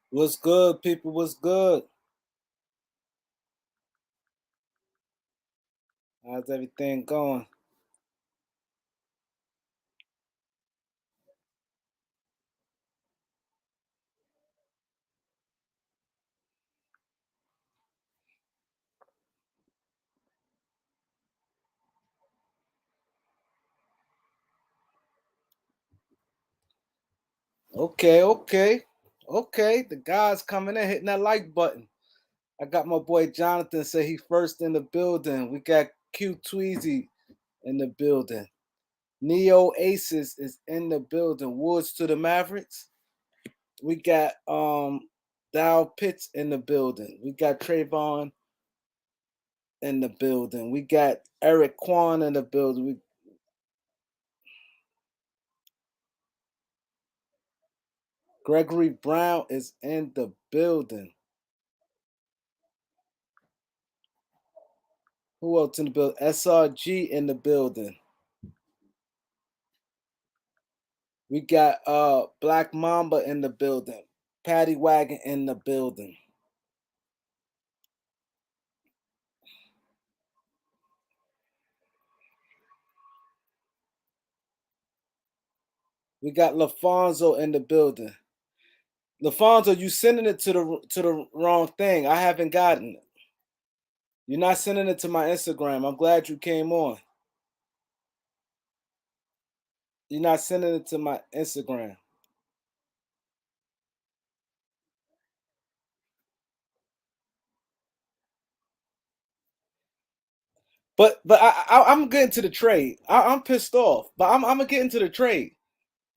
What's good, people? What's good? How's everything going? Okay. The guys coming in, hitting that like button. I got my boy Jonathan say he first in the building. We got Q Tweezy in the building. Neo Aces is in the building. Woods to the Mavericks. We got Dow Pitts in the building. We got Trayvon in the building. We got Eric Kwan in the building. Gregory Brown is in the building. Who else in the building? SRG in the building. We got Black Mamba in the building. Patty Wagon in the building. We got LaFonso in the building. LaFonso, you sending it to the wrong thing. I haven't gotten it. You're not sending it to my Instagram. I'm glad you came on. You're not sending it to my Instagram. I'm getting to the trade. I'm pissed off, but I'm gonna get into the trade.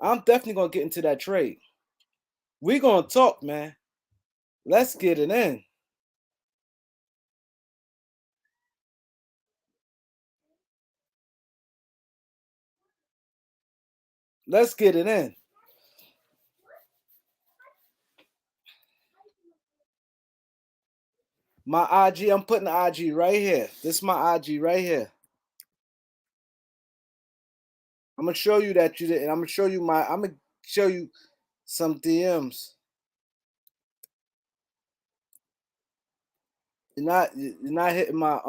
I'm definitely gonna get into that trade. We gonna talk, man. Let's get it in. Let's get it in. My IG, I'm putting the IG right here. This is my IG right here. I'm gonna show you that you did, and I'm gonna show you my. I'm gonna show you some DMs. You're not hitting my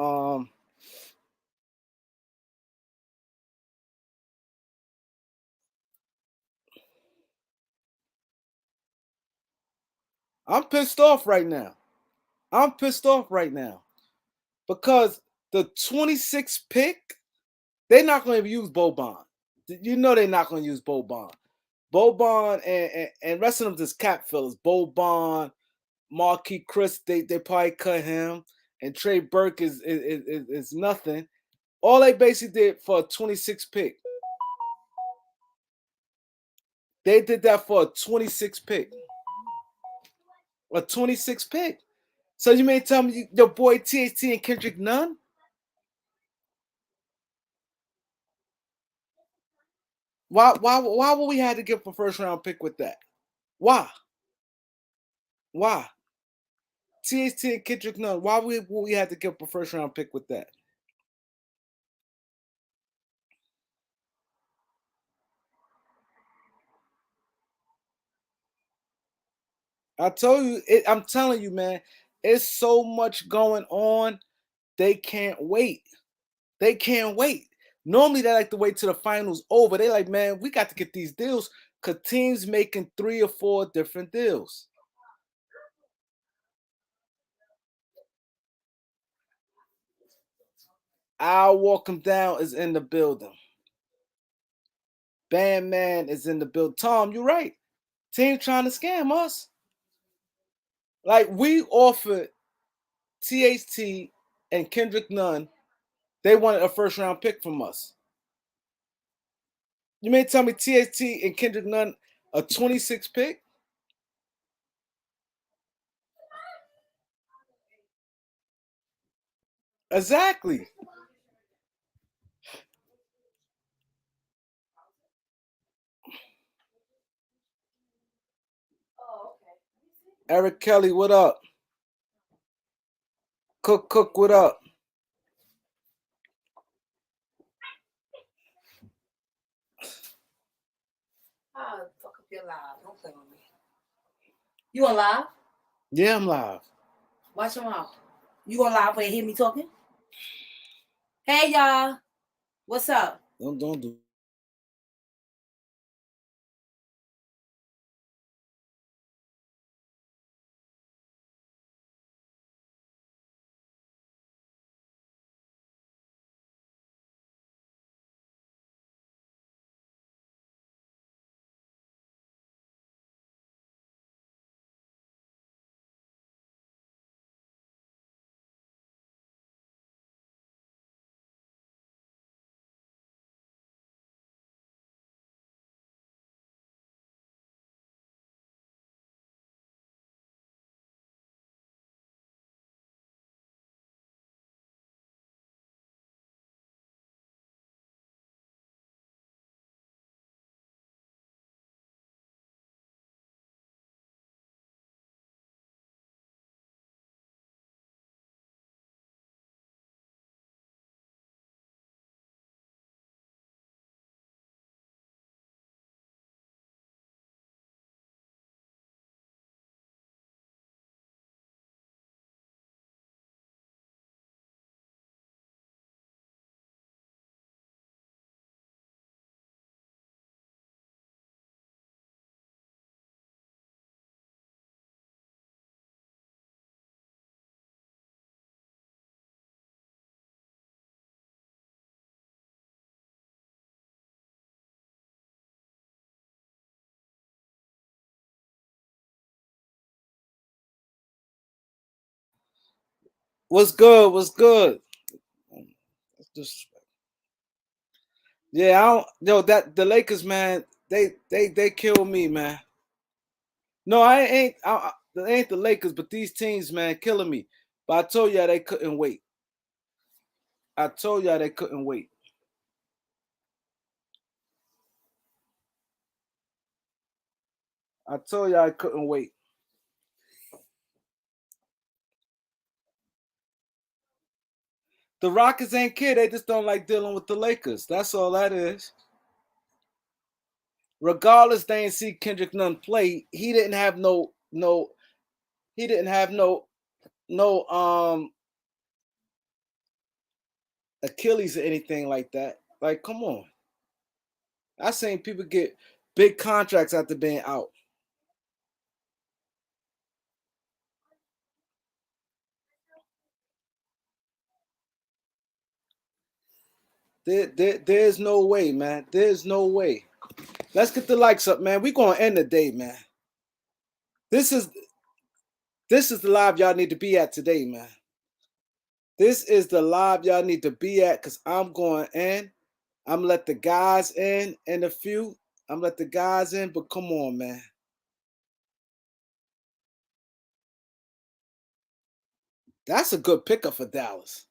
I'm pissed off right now. I'm pissed off right now because the 26th pick, they're not gonna use Boban. You know they're not gonna use Boban. Boban and rest of them just cap fillers. Boban, Marquis Chris, they probably cut him, and Trey Burke is nothing. All they basically did for a 26 pick. They did that for a 26 pick. A 26 pick. So you may tell me your boy THT and Kendrick Nunn? Why would we have to give a first round pick with that? Why? Why? THT and Kendrick Nunn. Why would we have to give a first round pick with that? I'm telling you, man, it's so much going on. They can't wait. They can't wait. Normally they like to wait till the finals over. They like, man, we got to get these deals because teams making 3 or 4 different deals. I'll walk him down is in the building. Bandman is in the building. Tom, you're right. Team trying to scam us. Like we offered THT and Kendrick Nunn, they wanted a first round pick from us. You may tell me THT and Kendrick Nunn a 26 pick? Exactly. Eric Kelly, what up? Cook, what up? Oh, fuck up your life. Don't play with me. You on live? Yeah, I'm live. Watch your mouth. You on live where you hear me talking? Hey y'all. What's up? Don't do. What's good? What's good? That's disrespect. Yeah, I don't. Yo, that the Lakers, man. They kill me, man. No, I ain't. It ain't the Lakers, but these teams, man, killing me. But I told y'all they couldn't wait. I told y'all they couldn't wait. I told y'all I couldn't wait. The Rockets ain't kid. They just don't like dealing with the Lakers. That's all that is. Regardless, they ain't see Kendrick Nunn play. He didn't have no. He didn't have no Achilles or anything like that. Like, come on. I seen people get big contracts after being out. There's no way, man. There's no way. Let's get the likes up, man. We gonna end the day, man. This is this is the live y'all need to be at today, man. This is the live y'all need to be at because I'm going in. I'm let the guys in a few. I'm let the guys in, but come on, man. That's a good pickup for Dallas.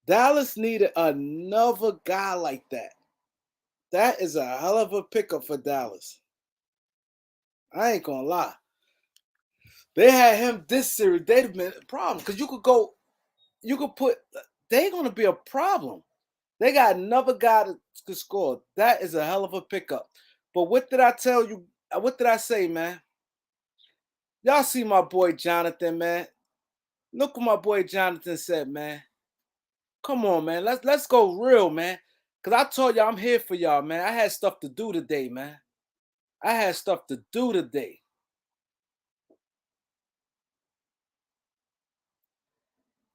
Dallas needed another guy like that. That is a hell of a pickup for Dallas. I ain't gonna lie. They had him this series. They'd have been a problem because you could put. They're gonna be a problem. They got another guy to score. That is a hell of a pickup. But what did I tell you? What did I say, man? Y'all see my boy Jonathan, man. Look what my boy Jonathan said, man. Come on, man. Let's go real, man. Cause I told y'all I'm here for y'all, man. I had stuff to do today, man. I had stuff to do today.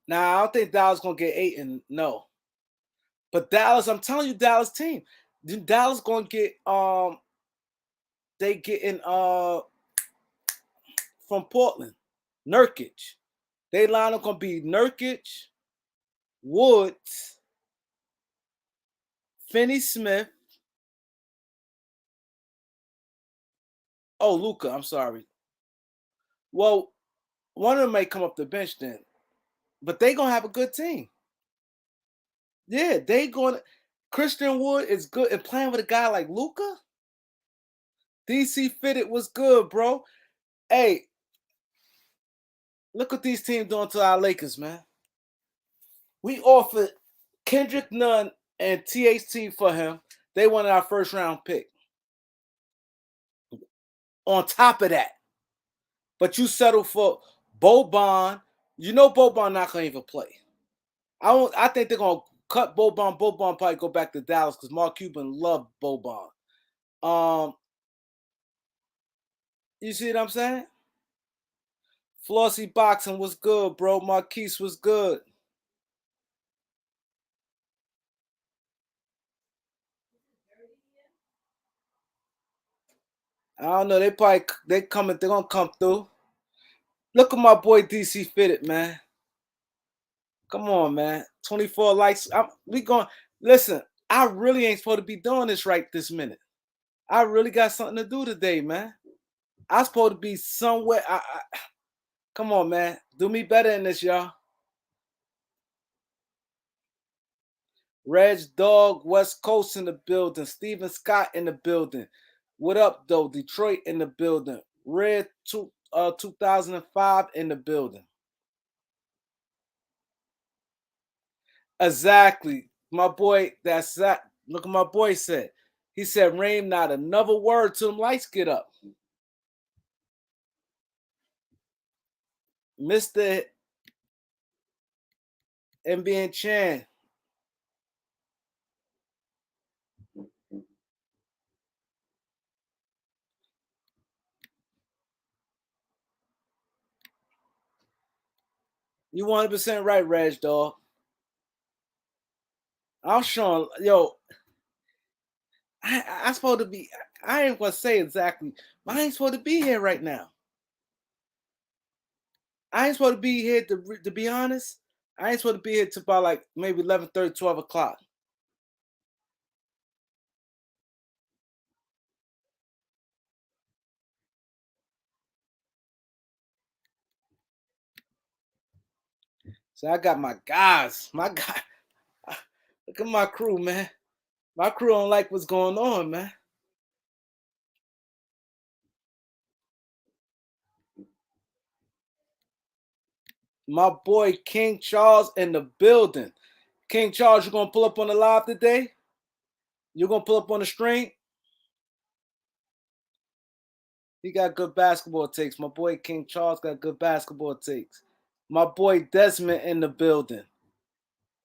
Now I don't think Dallas gonna get 8 and no. But Dallas, I'm telling you, Dallas team. Dallas gonna get they getting from Portland. Nurkic. They lineup gonna be Nurkic, Woods, Finney Smith. Oh, Luca, I'm sorry. Well, one of them may come up the bench then. But they gonna have a good team. Yeah, they gonna Christian Wood is good and playing with a guy like Luca. DC Fitted was good, bro. Hey, look what these teams doing to our Lakers, man. We offered Kendrick Nunn and THT for him. They wanted our first round pick. On top of that, But you settle for Boban. You know Boban not gonna even play. I think they're gonna cut Boban. Boban probably go back to Dallas because Mark Cuban loved Boban. You see what I'm saying? Flossy Boxing was good, bro. Marquise was good. I don't know. They're gonna come through. Look at my boy DC Fitted, man. Come on, man. 24 likes. We going listen. I really ain't supposed to be doing this right this minute. I really got something to do today, man. I'm supposed to be somewhere. Come on, man. Do me better in this, y'all. Reg Dog, West Coast in the building. Steven Scott in the building. What up, though? Detroit in the building. Red 2005 in the building. Exactly. My boy, that's that. Look what my boy said. He said, Rain, not another word till them lights get up. Mr. MBN Chan. You 100% right, Reg, dog. I'm showing, yo, I supposed to be, I ain't gonna say exactly, but I ain't supposed to be here right now. I ain't supposed to be here to be honest. I ain't supposed to be here till about like maybe 11:30, 12 o'clock. So I got my guys, my guy. Look at my crew, man. My crew don't like what's going on, man. My boy King Charles in the building. King Charles, you gonna pull up on the live today? You gonna pull up on the stream? He got good basketball takes. My boy King Charles got good basketball takes. My boy Desmond in the building.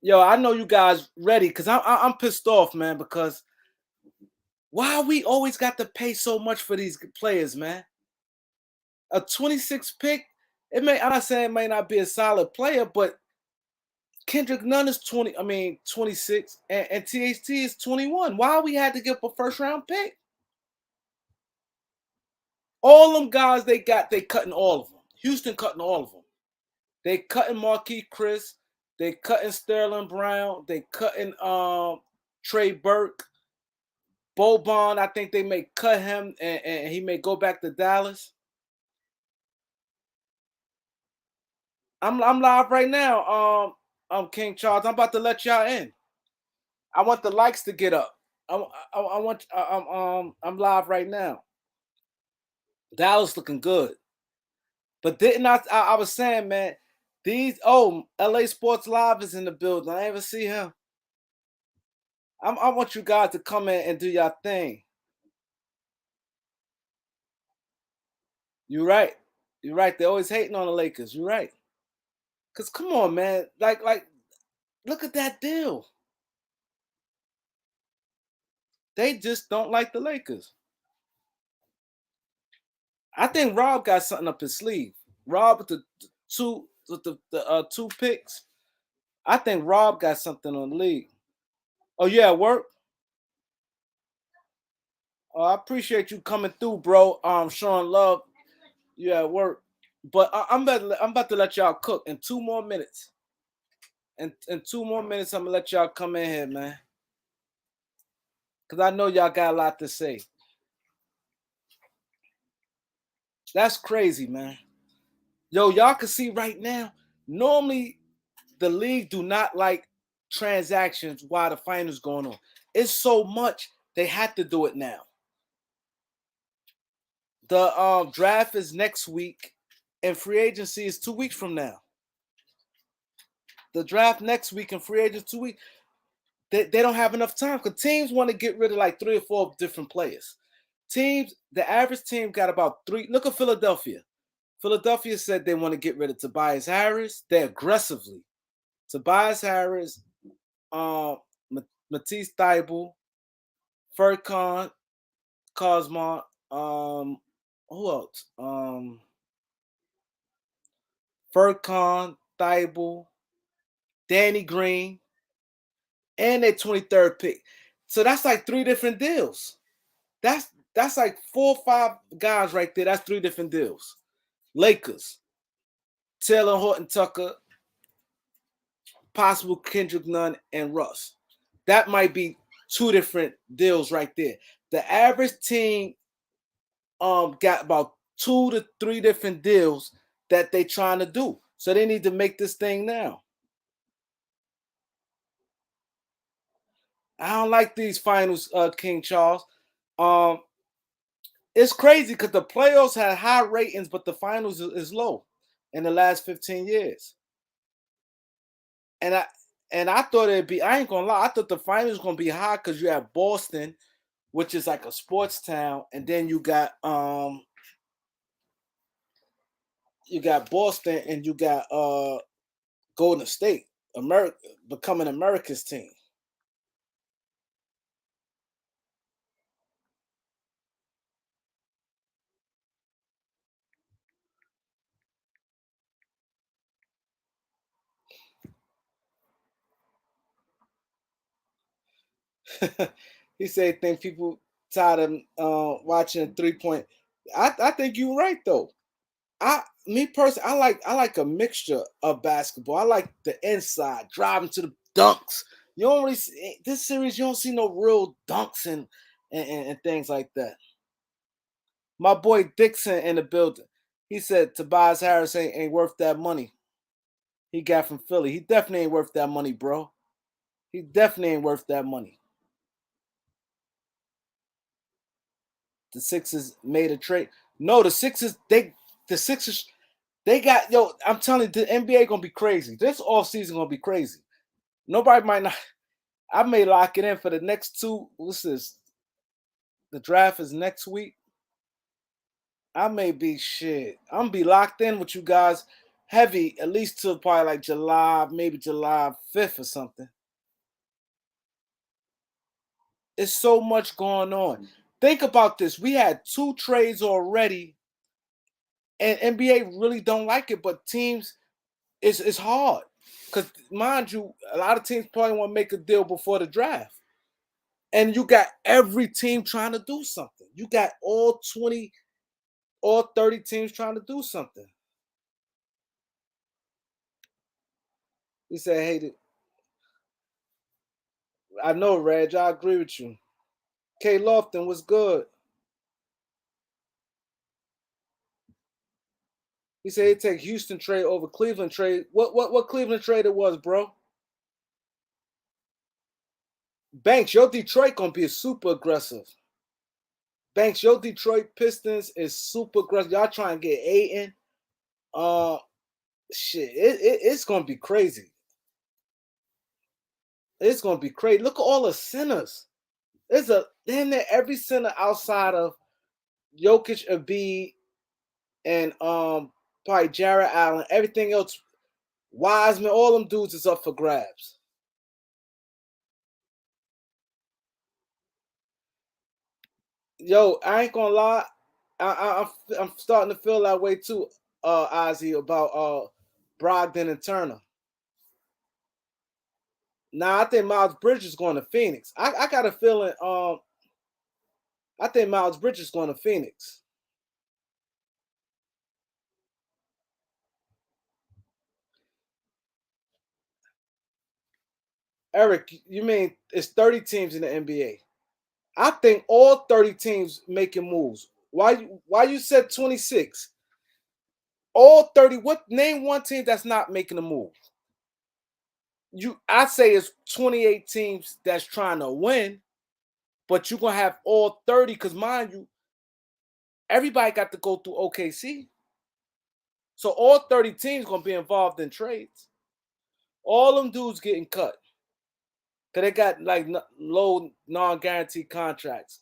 Yo, I know you guys ready because I'm pissed off, man. Because why we always got to pay so much for these players, man? A 26 pick. I'm not saying it may not be a solid player, but Kendrick Nunn is 20. I mean 26, and THT is 21. Why we had to give up a first round pick? All them guys they cutting all of them. Houston cutting all of them. They cutting Marquise Chris. They cutting Sterling Brown. They cutting Trey Burke. Boban, I think they may cut him and he may go back to Dallas. I'm live right now. King Charles. I'm about to let y'all in. I want the likes to get up. I'm live right now. Dallas looking good. But didn't I was saying, man, LA Sports Live is in the building. I ever see him. I want you guys to come in and do your thing. You're right. You're right. They're always hating on the Lakers. You're right. Cause come on, man. Like, look at that deal. They just don't like the Lakers. I think Rob got something up his sleeve. Rob with the two picks. I think Rob got something on the league. Oh yeah, work. I appreciate you coming through, bro. Showing love. You at work, but I'm about to let y'all cook in 2 more minutes. In 2 more minutes, I'm gonna let y'all come in here, man, because I know y'all got a lot to say. That's crazy, man. Yo, y'all can see right now. Normally, the league do not like transactions while the finals going on. It's so much they had to do it now. The draft is next week, and free agency is 2 weeks from now. The draft next week and free agency 2 weeks. They don't have enough time because teams want to get rid of like 3 or 4 different players. The average team got about 3. Look at Philadelphia. Philadelphia said they want to get rid of Tobias Harris. They aggressively. Tobias Harris, Matisse Thybulle, Furkan, Cosmo, who else? Furkan, Thybulle, Danny Green, and their 23rd pick. So that's like 3 different deals. That's like 4 or 5 guys right there. That's 3 different deals. Lakers, Taylor Horton Tucker, possible Kendrick Nunn, and Russ. That might be 2 different deals right there. The average team got about 2 to 3 different deals that they trying to do. So they need to make this thing now. I don't like these finals, King Charles. It's crazy because the playoffs had high ratings, but the finals is low in the last 15 years. And I thought it'd be, I ain't gonna lie, I thought the finals was gonna be high because you have Boston, which is like a sports town, and then you got Boston and you got Golden State, America becoming America's team. He said, "Think people tired of watching 3-point." I think you're right though. Me personally, I like a mixture of basketball. I like the inside, driving to the dunks. You don't really see, this series. You don't see no real dunks and things like that. My boy Dixon in the building. He said Tobias Harris ain't worth that money he got from Philly. He definitely ain't worth that money, bro. He definitely ain't worth that money. The Sixers made a trade. No, the Sixers they got, yo, I'm telling you, the NBA gonna be crazy. This offseason gonna be crazy. Nobody might not. I may lock it in for the next 2. What's this? The draft is next week. I may be shit. I'm gonna be locked in with you guys heavy at least till probably like July, maybe July 5th or something. It's so much going on. Think about this. We had 2 trades already, and NBA really don't like it, but teams, it's hard. Because mind you, a lot of teams probably want to make a deal before the draft. And you got every team trying to do something. You got all 20, all 30 teams trying to do something. He said, hey, I know, Reg, I agree with you. K Lofton was good. He said he'd take Houston trade over Cleveland trade. What Cleveland trade it was, bro? Banks, your Detroit gonna be super aggressive. Banks, your Detroit Pistons is super aggressive. Y'all trying to get Aiden. Shit, it's gonna be crazy. It's gonna be crazy. Look at all the centers. There's damn near every center outside of Jokic, Embiid, and probably Jarrett Allen. Everything else, Wiseman, all them dudes is up for grabs. Yo, I ain't gonna lie. I'm starting to feel that way too, Ozzy, about Brogdon and Turner. Now I think Miles Bridges going to Phoenix. I got a feeling. I think Miles Bridges going to Phoenix. Eric, you mean it's 30 teams in the NBA? I think all 30 teams making moves. Why you said 26? All 30. What, name one team that's not making a move? I say it's 28 teams that's trying to win, but you're gonna have all 30 because mind you, everybody got to go through OKC. So all 30 teams gonna be involved in trades. All them dudes getting cut. Cause they got like low non-guaranteed contracts.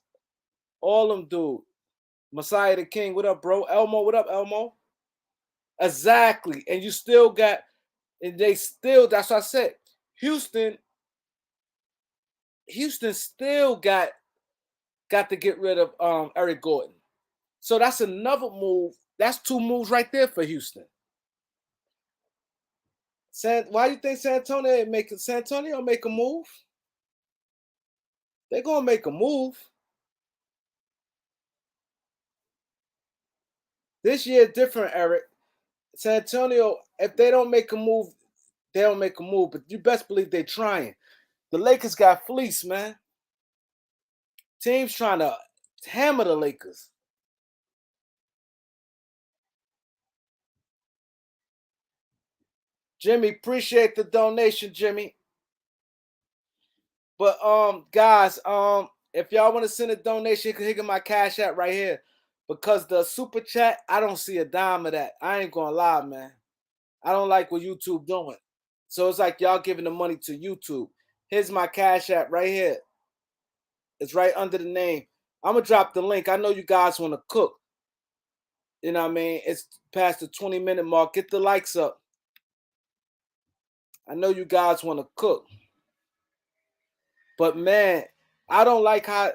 All them dudes. Messiah the King, what up, bro? Elmo, what up, Elmo? Exactly. And you still got, and they still, that's what I said. Houston still got to get rid of Eric Gordon. So that's another move. That's two moves right there for Houston. Why do you think San Antonio make a move? They're gonna make a move. This year different, Eric. San Antonio, if they don't make a move, they don't make a move. But you best believe they're trying. The Lakers got fleeced, man. Teams trying to hammer the Lakers. Jimmy, appreciate the donation, Jimmy. But guys, if y'all want to send a donation, you can hit my cash app right here. Because the super chat, I don't see a dime of that. I ain't gonna lie, man. I don't like what YouTube doing. So it's like y'all giving the money to YouTube. Here's my cash app right here. It's right under the name. I'm gonna drop the link. I know you guys want to cook. You know what I mean? It's past the 20-minute mark. Get the likes up. I know you guys want to cook. But man, I don't like how.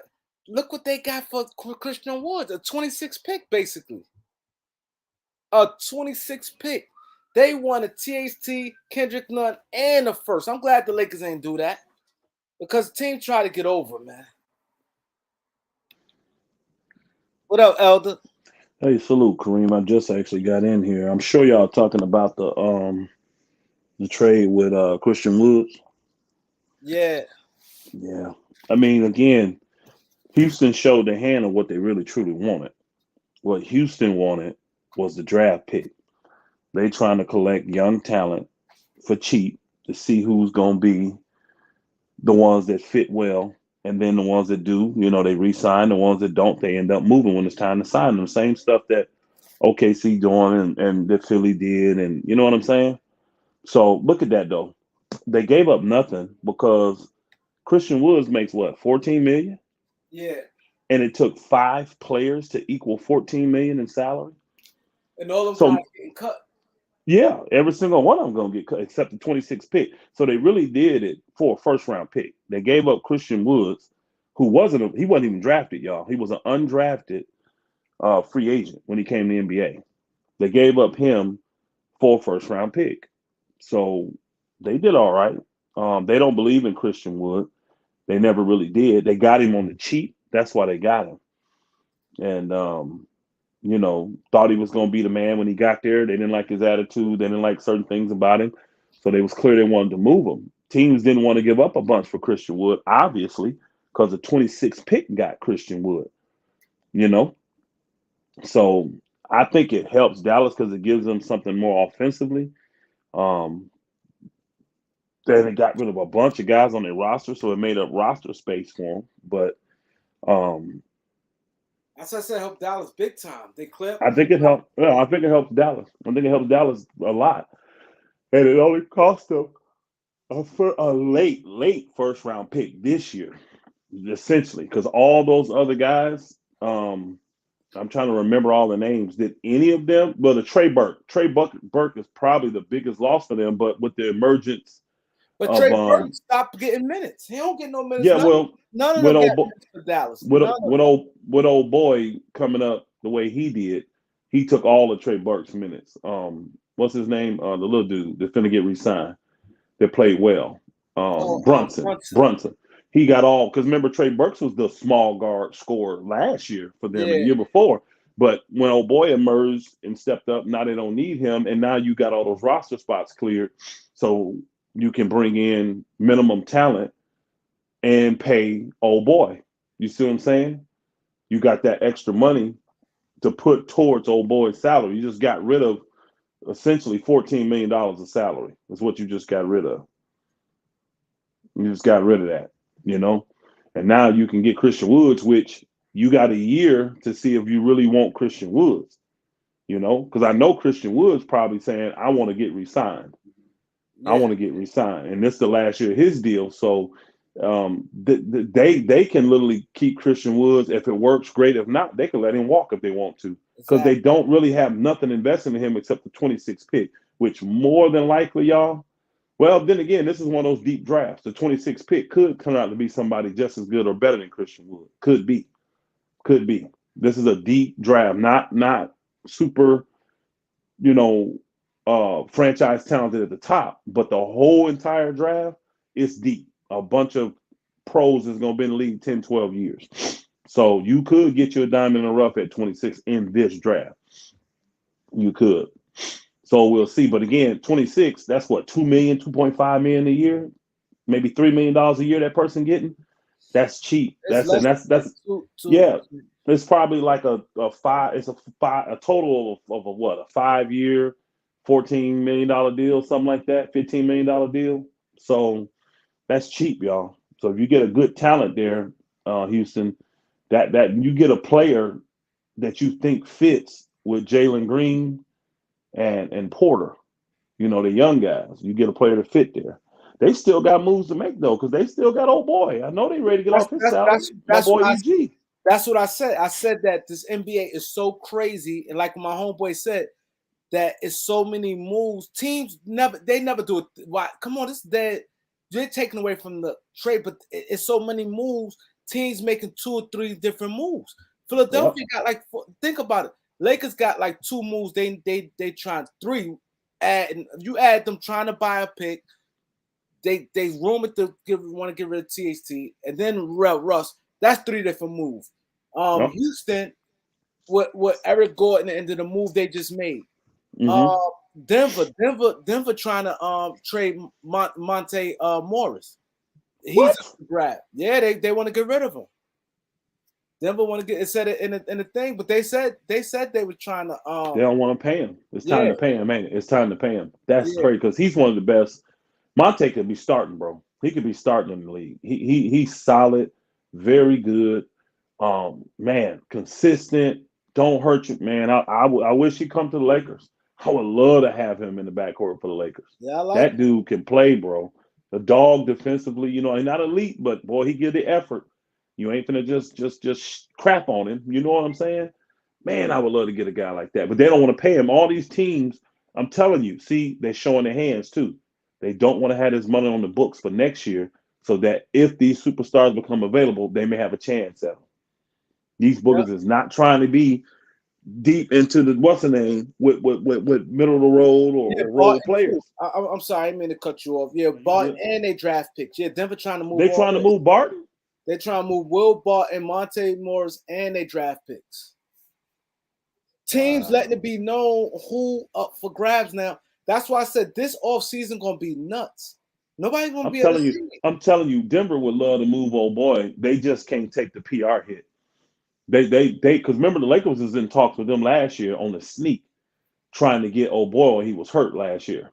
Look what they got for Christian Woods, a 26 pick, basically. A 26 pick. They won a THT, Kendrick Nunn, and a first. I'm glad the Lakers ain't do that. Because the team tried to get over, man. What up, Elder? Hey, salute, Kareem. I just actually got in here. I'm sure y'all talking about the trade with Christian Woods. Yeah. Yeah. I mean, again, Houston showed the hand of what they really truly wanted. What Houston wanted was the draft pick. They trying to collect young talent for cheap to see who's gonna be the ones that fit well, and then the ones that do, they re-sign. The ones that don't, they end up moving when it's time to sign them. Same stuff that OKC doing and that Philly did, and you know what I'm saying? So look at that though. They gave up nothing because Christian Woods makes what, 14 million? Yeah. And it took 5 players to equal 14 million in salary. And all them So guys getting cut. yeah, every single one of them gonna get cut except the 26 pick. So they really did it for a first round pick. They gave up Christian Woods, who he wasn't even drafted, y'all. He was an undrafted free agent when he came to the NBA. They gave up him for a first round pick. So they did all right. They don't believe in Christian Wood. They never really did. They got him on the cheap. That's why they got him. And thought he was going to be the man when he got there. They didn't like his attitude. They didn't like certain things about him. So they was clear they wanted to move him. Teams didn't want to give up a bunch for Christian Wood, obviously, because the 26th pick got Christian Wood. So I think it helps Dallas because it gives them something more offensively. Then they got rid of a bunch of guys on their roster, so it made up roster space for them. But as I said, help Dallas big time. They clip. I think it helped. Yeah, I think it helps Dallas. I think it helps Dallas a lot, and it only cost them a late first round pick this year, essentially, because all those other guys. I'm trying to remember all the names. Did any of them? Well, Trey Burke is probably the biggest loss for them. But with the emergence But of Trey Burke stopped getting minutes. He don't get no minutes. yeah, well, None of with them got old minutes for Dallas. None of them. with old boy coming up the way he did, he took all of Trey Burke's minutes. What's his name? The little dude that's finna get re-signed that played well. Brunson. He got all because remember Trey Burks was the small guard scorer last year for them and the year before. But when old boy emerged and stepped up, now they don't need him, and now you got all those roster spots cleared, so you can bring in minimum talent and pay old boy. You see what I'm saying? You got that extra money to put towards old boy's salary. You just got rid of essentially $14 million of salary. That's what you just got rid of. You just got rid of that, And now you can get Christian Woods, which you got a year to see if you really want Christian Woods, because I know Christian Woods probably saying, I want to get re-signed. Yeah. I want to get re-signed. And this is the last year of his deal. So they can literally keep Christian Woods. If it works, great. If not, they can let him walk if they want to. because they don't really have nothing invested in him except the 26th pick, which more than likely, y'all. Well, then again, this is one of those deep drafts. The 26th pick could come out to be somebody just as good or better than Christian Wood. Could be. This is a deep draft, not super, franchise talented at the top, but the whole entire draft is deep. A bunch of pros is going to be in the league 10, 12 years. So you could get you a diamond in the rough at 26 in this draft. You could. So we'll see. But again, 26, that's what, $2 million, $2.5 million a year, maybe $3 million a year that person getting. That's cheap. That's yeah. It's probably like a total of a what, a 5-year, $14 million deal, something like that, $15 million deal. So that's cheap, y'all. So if you get a good talent there, Houston, that you get a player that you think fits with Jalen Green and Porter, the young guys. You get a player to fit there. They still got moves to make though, because they still got old boy. I know they ready to get off his salary. My boy EG. That's what I said. I said that this NBA is so crazy, and like my homeboy said, that it's so many moves. Teams never do it. Why? Come on, this dead. You're taking away from the trade, but it's so many moves. Teams making 2 or 3 different moves. Philadelphia got like, think about it. Lakers got like 2 moves. They trying 3. You add them trying to buy a pick. They rumored to want to get rid of THT, and then Russ. That's 3 different moves. Houston with Eric Gordon and the move they just made. Mm-hmm. Denver trying to trade Monte Morris. He's a grab. Yeah, they want to get rid of him. Denver want to get it said it in the thing, but they said they were trying to. They don't want to pay him. It's time to pay him, man. It's time to pay him. That's crazy because he's one of the best. Monte could be starting, bro. He could be starting in the league. He's solid, very good. Man, consistent. Don't hurt you, man. I wish he'd come to the Lakers. I would love to have him in the backcourt for the Lakers. Yeah, I like that dude can play, bro. The dog defensively, he's not elite, but boy, he give the effort. You ain't finna just crap on him. You know what I'm saying? Man, I would love to get a guy like that, but they don't want to pay him. All these teams, I'm telling you, see, they're showing their hands too. They don't want to have this money on the books for next year, so that if these superstars become available, they may have a chance at them. These boogers is not trying to be deep into the what's the name with middle of the road or role players. I'm sorry, I didn't mean to cut you off. Yeah, Barton and they draft picks. Yeah, Denver trying to move. They trying to move Barton. They're trying to move Will Barton, Monte Morris, and they draft picks. Teams letting it be known who up for grabs now. That's why I said this offseason gonna be nuts. Nobody's gonna be able to see it. I'm telling you, Denver would love to move old boy. They just can't take the PR hit. They because remember the Lakers was in talks with them last year on the sneak, trying to get old boy when he was hurt last year.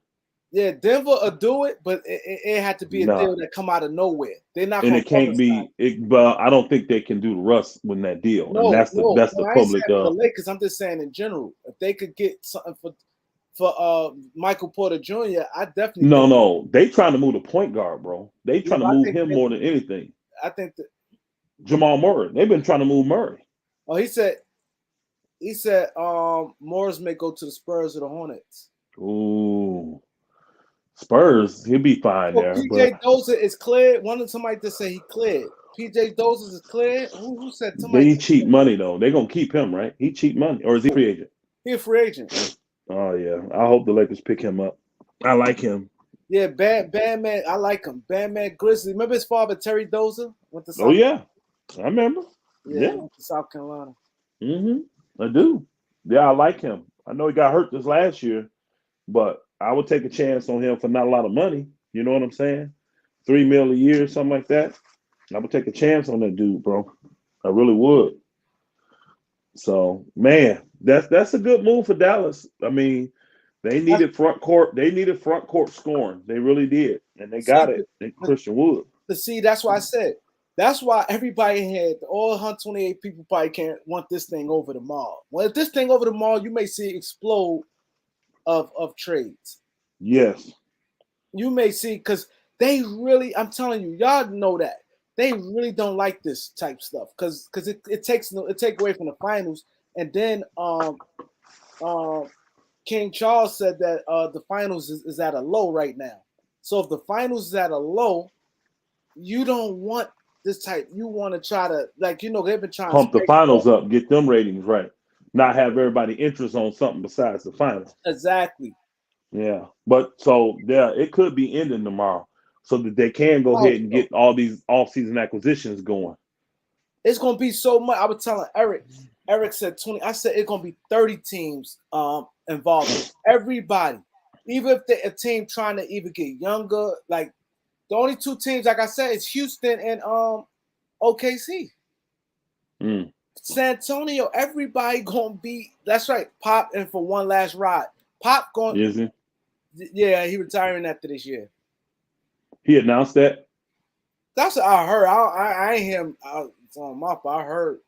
Yeah, Denver will do it, but it had to be a deal that come out of nowhere. They're not, and it can't be. But I don't think they can do the Russ with that deal. No, and that's the public. The Lakers, I'm just saying in general, if they could get something for Michael Porter Jr., I definitely no. They trying to move the point guard, bro. They trying to move him more than anything. I think that Jamal Murray. They've been trying to move Murray. Oh, he said Morris may go to the Spurs or the Hornets. Ooh. Spurs, he'll be fine there. PJ Dozier is cleared. Somebody just say he cleared. PJ Dozier is cleared. Who said somebody? He cheap money though. They're gonna keep him, right? He cheap money, or is he free agent? He a free agent. Oh yeah. I hope the Lakers pick him up. I like him. Yeah, bad man. I like him. Bad man Grizzly. Remember his father Terry Dozier? Oh yeah, I remember. Yeah. South Carolina. I do. Yeah, I like him. I know he got hurt this last year, but I would take a chance on him for not a lot of money. You know what I'm saying? $3 million a year, something like that. I would take a chance on that dude, bro. I really would. So, man, that's a good move for Dallas. I mean, they needed front court. They needed front court scoring. They really did, and they got it. Christian Wood. See, that's why I said. That's why everybody had all 128 people probably can't want this thing over the mall. Well, if this thing over the mall, you may see it explode of trades. Yes. You may see because they really, I'm telling you, y'all know that. They really don't like this type stuff because it takes away from the finals And then King Charles said that the finals is at a low right now. So if the finals is at a low, you don't want this type. You want to try to, like, they've been trying Pump to the finals up, get them ratings right. Not have everybody interest on something besides the finals. Exactly. Yeah. But so yeah, it could be ending tomorrow. So that they can go ahead and get all these off-season acquisitions going. It's gonna be so much. I was telling Eric. Eric said 20. I said it's gonna be 30 teams involved. Everybody, even if they're a team trying to even get younger. Like the only two teams, like I said, is Houston and OKC. San Antonio. Everybody gonna be. That's right. Pop in for one last ride. Pop going. Is he? Yeah, he retiring after this year. He announced that. That's what I heard. I ain't hear him. On my part, I heard.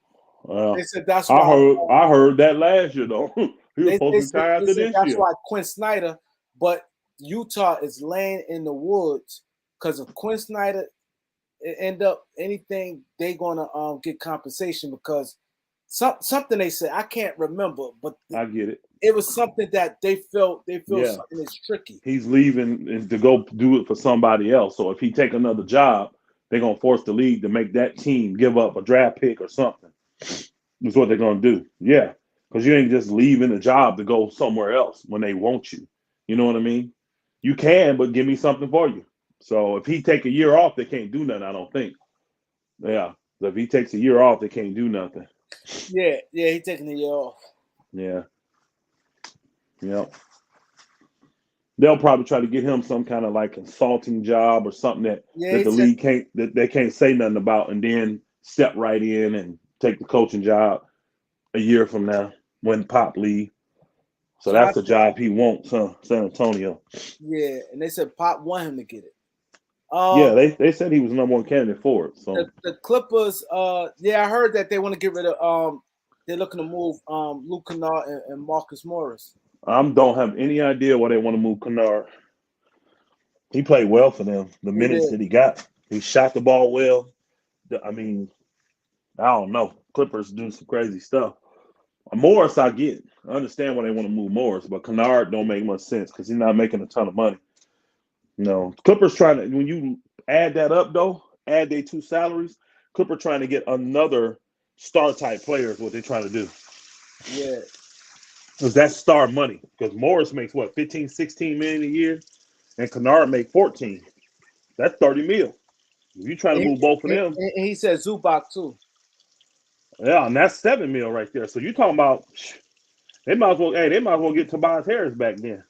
They said that's I why. I heard that last year though. He was supposed to retire after this year. That's why Quinn Snyder, but Utah is laying in the woods because if Quinn Snyder end up anything, they gonna get compensation because something they said I can't remember, but I get it. It was something that they feel something is tricky. He's leaving to go do it for somebody else. So if he take another job, they're gonna force the league to make that team give up a draft pick or something. That's what they're gonna do. Yeah, because you ain't just leaving a job to go somewhere else when they want you. You know what I mean? You can, but give me something for you. So if he take a year off, they can't do nothing. I don't think. Yeah, so if he takes a year off, they can't do nothing. Yeah, he taking a year off. Yeah. Yep. They'll probably try to get him some kind of like consulting job or something that the league can't that they can't say nothing about, and then step right in and take the coaching job a year from now when Pop leave. So that's the job he wants, huh? San Antonio. Yeah, and they said Pop want him to get it. Yeah, they said he was the number one candidate for it. So the Clippers, I heard that they want to get rid of they're looking to move Luke Kennard and Marcus Morris. I don't have any idea why they want to move Kennard. He played well for them. The minutes that he got, he shot the ball well. I mean, I don't know. Clippers do some crazy stuff. Morris, I get. I understand why they want to move Morris, but Kennard don't make much sense because he's not making a ton of money. Clippers trying to, when you add that up though, add their two salaries, Clippers trying to get another star type player is what they're trying to do. Yeah. Because that's star money. Because Morris makes what, 15, 16 million a year? And Kennard make 14. That's 30 mil. If you try to move both of them. And he said Zubac too. Yeah, and that's 7 mil right there. So you're talking about they might as well get Tobias Harris back then.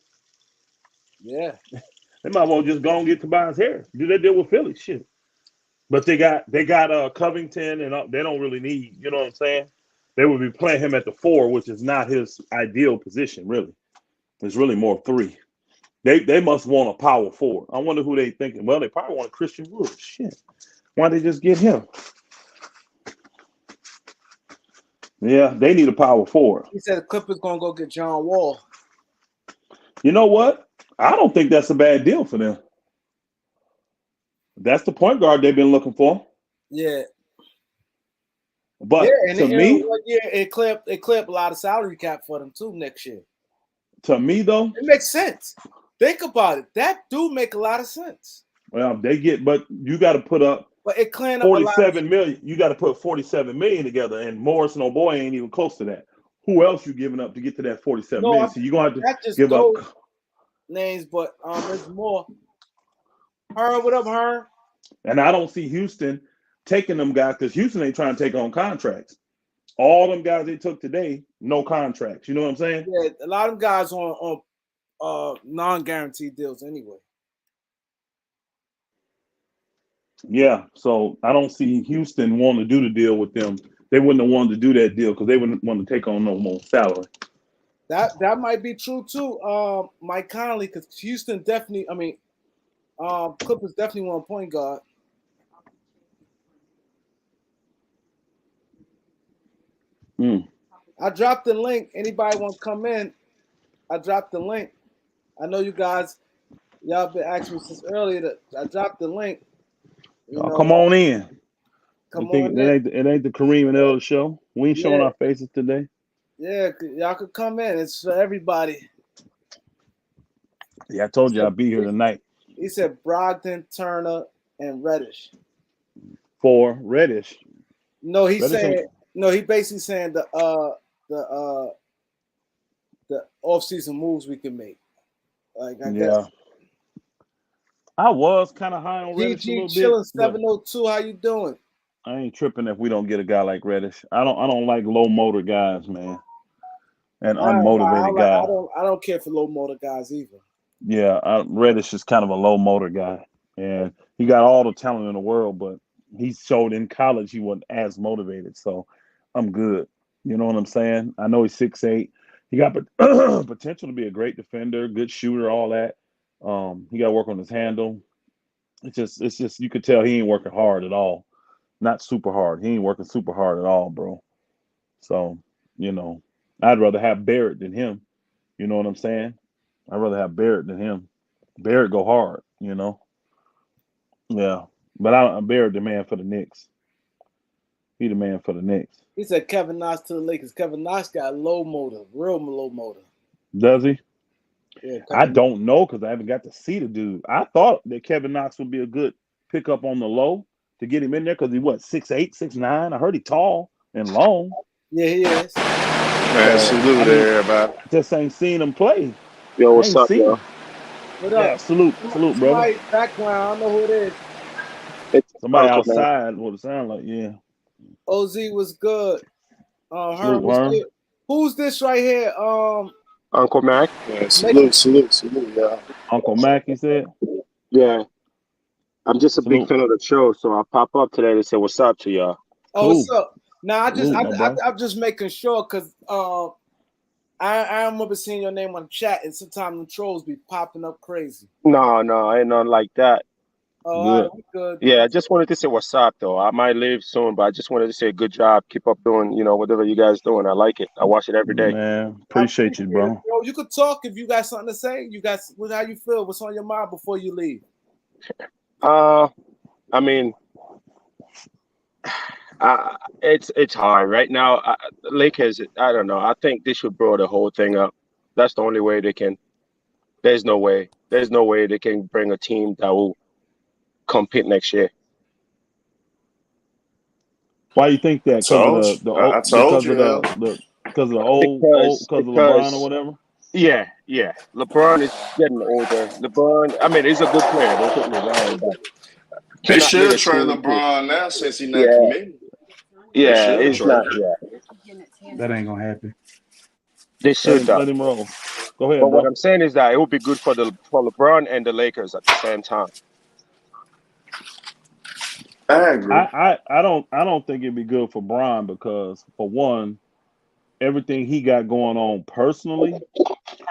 Yeah. They might as well just go and get Tobias Harris. Do they deal with Philly? Shit. But they got Covington, and they don't really need, you know what I'm saying? They would be playing him at the 4, which is not his ideal position, really. It's really more 3. They must want a power forward. I wonder who they thinking. Well, they probably want Christian Wood. Shit. Why'd they just get him? Yeah, they need a power forward. He said the Clippers gonna go get John Wall. You know what? I don't think that's a bad deal for them. That's the point guard they've been looking for. Yeah. But to me, it cleared a lot of salary cap for them too next year. To me, though, it makes sense. Think about it. That do make a lot of sense. Well, but you got to put up. But it cleaned up 47 million. You got to put 47 million together, and Morris and O'Boy ain't even close to that. Who else you giving up to get to that 47 million? So you're gonna have to give up names, but there's more. Herm, what up, Herm? And I don't see Houston taking them guys because Houston ain't trying to take on contracts. All them guys they took today, no contracts. You know what I'm saying? Yeah, a lot of them guys on non-guaranteed deals anyway. Yeah, so I don't see Houston wanting to do the deal with them. They wouldn't have wanted to do that deal because they wouldn't want to take on no more salary. That might be true too, Mike Conley, because Houston definitely. I mean, Clippers definitely want a point guard. I dropped the link. Anybody want to come in? I dropped the link. I know you guys, y'all been asking me since earlier. I dropped the link. Come on in. Come on in. It ain't the Kareem and Elder show. We ain't showing our faces today. Yeah, y'all could come in. It's for everybody. Yeah, I told you I'll be here tonight. He said Brogdon, Turner, and Reddish. For Reddish. No, he's Reddish saying no. He basically saying the off-season moves we can make. Like I guess. I was kind of high on Reddish a GG little chilling bit. 702. How you doing? I ain't tripping if we don't get a guy like Reddish. I don't like low motor guys, man, and unmotivated guys. I don't care for low motor guys either. Yeah, Reddish is kind of a low motor guy, and he got all the talent in the world, but he showed in college he wasn't as motivated. So I'm good. You know what I'm saying? I know he's 6'8". He got potential to be a great defender, good shooter, all that. He got to work on his handle. It's just you could tell he ain't working hard at all. Not super hard. He ain't working super hard at all, bro. So, I'd rather have Barrett than him. You know what I'm saying? I'd rather have Barrett than him. Barrett go hard, Yeah. But Barrett the man for the Knicks. He the man for the Knicks. He said Kevin Knox to the Lakers. Kevin Knox got low motor, real low motor. Does he? Yeah, I don't know because I haven't got to see the dude. I thought that Kevin Knox would be a good pickup on the low to get him in there because he 6'8", 6'9". I heard he tall and long. Yeah, he is. Man, salute everybody. Just ain't seen him play. Yo, what's up, yo? What up? Yeah, salute, brother. Background, I don't know who it is. It's somebody Uncle outside. What it sound like? Yeah. OZ was good. Salute, Herm. Who's this right here? Uncle Mac. Yeah, salute, yeah. Uncle Mac, he said. Yeah. I'm just a Salute. big fan of the show, so I pop up today to say what's up to y'all. Oh, Cool. what's up? Now I'm just Salute, making sure because I remember seeing your name on the chat, and sometimes the trolls be popping up crazy. No, ain't nothing like that. Oh, Good. all right, we good. Yeah, I just wanted to say what's up, though. I might leave soon, but I just wanted to say good job. Keep up doing, whatever you guys doing. I like it. I watch it every day. Man, appreciate you, bro. It, bro. You could talk if you got something to say. How you feel? What's on your mind before you leave? I mean, it's hard right now. Lakers, I don't know. I think they should blow the whole thing up. That's the only way they can. There's no way they can bring a team that will compete next year. Why you think that? Because of LeBron or whatever. Yeah. LeBron is getting older. LeBron, I mean, he's a good player. Don't get me wrong, but they should trade LeBron now since he's not committed. Yeah, it's not. Yeah, that ain't gonna happen. They should let him roll. Go ahead, but bro. what I'm saying is that it would be good for LeBron and the Lakers at the same time. I agree. I don't think it'd be good for Bron because, for one, everything he got going on personally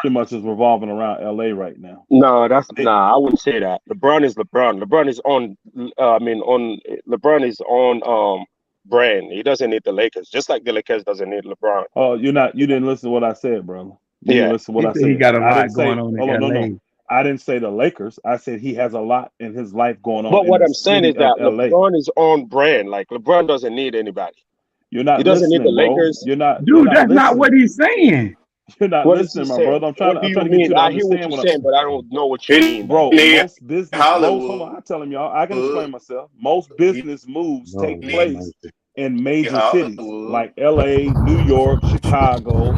pretty much is revolving around LA right now. No, I wouldn't say that. LeBron is LeBron. LeBron is on. LeBron is on brand. He doesn't need the Lakers, just like the Lakers doesn't need LeBron. Oh, you didn't listen to what I said, brother. You didn't listen to what I said. He got a lot going on in LA. No. I didn't say the Lakers. I said he has a lot in his life going on. But what I'm saying is that LA. LeBron is on brand. Like LeBron doesn't need anybody. You're not. He doesn't listening, need the Lakers. Bro. You're not. Dude, you're that's not what he's saying. You're not listening, my brother. I'm trying to get you to I hear what you're saying, but I don't know what you mean, bro. Most business. Hold on, I tell him, y'all. I can explain myself. Most business moves take place in major cities like LA, New York, Chicago,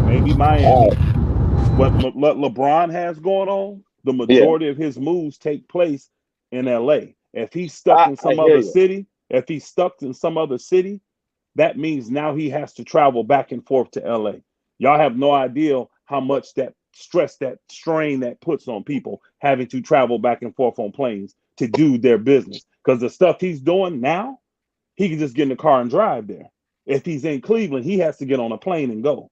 maybe Miami. What LeBron has going on, the majority of his moves take place in LA. If he's stuck in some other city, that means now he has to travel back and forth to LA. Y'all have no idea how much that stress, that strain that puts on people having to travel back and forth on planes to do their business. Because the stuff he's doing now, he can just get in the car and drive there. If he's in Cleveland, he has to get on a plane and go.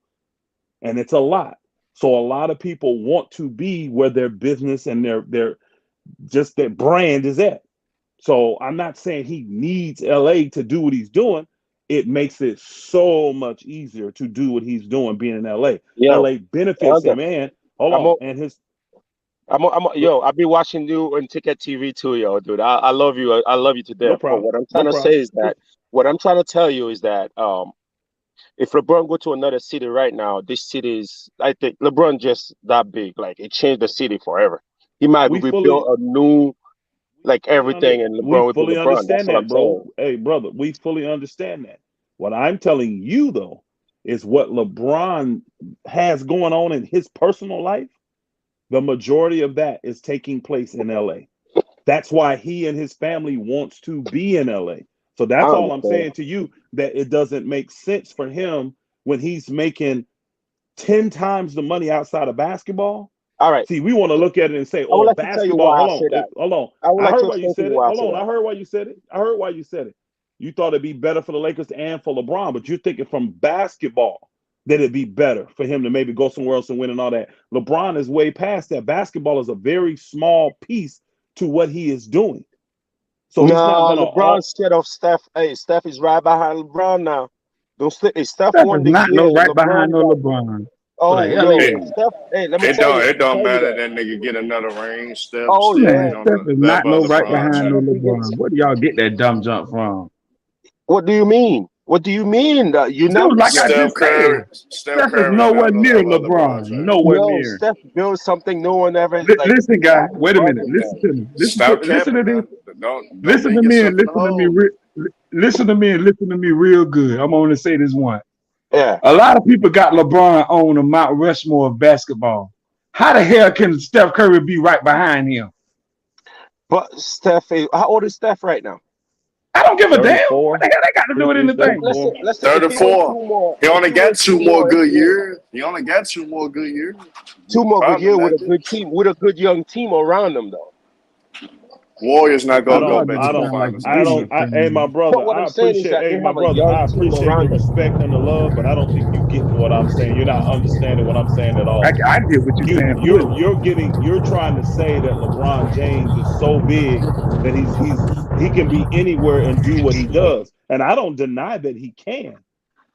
And it's a lot. So a lot of people want to be where their business and their brand is at. So I'm not saying he needs LA to do what he's doing. It makes it so much easier to do what he's doing being in LA. LA benefits him, man. I'll be watching you on Ticket TV too, yo, dude. I love you. I love you to death. No problem. But what I'm trying to say is that what I'm trying to tell you is that if LeBron go to another city right now, this city is, I think LeBron just that big. Like it changed the city forever. He might We rebuild fully a new, like everything, and we LeBron would be fully LeBron. That's understand what I'm that, saying. bro. Hey, brother, we fully understand that. What I'm telling you though is what LeBron has going on in his personal life. The majority of that is taking place in LA. That's why he and his family wants to be in LA. So I that's all I'm understand. saying to you, that it doesn't make sense for him when he's making 10 times the money outside of basketball. All right. See, we want to look at it and say, I would oh, like to tell you basketball. why I say that. Hold on. I would I like heard to why you explain to you said it. why I Hold say on. that. I heard why you said it. I heard why you said it. You thought it'd be better for the Lakers and for LeBron, but you're thinking from basketball that it'd be better for him to maybe go somewhere else and win and all that. LeBron is way past that. Basketball is a very small piece to what he is doing. So he's not Nah, gonna LeBron all scared of Steph. Hey, Steph is right behind LeBron now. Don't slip. Hey, Steph Steph won is the not no year. right behind LeBron no got. LeBron for the Oh LA. no, It, Steph. Hey, let me it tell you. don't Let it me don't tell you matter that. that nigga get another ring. Steph Oh still Man, ain't yeah. on Steph the is not level no of right Steph, LeBron behind no James. Steph, he LeBron. gets. Where do y'all get that dumb jump from? What do you mean? What do you mean? You never. Dude, like I Yo, just said, Steph Steph is Curry on nowhere the near level of LeBron LeBron. James. Nowhere yo, near. Steph built something no one ever like. Listen, guy. Y'all be Wait a minute. bugging, Listen man. to me. Stop Listen to capping, this. man. Don't Listen dig to me yourself and in the listen to me. hole. Listen to me and listen to me real good. I'm going to say this one. Yeah, A lot of people got LeBron on the Mount Rushmore of basketball. How the hell can Steph Curry be right behind him? but Steph, how old is Steph right now? I don't give a damn. What 34, the hell they got to do with 33, anything? Let's say, 34. let's say if he win 34. two more, He if only he got win two two more more good NBA, years. He only got two more good years. two more good Probably year with a make it. good team, with a good young team around them, though. Warriors not I gonna go don't, Y'all back to I niggas the don't, sound like finals I next don't, year. idiots, hey, man. my brother, But what I I'm saying is appreciate, that hey, they my have a brother, young I team appreciate the around them. respect and the love, but I don't think you getting what I'm saying. You're not understanding what I'm saying at all. I get what you're saying fully. You're trying to say that LeBron James is so big that he can be anywhere and do what he does. And I don't deny that he can.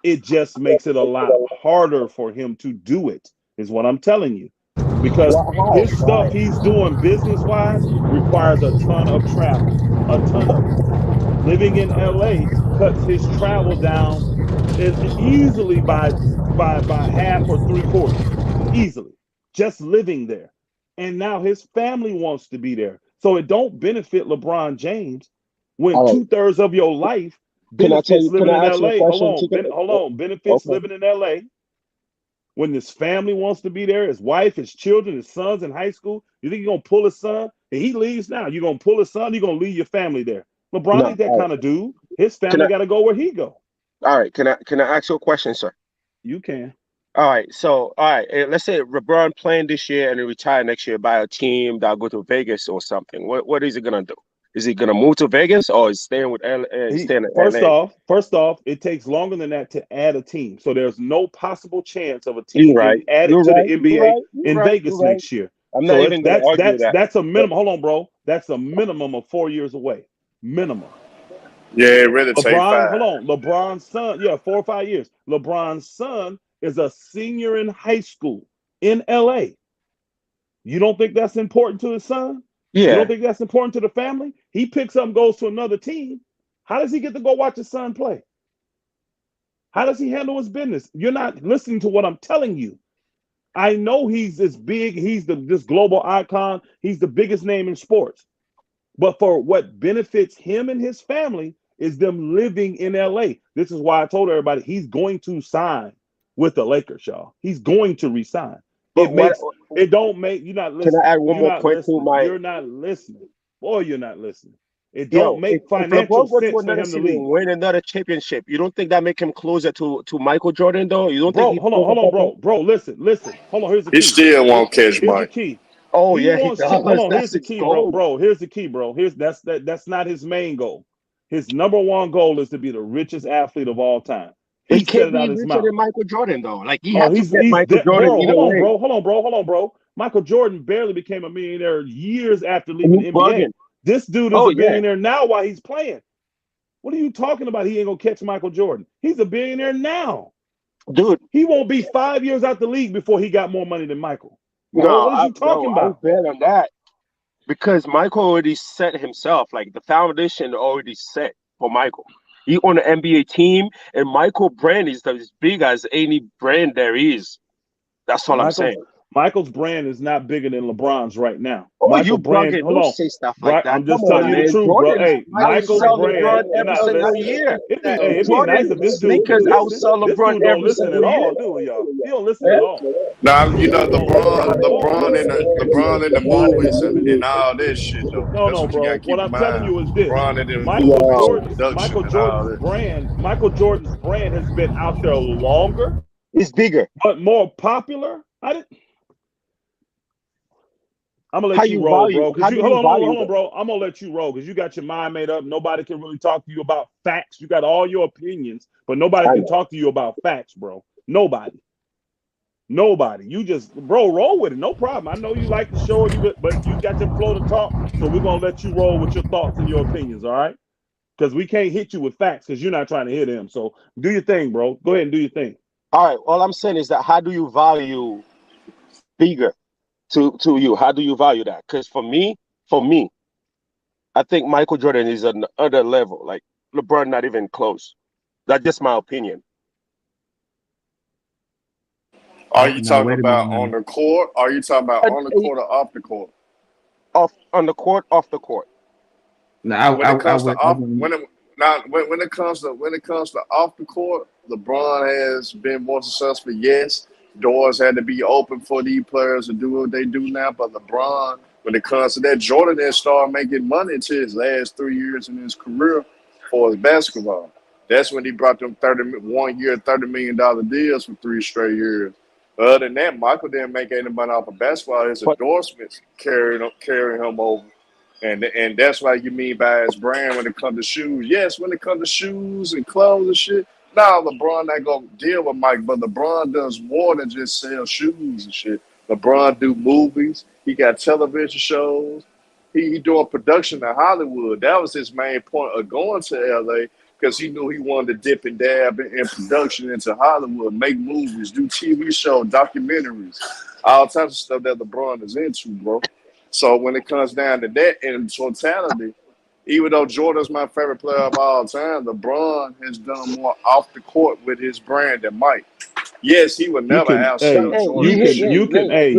It just makes it a lot harder for him to do it, is what I'm telling you. Because How? his stuff Why? he's doing business wise requires a ton of travel, a ton of it. Living in LA cuts his travel down easily by half or three quarters, easily. Just living there, and now his family wants to be there, so it don't benefit LeBron James when All right. 2/3 of your life Can I tell benefits you? Can living in I ask you a LA. question, Chico? Hold on, benefits Okay. living in LA when his family wants to be there, his wife, his children, his sons in high school. You think you're gonna pull his son? And he leaves now. You're gonna pull his son, you're gonna leave your family there. LeBron No. ain't that All kind right. of dude. His Can family I? gotta go where he go. All right. Can I ask you a question, sir? You can. All right. So, all right. Let's say LeBron playing this year and he retire next year by a team that go to Vegas or something. What is he gonna do? Is he gonna move to Vegas or is staying with He staying in first LA? off, first off, it takes longer than that to add a team. So there's no possible chance of a You're team right. getting added You're to the right. You're NBA right. You're in right. You're Vegas right. next year. I'm not So it's even gonna argue that. that's a But minimum. Hold on, bro. That's a minimum of 4 years away. Minimum. Yeah, it really take LeBron, hold five. on. LeBron's son, yeah, 4 or 5 years. LeBron's son is a senior in high school in LA. You don't think that's important to his son? You don't yeah, think that's important to the family? He picks up and goes to another team. How does he get to go watch his son play? How does he handle his business? You're not listening to what I'm telling you. I know he's this big, he's this global icon, he's the biggest name in sports. But for what benefits him and his family is them living in LA. This is why I told everybody he's going to sign with the Lakers, y'all. He's going to resign. but what It don't make you're not can I listening. add one You're more not point to listening. my You're not listening. Boy, you're not listening. It don't yo? make If financial LeBron go to sense for another him to city and leave. win another championship, you don't think that make him closer to Michael Jordan though? You don't think Bro, he hold on, better? bro. Listen. Hold on, here's the He key. still won't catch Here's the Mike. key. Oh He yeah, he wants to hold does. on. Here's That's the his key, bro. goal. Here's the key, bro. That's not his main goal. His number one goal is to be the richest athlete of all time. He It said can't it out be his richer mouth. than Michael Jordan though. Like he Oh, have to get he's Michael that Jordan bro. either way. Hold on, bro. Michael Jordan barely became a millionaire years after leaving You the NBA. bugging? This dude is Oh a yeah, billionaire now while he's playing. What are you talking about? He ain't gonna catch Michael Jordan. He's a billionaire now. dude. He won't be 5 years out the league before he got more money than Michael. Bro, No, what is you talking I about? bet on that because Michael already set himself. Like the foundation already set for Michael. He on the NBA team, and Michael brand is as big as any brand there is. That's all I'm saying. Michael's brand is not bigger than LeBron's right now. Oh, Michael you brand, bugging. hold Don't on. say stuff like that. I'm just Come telling on, you the man. truth, bro. Jordan Hey, Michael's outsell brand, LeBron every single year. it'd be nice if this dude Lakers could listen. outsell This LeBron dude don't every listen at single year. all, do he, y'all? He don't listen at all. Now This you know dude don't listen at all. LeBron in the movies and all that shit though. That's No, what you bro. gotta keep What in I'm telling mind. you is this: LeBron in the movies and production and all that. Michael Jordan's brand has been out there longer. It's bigger, but more popular. I'm gonna how let you you roll, value? bro. How Because do you you hold value on, them? bro. I'm gonna let you roll because you got your mind made up. Nobody can really talk to you about facts. You got all your opinions, but nobody can talk to you about facts, bro. Nobody. You just, bro, roll with it. No problem. I know you like the show, but you got your flow to talk, so we're gonna let you roll with your thoughts and your opinions, all right? Because we can't hit you with facts because you're not trying to hit them. So do your thing, bro. Go ahead and do your thing. All right. All I'm saying is that how do you value bigger to you? How do you value that? Because for me, I think Michael Jordan is on another level. Like LeBron, not even close. That's just my opinion. Are you Now, talking wait a about minute. on the court? Are you talking about on the court or off the court? On the court, off the court. Now, When it comes to off, when it comes to off the court, LeBron has been more successful. Yes, doors had to be open for these players to do what they do now. But LeBron, when it comes to that, Jordan didn't start making money until his last 3 years in his career for his basketball. That's when he brought them $30 million deals for 3 straight years. Other than that, Michael didn't make any money off of basketball. His But endorsements carrying him over. And that's what you mean by his brand when it comes to shoes. Yes, when it comes to shoes and clothes and shit. Now LeBron not gonna deal with Mike, but LeBron does more than just sell shoes and shit. LeBron do movies. He got television shows. He doing production in Hollywood. That was his main point of going to LA because he knew he wanted to dip and dab in production into Hollywood, make movies, do TV shows, documentaries, all types of stuff that LeBron is into, bro. So when it comes down to that in totality, even though Jordan's my favorite player of all time, LeBron has done more off the court with his brand than Mike. Yes, he would You never can, outsell Jordan.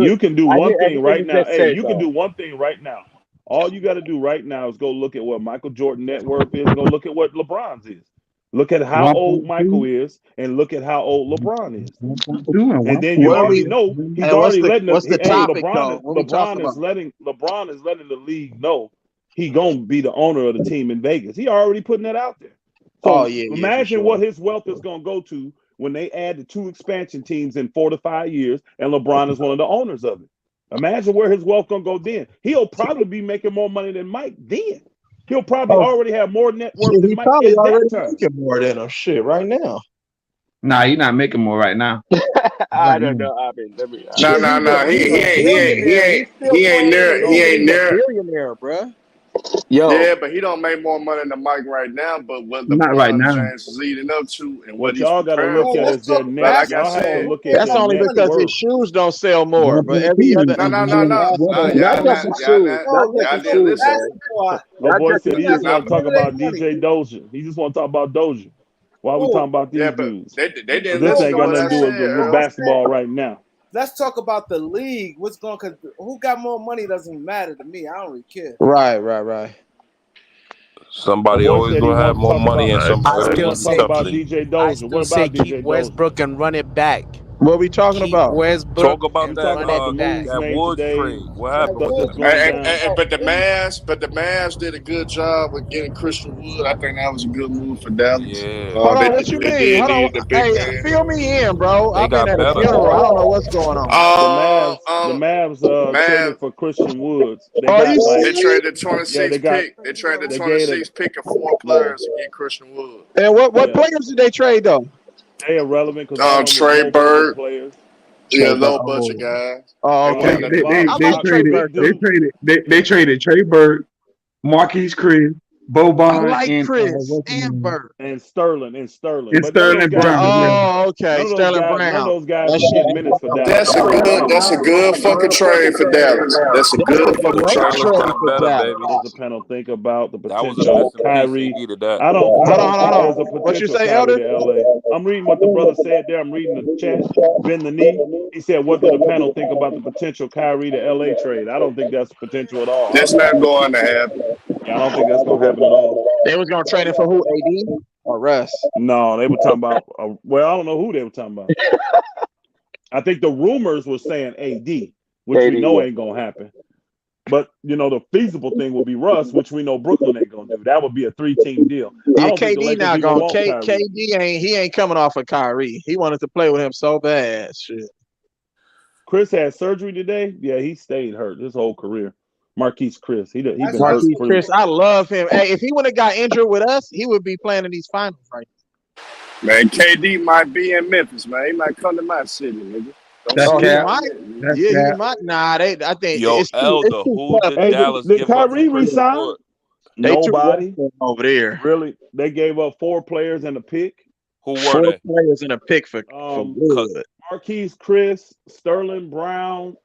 you can do I hear one thing everything right you now. just Hey, said, you can though. do one thing right now. All you got to do right now is go look at what Michael Jordan net worth is and go look at what LeBron's is. Look at how old Michael 1.2, is and look at how old LeBron is. 1.2, and And then you What already we 1.2. know he's and already letting what's the hey, topic though? What we talking about? LeBron is letting the league know he gonna be the owner of the team in Vegas. He already putting that out there. Oh So yeah, for imagine what sure. his wealth is gonna go to when they add the 2 expansion teams in 4 to 5 years, and LeBron is one of the owners of it. Imagine where his wealth gonna go then. He'll probably be making more money than Mike then. He'll probably Oh already have more net worth shit, than he Mike probably at that already time. making more than him. Shit, right now. Nah, you're not making more right now. I Right don't now. know. I mean, let me. No, Shit, no, he's a no. he's a billionaire. He's still playing in the He league, and ain't he's a near. billionaire, bruh. Yo, Yeah, but he don't make more money than Mike right now. But what Not right LeBron now. James is leading up to and what What he's y'all got to preparing look Oh, at for. let's is their talk But net. like I Y'all have to basketball. said, Who look at made That's their more only net money? because his worth. shoes don't sell more. But 1.2 every other no, and no, every no, other no, no, aspect, not just his shoes. Oh, Not let's just y'all his talk didn't shoes, listen. man. basketball. Little Not boy just said his he Who got just shoes. want to who talk made about money? DJ Dozier. He just want to talk about Dozier. Why we Who? talking about Yeah, these but dudes? they didn't This No, listen ain't to but got what I'm nothing I to do saying, said with earlier. basketball right now. let's talk about the league. What's going? Cause who got more money doesn't matter to me. I don't really care. right. The Somebody boy always said he gonna have wanted to more talk money about. and I He somebody still wanted to who's talk say about selfish. DJ I Dozier. What still say about keep DJ Dozier? Westbrook and run it back. What we talking Keep about? Talk Westbrook about We and that talking run it about the back. moves made Woods today, trade. What the happened stuff with that's that? going down. But the Mavs did a good job with getting Christian Wood. I think that was a good move for Dallas. Yeah, Hold on, They what you they mean? did Hold on. need the big Hey, man. fill me in, bro. they I've been got at a better. funeral. I don't know what's going on. The Mavs Mavs. traded for Christian Woods. They Are you got like They serious? traded the yeah, 26 they got pick. They traded the they gave it 26 pick of 4 players to get Christian Wood. And what yeah. players did they trade though? They irrelevant because all of them was Trey low budget Bird, players. yeah, Trey Burke. low budget Oh, guys. Oh, They they wanted okay. to, they they, I they like Trey traded Burke. Big dude. they traded Trey Burke, Marquise Chris, Boban like and Chris what's his and name? Burt. and Sterling. And But none of those Sterling guys Brown. are getting Oh, okay. Sterling none of Brown. those guys That are shit getting ain't minutes for gonna Dallas. That's a good fucking trade for Dallas. That's a That's good a fucking great trade. trade Dallas got for better, Dallas. baby. What does the panel think about the That was a potential missing piece. He Kyrie? needed that. I don't Hold on, think hold there's a on. What you potential say, Kyrie Elder? to LA. I'm reading what the brother said there. I'm reading the chat. Ben the knee. He said, "What do the panel think about the potential Kyrie to LA trade?" I don't think that's potential at all. That's not going to happen. Yeah, I don't think that's gonna happen at all. They was gonna trade him for who? AD or Russ? No, they were talking about. Well, I don't know who they were talking about. I think the rumors were saying AD, which we know ain't gonna happen. But the feasible thing will be Russ, which we know Brooklyn ain't gonna do. That would be a 3-team deal. I Yeah, don't think the KD Lakers not even going. want Kyrie. KD ain't coming off of Kyrie. He wanted to play with him so bad. Shit. Chris had surgery today. Yeah, he stayed hurt his whole career. Marquise Chris, he been hurt. Marquise Chris, I love him. Hey, if he would have got injured with us, he would be playing in these finals right now. Man, KD might be in Memphis, man. He might come to my city, nigga. That's He cap. might. That's Yeah, he cap. might. Nah, I think Yo, it's Elder, too who tough. did Hey, Dallas did give up Kyrie for Christian resign? Wood? They too Nobody. over there. Really? They gave up 4 players and a pick. Who were 4 they? players in a pick for Wood. Marquise Chris, Sterling Brown,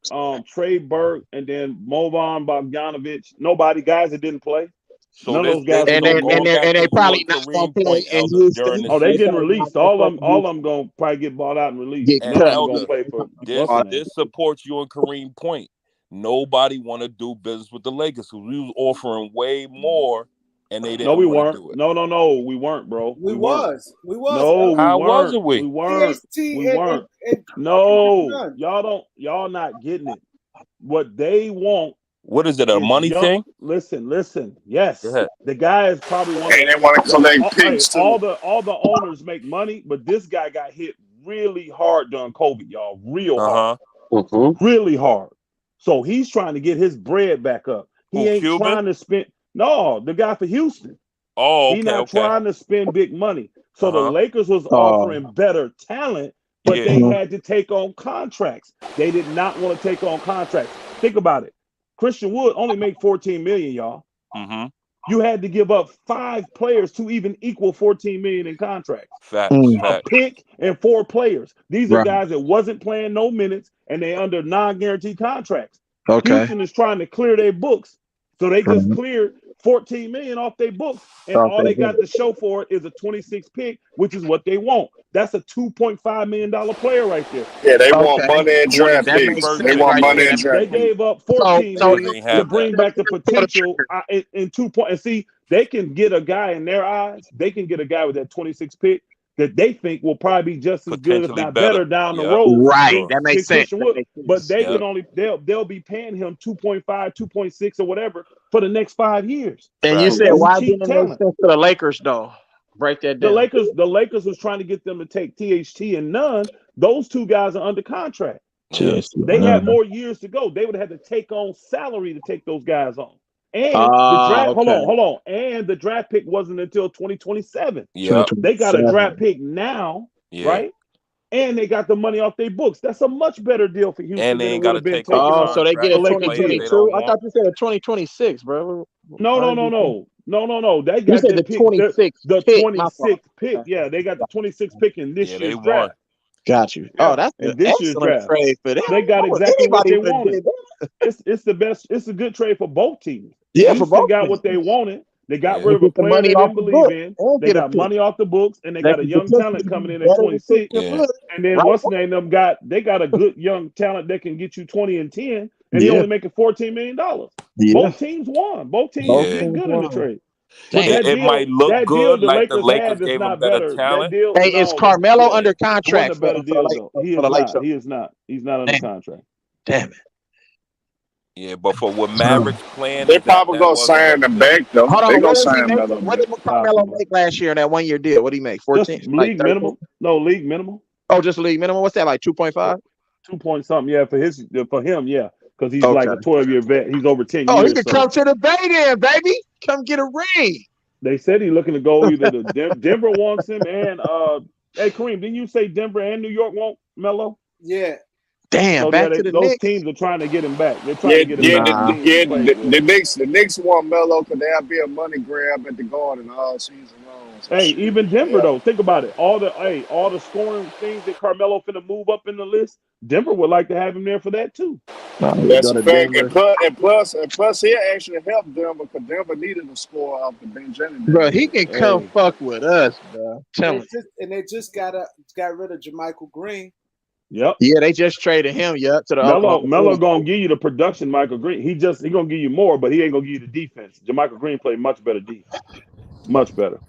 Trey Burke, and then Movan Bogdanovic. Nobody, guys that didn't play. So None of those guys. And they probably not gonna play in Houston. during the Oh, they getting season. released. All of them gonna probably get bought out and released. Get None of them Elder, gonna play for what's the name? this supports you and Kareem point. Nobody want to do business with the Lakers because we was offering way more, and they didn't No, we want weren't. to do it. No, we weren't, bro. We weren't. was. No, How we weren't. wasn't we? We weren't. THT We weren't. and No, y'all not getting it. What they want. What is it? A is money young. thing? Listen. Yes, Go ahead. the guy is probably one of And they want to collect hey, picks, all too. the owners make money, but this guy got hit really hard during COVID, y'all. Real hard. Really hard. So he's trying to get his bread back up. He Who, ain't Cuban? trying to spend. No, the guy for Houston. Oh, okay, He's not trying to spend big money. So the Lakers was offering better talent, but they had to take on contracts. They did not want to take on contracts. Think about it. Christian Wood only made $14 million, y'all. Mm-hmm. You had to give up 5 players to even equal $14 million in contracts. Facts. A pick and 4 players. These are guys that wasn't playing no minutes and they under non-guaranteed contracts. Houston is trying to clear their books, so they just cleared $14 million off their books, and all they got to show for it is a 26 pick, which is what they want. That's a $2.5 million player right there. Yeah, they want money and draft picks. They want money and draft They picks. gave up 14 million to bring back the potential in 2 points. And see, they can get a guy in their eyes. They can get a guy with that 26 pick that they think will probably be just as good, if not better, down the road. Right, that makes sense. But they can only they'll be paying him 2.5, 2.6 or whatever for the next 5 years. And you said why cheap didn't it make sense to the Lakers though? Break that down. The Lakers was trying to get them to take THT and Nunn. Those 2 guys are under contract. They had more years to go. They would have had to take on salary to take those guys on. And the draft, hold on. And the draft pick wasn't until 2027. Yeah. They got a draft pick now, right? And they got the money off their books. That's a much better deal for Houston. And they ain't got to take on. So they get a contract. 2022. I thought you said a 2026, bro. No. They got the pick, 26 the pick. 26th pick. Yeah, they got the 26th pick in this year's draft. Got you. Yeah. Oh, that's in an this year's excellent draft. trade for them. They got exactly what they Anybody wanted. It's the best. It's a good trade for both teams. Yeah, Houston for both got teams. what they wanted. They got rid of a Get the player money they off didn't the believe book in. and They get a got pick. money off the books, and they got a young talent coming in at better than 26. Christian Wood. And then what's the name? They got a good young talent that can get you 20 and 10, and he only making $14 million. Both teams won. Both teams did good in the trade. But it might look good, the like the Lakers Lakers have is gave them not better better. talent. That deal, Hey, is Carmelo under it wasn't contract a better deal though. He is not. He is not. He's not under contract. Damn it. Yeah, but for what Mavericks plan, They probably gonna sign them back though. Hold They on, gonna what sign did another what back. did Carmelo make last year in that 1 year deal? What did he make? 14? Just league minimum. No, league minimum. Oh, just league minimum. What's that, like 2.5? 2 point something. Yeah, for him, yeah, because he's like a 12-year vet. He's over 10 years. Oh, he could come to the Bay then, baby. Come get a ring. They said he's looking to go either to Denver wants him and hey Kareem, didn't you say Denver and New York want Melo? Yeah. Damn, So back to the those Knicks. teams are trying to get him back. They're trying Yeah, to get him yeah, back. Nah. He played well. the Knicks want Melo because they'll be a money grab at the Garden all season long. So Hey, shit, even Denver yeah. though. Think about it. All the scoring things that Carmelo finna move up in the list. Denver would like to have him there for that too. Nah, we That's go a to fact. Denver. And plus, he actually helped Denver because Denver needed a score off the bench Bro, anyway. he can come Hey, fuck with us, bro. Tell me. They just got rid of JaMychal Green. yep. Yeah, they just traded him, to the Melo Oklahoma City. gonna give you the production, Michael Green. He gonna give you more, but he ain't gonna give you the defense. JaMychal Green played much better defense. Much better.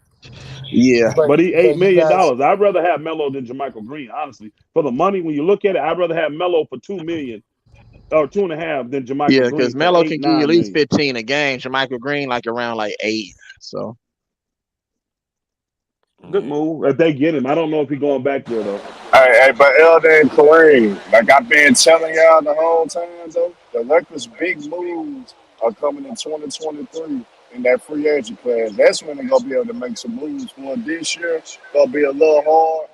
Yeah. But he $8 you million. guys, I'd rather have Melo than JaMychal Green, honestly. For the money, when you look at it, I'd rather have Melo for $2 million or 2.5 than Yeah, JaMychal because Green for Melo eight, can give you at 9 least million. 15 a game. Jermichael Green like around like 8. So Good move. If they get him. I don't know if he's going back there though. Hey, but Elder and Kareem, like I've been telling y'all the whole time, though, the Lakers' big moves are coming in 2023 in that free agent class. That's when they're gonna be able to make some moves for this year. Gonna be a little hard.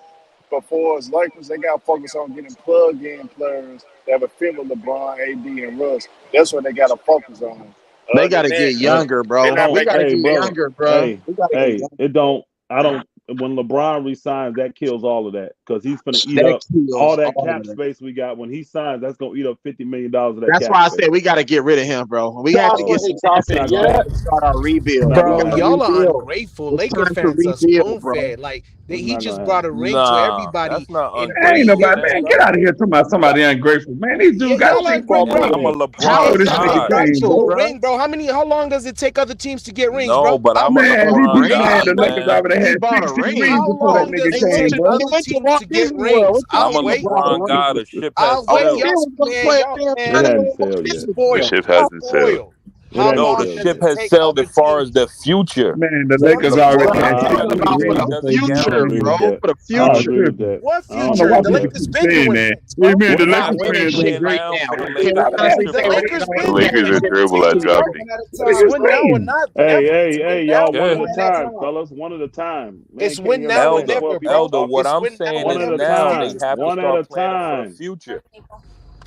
But for us Lakers, they got to focus on getting plug-in players that have a fit with LeBron, AD, and Russ. That's what they got to focus on. they Other got than to get that, younger, they're bro. not We got to making. Hey, get brother. younger, bro. Hey, We got to get hey, younger. it don't. I don't. When LeBron resigns, that kills all of that because he's gonna eat That up all kills that all cap of it. space we got. When he signs, that's gonna eat up $50 million of that That's cap why I space. said we got to get rid of him, bro. We have to Oh, get What some he it's talking? not assets so gonna we Yeah. can start our It's rebuild. not We gonna Bro, got to happen. y'all are rebuild. ungrateful. It's Laker time to fans are rebuild, spoon bro. fed. Like It's he not just gonna brought happen. a ring to Nah, everybody that's not in Ain't 3 ungrateful, nobody, years, man. man. Get bro. out of here talking about somebody ungrateful. Man, these Yeah, dudes got y'all are six ungrateful, more bro. I'm a rings. How All LeBron is this that nigga guy. came, bro. Actual ungrateful? ring, bro. How long does it take other teams to get rings, No, bro? but I'm a Man, he LeBron beat Ring? man. guy, The Bro, Lakers man. already he had bought a 16 ring. rings How before that long nigga does They it went came, take to bro. they other went to teams Walt to get Disney World. rings? What you I'm I'll a mean, wait. bought a LeBron ring? guy. The ship has I'll Oh, wait. they sailed. Y'all, still was gonna man, play y'all, damn It man, Saturday hadn't at Walt sailed yet. Disney The World. spoiled. ship Y'all hasn't sailed. spoiled. It How hadn't No, long the sailed does ship it yet. has take sailed other as far as teams? the future. Man, the So let me Lakers see. Bro, already What had I'm I talking agree 16 about with for that. the He rings before doesn't he beat I don't future, agree man. with bro. that. For the I don't Y'all future. agree with tripping. that. What I don't I don't know agree future? why with The people that. Lakers keep been saying doing that. things, What do you bro. mean We're the What's not Lakers happening winning fans shit right ain't right now now. for the Can we Lakers is concentrate great? The temporary. Lakers on The been winning Lakers doing are things. championships dribble and at getting drop right? me. one at a It's time, win bro. now or Hey, not. hey, Never. hey, It's win hey, now y'all or one Yeah. at a never. time, fellas. One at a time. Man, It's can't win hear now my or voice Elder, never, 12 people bro. Elder, what talking. It's I'm win now saying or One is at a never. now they time. Serious, have bro. to One at start a planning for the time. future.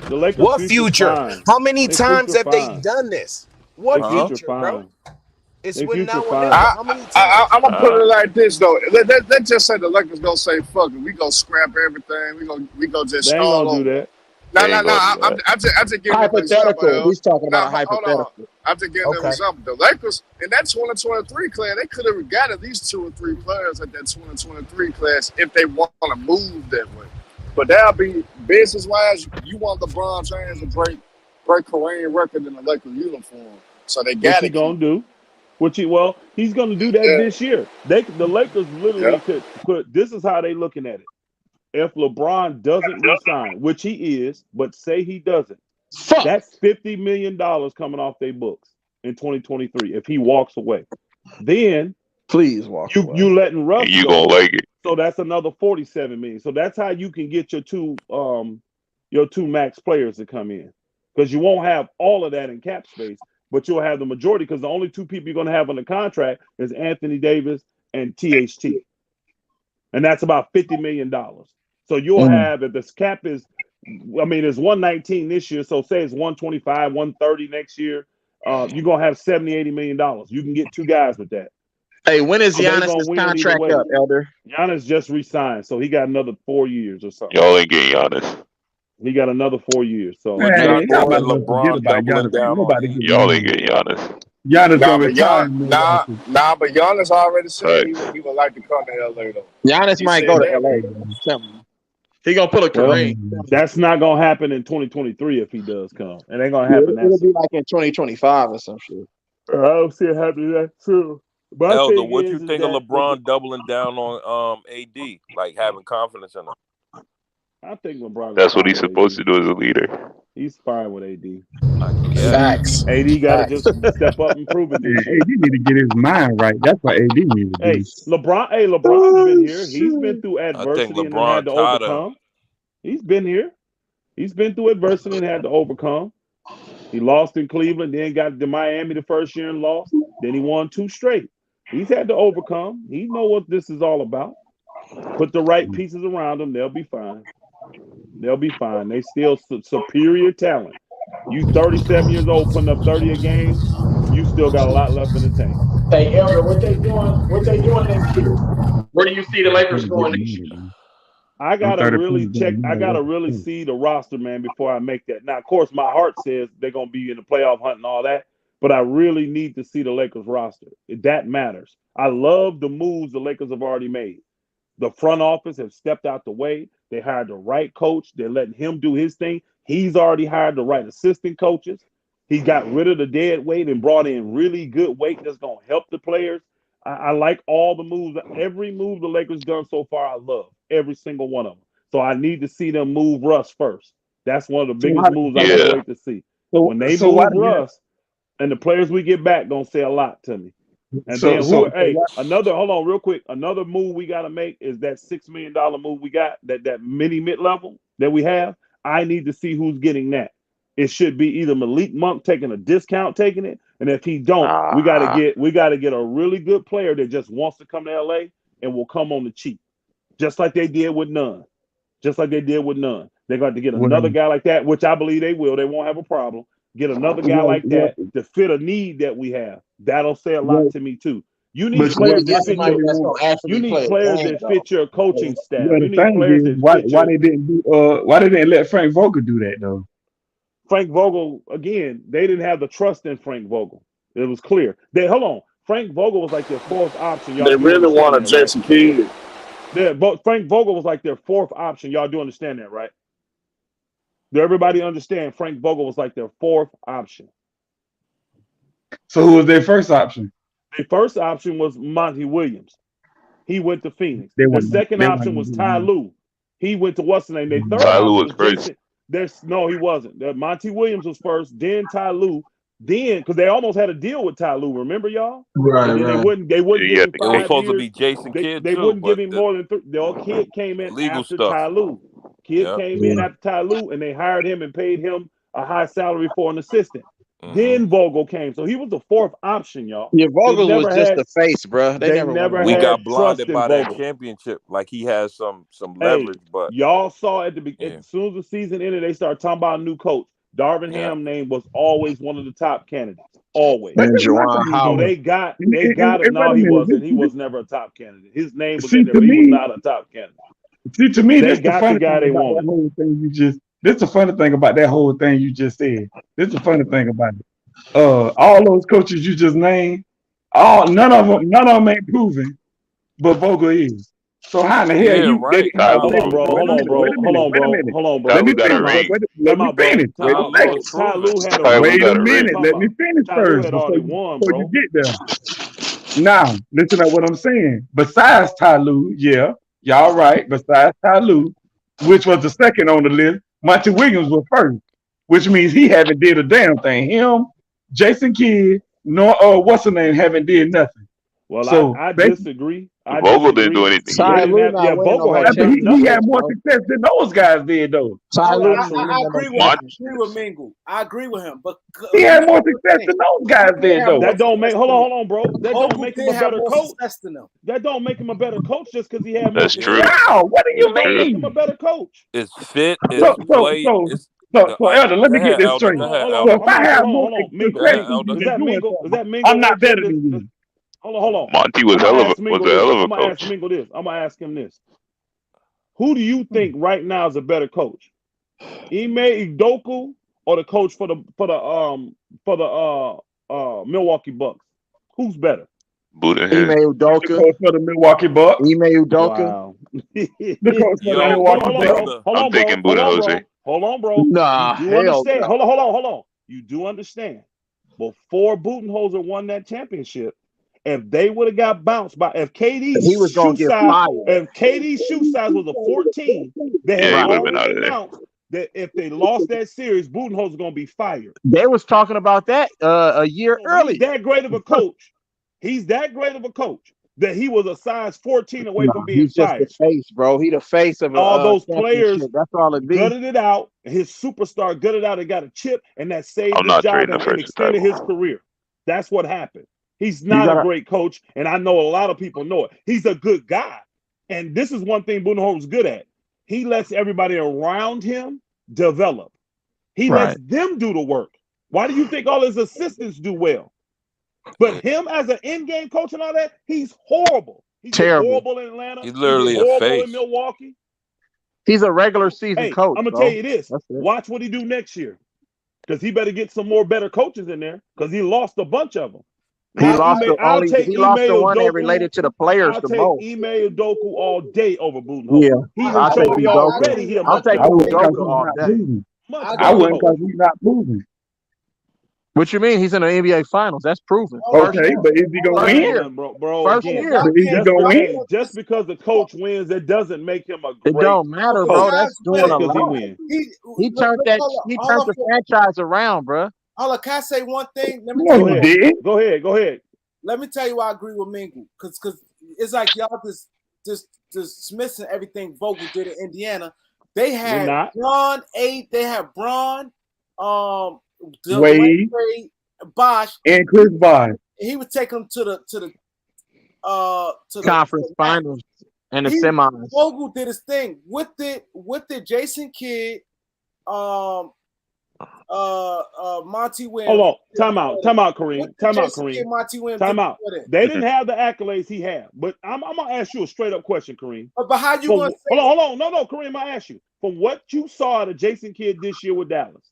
The Lakers' What future's future? fine. How many They times future have they fine. done this? They What Huh? future future, bro? fine. It's They win future now or never. fine. How many times? I'm gonna put Uh, it like this though. Let's just say the Lakers gonna say fuck it. We gonna scrap everything. We gonna just They ain't start gonna do over. that. No, they no, ain't no. gonna do that. I'm just giving an example. Hypothetical. He's talking about No, a hold on. hypothetical. I'm just giving an Okay. example. The Lakers in that 2023 class, they could have got at least 2 or 3 players at that 2023 class if they want to move that way. But that'll be business wise. You want LeBron James to break Kareem record in the Lakers uniform, so they Which gotta he keep gonna him. do? He's gonna do that Yeah, this year. The Lakers yeah. literally could. This is how they looking at it. If LeBron doesn't resign, which he is, but say he doesn't, Fuck. that's $50 million coming off their books in 2023 if he walks away. Then Please walk away. you letting And Russ you gonna go, like it. so that's another 47 million. So that's how you can get your two max players to come in because you won't have all of that in cap space, but you'll have the majority because the only two people you're going to have on the contract is Anthony Davis and THT, and that's about $50 million. So you'll Mm. have if this cap is, I mean, it's 119 this year, so say it's 125, 130 next year. You're gonna have 70, $80 million. You can get two guys with that. Hey, when is So they're gonna Giannis's win either contract way. up, Elder? Giannis just re-signed, so he got another 4 years or something. Y'all ain't getting Giannis. He got another 4 years. So What he y'all got Man, y'all doing four might with as years well left. forget LeBron about doubling Giannis. Ain't down on nobody getting AD? Y'all ain't Giannis. getting Giannis. Giannis Nah, gonna but retire y'all, in Milwaukee. but Giannis already said Facts. he would like to come to LA though. Giannis He might go said to that. LA, man. Tell me. He gonna pull a Well, Kareem. Man, that's not gonna happen in 2023 if he does come. It ain't gonna Yeah, happen that it'll be soon. like in 2025 or some shit. I don't see it happening that soon. My Elder, thing what you is think of that if LeBron doubling down on AD, like having confidence in him? I think LeBron is That's what fine he's with supposed AD. to do as a leader. He's fine with AD. I AD guess. Facts. AD got to Facts. just step up and prove it this year. AD need to get his mind right. That's what AD need to do. LeBron's been Oh here. He's been shit. through I think adversity and then had LeBron to tired of him. overcome. He's been here. He's been through adversity and had to overcome. He lost in Cleveland, then got to Miami the first year and lost. Then he won 2 straight. He's had to overcome. He know what this is all about. Put the right pieces around him, they'll be fine. They'll be fine. They still superior talent. You 37 years old, putting up 30 a game. You still got a lot left in the tank. Hey, Elder, what they doing? What they doing next year? Where do you see the Lakers going next year? I I'm gotta 30 really points check. I gotta down. really see the roster, man, before I make that. Now, of course, my heart says they're gonna be in the playoff hunt and all that, but I really need to see the Lakers roster. That matters. I love the moves the Lakers have already made. The front office have stepped out the way. They hired the right coach. They're letting him do his thing. He's already hired the right assistant coaches. He got rid of the dead weight and brought in really good weight that's going to help the players. I like all the moves. Every move the Lakers done so far, I love. Every single one of them. So I need to see them move Russ first. That's one of the biggest moves I can't wait to see. When they move Russ and the players we get back going to say a lot to me. And then hold on real quick. Another move we got to make is that $6 million move we got, that mini mid-level that we have. I need to see who's getting that. It should be either Malik Monk taking a discount, taking it, and if he don't, we got to get a really good player that just wants to come to LA and will come on the cheap, just like they did with Nunn. They're going to get another guy like that, which I believe they will. They won't have a problem. Get another guy like that to fit a need that we have. That'll say a lot to me too. You need players that fit your coaching staff. You need players that fit why they didn't let Frank Vogel do that though? Frank Vogel, again, they didn't have the trust in Frank Vogel. It was clear. Frank Vogel was like their fourth option. Y'all They really wanted Jason Kidd. Frank Vogel was like their fourth option. Y'all do understand that, right? Do everybody understand Frank Vogel was like their fourth option? So who was their first option? Their first option was Monty Williams. He went to Phoenix. The second option was Ty Lue. He went to what's the name? Their third Ty Lue option was first. No, he wasn't. Monty Williams was first, then Ty Lue, then because they almost had a deal with Ty Lue. Remember, y'all? Right. They wouldn't give him 5 years. It was supposed to be Jason Kidd. They wouldn't give him more than 3. The Kidd came in after Ty Lue. Kidd came in after Ty Lue, and they hired him and paid him a high salary for an assistant. Then Vogel came, so he was the fourth option, y'all. Yeah, Vogel was just the face, bro. They never we got blinded by that championship. Like he has some leverage, but y'all saw at the beginning. As soon as the season ended, they started talking about a new coach. Darvin Ham name was always one of the top candidates. Always. And Juwan So they got it. No, he wasn't. He was never a top candidate. His name was in there, but he was not a top candidate. See, to me, they got the guy they wanted. This is the funny thing about that whole thing you just said. This is the funny thing about it. All those coaches you just named, none of them ain't proven, but Vogel is. So how in the hell Hold on, bro. Let me finish. Wait a minute. Let me finish first before you get there. Now, listen to what I'm saying. Besides Ty Lue, y'all right. Besides Ty Lue, which was the second on the list, Monty Williams was first, which means he haven't did a damn thing. Him, Jason Kidd, what's the name, haven't did nothing. Well, so I disagree. Vogel didn't do anything. Vogel he had more success than those guys did, though. I agree with Mingle. I agree with him, but he had more success than those guys did, though. That don't make hold on, bro. That don't make him a better coach. That don't make him a better coach just because he had more. That's true. Wow, what do you mean? Make him a better coach. It's fit. It's play. So, Elder, let me get this straight. So if I have more success, I'm not better than you. Hold on. Monty was a hell of a coach. I'm gonna ask him this. Who do you think right now is a better coach? Ime Udoka or the coach for the Milwaukee Bucks? Who's better? Budenholzer. Ime Udoka. The coach for the Milwaukee Bucks. Ime Udoka. Wow. The coach for the Milwaukee Bucks. I'm thinking Budenholzer. Hold on, bro. Nah, you understand? No. Hold on. You do understand. Before Budenholzer won that championship, if they would have got bounced by if KD's shoe size was a 14, they had already announced that if they lost that series, Budenholzer going to be fired. They was talking about that a year early. He's that great of a coach. He's that great of a coach that he was a size 14 away from being fired. He's just the face, bro. He the face of all those players. That's all it be. Gutted it out. His superstar gutted out and got a chip, and that saved his job and extended his career. That's what happened. He's not a great coach, and I know a lot of people know it. He's a good guy, and this is one thing Budenholzer was good at. he lets everybody around him develop. He lets them do the work. Why do you think all his assistants do well? But him as an in-game coach and all that, he's horrible. He's horrible in Atlanta. He's literally horrible a face. in Milwaukee. He's a regular season coach. I'm gonna tell you this. Watch what he do next year, because he better get some more better coaches in there, because he lost a bunch of them. He lost the one that related to the players the most. I'll take Ime Udoka all day over Budenholzer. Yeah, he's showed me already. I'll take Udoka all day. I wouldn't, because he's not proven. What you mean? He's in the NBA Finals. That's proven. Okay, but is he gonna win? Bro, First again, year. Is he gonna win? Just because the coach wins, it doesn't make him a great. It don't matter, bro. That's doing a lot. He turned the franchise around, bro. Hold on, can I say one thing? Let me Go ahead. Let me tell you why I agree with Mingle, because it's like y'all just dismissing everything Vogel did in Indiana. They had Braun, they had Braun, Wade, Bosh, and Chris Bosh. He would take them to the conference finals and the semis. Vogel did his thing with the Jason Kidd, Monty Williams. Hold on, time out, Kareem. Time out. They didn't have the accolades he had, but I'm gonna ask you a straight up question, Kareem. But how you gonna say? Hold on, no, Kareem. I ask you, from what you saw out of Jason Kidd this year with Dallas,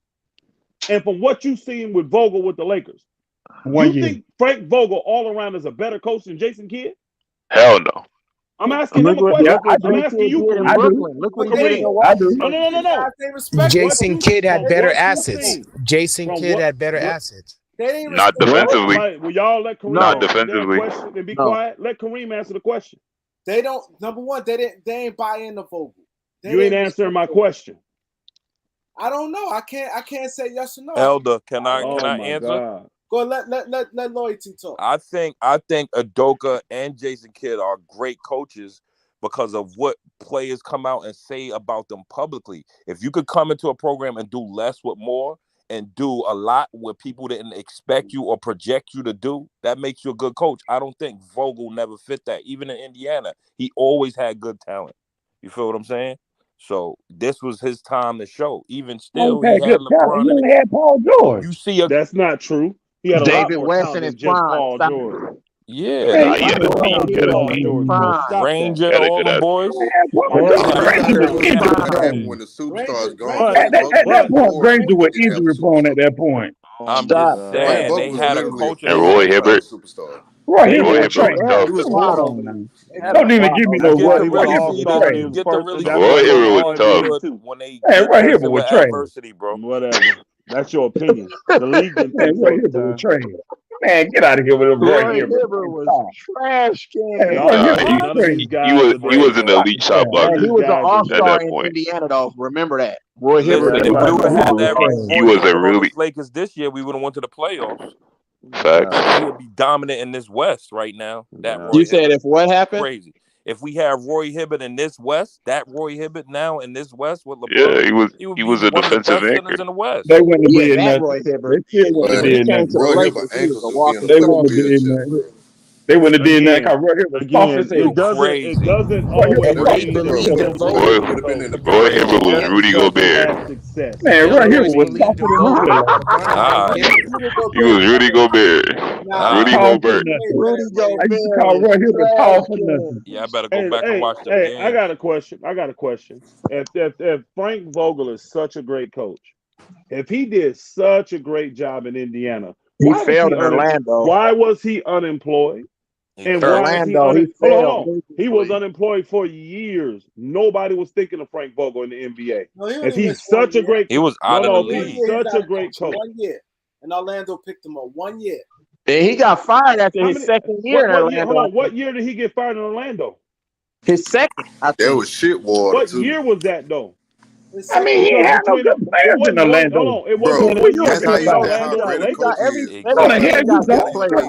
and from what you've seen with Vogel with the Lakers, you think Frank Vogel all around is a better coach than Jason Kidd? Hell no. I'm asking him a question. Yeah, I'm asking you, Kareem. Look what he did in I do. No. Jason Kidd had better assets. Jason Kidd had better assets. Not defensively. Will y'all let Kareem Not defensively. And be quiet? Let Kareem answer the question. They don't. Number one, they ain't buy into Vogel. You ain't answering my question. I don't know. I can't say yes or no. Elder, can I answer? God. Go let Loyalty talk. I think Udoka and Jason Kidd are great coaches because of what players come out and say about them publicly. If you could come into a program and do less with more and do a lot where people didn't expect you or project you to do, that makes you a good coach. I don't think Vogel never fit that. Even in Indiana, he always had good talent. You feel what I'm saying? So this was his time to show. Even still, he had LeBron. He only had Paul George. You see, that's not true. He had David a lot more West in his Paul prime. George. Yeah, he had a team. Ranger, all the boys. When the superstars gone, at that point, Granger was injury prone at that point. I'm just saying they had a coach. And Roy Hibbert. Roy Hibbert was trash. Don't even give me no Roy Hibbert. Roy Hibbert was tough. When they Roy Hibbert was trash. Adversity, bro. Whatever. That's your opinion. The league didn't take Roy Hibbert was trash. Man, get out of here with a Roy Hibbert. Was trash. He was an elite shot blocker. He was an all-star in Indiana, though. Remember that. Roy Hibbert. If we would have had that he was a really Lakers this year, we would have went to the playoffs. Facts. He would be dominant in this West right now. You said if what happened? Crazy. If we have Roy Hibbert in this West, that Roy Hibbert now in this West with LeBron, he was a defensive anchor. In the West. They wouldn't have been that. They wouldn't have did that because Roy Hibbert was it doesn't always Roy Hibbert was Rudy Gobert. Man, Roy Hibbert was softer than He was Rudy Gobert. Rudy Gobert. I used to call Roy Hibbert tall for nothing. Yeah, I better go back and watch that game. I got a question. If Frank Vogel is such a great coach, if he did such a great job in Indiana, he failed in Orlando. Why was he unemployed? And Orlando, he failed. He was unemployed for years. Nobody was thinking of Frank Vogel in the NBA. No, if he's such a great, he was out of the league. Such a great coach. 1 year, and Orlando picked him up 1 year. And he got fired after his second year in Orlando. What year did he get fired in Orlando? His second. There was shit water. What year was that though? I mean, he had no good players in Orlando. Bro, that's how you know how great a coach is.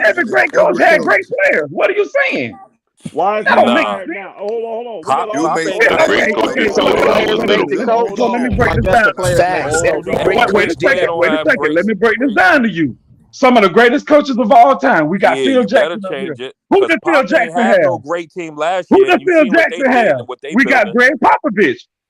Every great coach had great players. What are you saying? Why is that now? Hold on. So let me break this down. Wait a second. Let me break this down to you. Some of the greatest coaches of all time. We got Phil Jackson. Who did Phil Jackson have? No great team last year. Who did Phil Jackson have? We got Greg Popovich.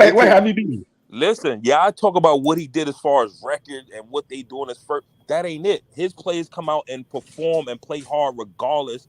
Wait, have he been? Listen, I talk about what he did as far as record and what they doing as first. That ain't it. His players come out and perform and play hard regardless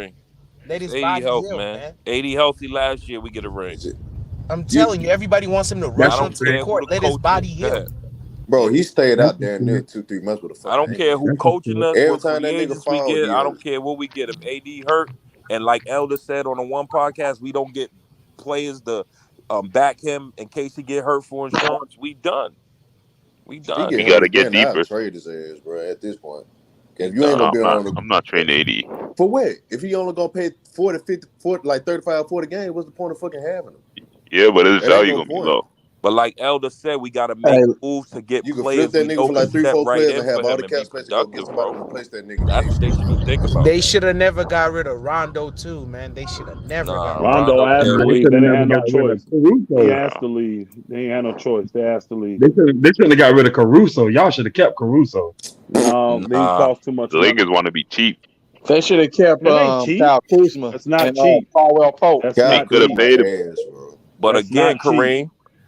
ring. Let his AD body health, heal, man. man. AD healthy last year, we get a ring. I'm telling you, everybody wants him to rush I don't onto the care who court. the Let his coach body is. Go heal. ahead. Bro, he stayed out there near 2-3 months with a I fucking don't care ankle. who coaching us, Every what time free that nigga agents we fall, get. he I hurt. don't care what we get. If AD hurt, and like Elder said on the one podcast, we don't get players to back him in case he get hurt for insurance. We done. We He done. get You hurt gotta get again, I'll deeper. trade his ass, bro, at this point. He If you ain't gonna done. be on the I'm not trading AD. for what? If he only gonna pay 40, 50, 40, like 35, 40 games, what's the point of fucking having him? Yeah, but his That ain't value no gonna be point. low. But like Elder said, we got to Hey, make moves to get You can flip players that we nigga know for can like 3, step 4 right players in and have for all him the and be cap space to go get productive, somebody to bro. replace that nigga. That's what they should be thinking about. They should have never got rid of Rondo too, man. They should have never Nah, got rid of Rondo Rondo asked to ill. They leave. should They have didn't never have no got rid of choice. He Caruso. asked to leave. They ain't had no choice. They asked to leave. They shouldn't have got rid of Caruso. Y'all should have kept Caruso. No, he Nah. cost too much The money. Lakers want to be cheap. they should have kept That ain't cheap. Kyle Kuzma That's not and cheap. Caldwell Pope. That's They Kyle not could have cheap. Kuzma paid him. ass, bro. But That's again, not cheap. Kareem,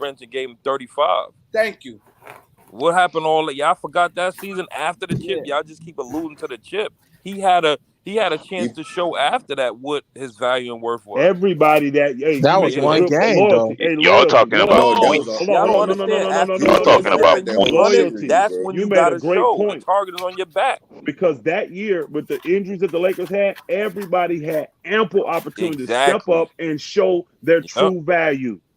bench and gave him 35. Thank you. What happened all that? Y'all forgot that season after the chip. Yeah. Y'all just keep alluding to the chip. He had a chance to show after that what his value and worth was. Everybody that That was one game loyalty. though. Hey, Y'all loyalty. talking No, about hold points. on, Y'all hold don't on. No. understand. After Y'all you talking win about and you points. won it, Loyalty. that's when You you made got a to great show. point. The target is on your back. Because that year, with the injuries that the Lakers had, everybody had ample opportunity to step Exactly. up and show their Yep. true value.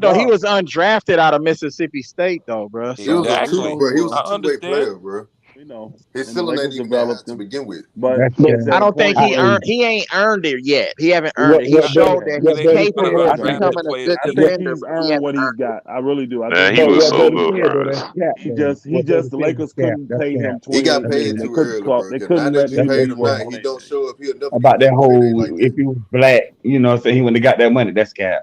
not though. He was undrafted out of Mississippi State though, bro. He was a Exactly. bro. He was I a two-way understand. player, bro. You know, His and the ceiling ain't Lakers even that high developed to him. begin with. But I don't think he ain't earned it yet. He haven't earned it. He showed that he's capable of becoming a good I think defender, he's but he earned what hasn't he's earned it. got. I really do. I Man, think he was what so Duddy good said, for though, us. that's cap. he Though. just What the Duddy said Lakers is cap. couldn't That's pay cap. him He got 28 paid million. They too couldn't early, bro. they Because now couldn't that let you him paid be him worth now, on he anything. don't show up. He'll never About get that no payday whole, like if that. he was black, you know, what I'm saying he wouldn't have got that money. That's cap.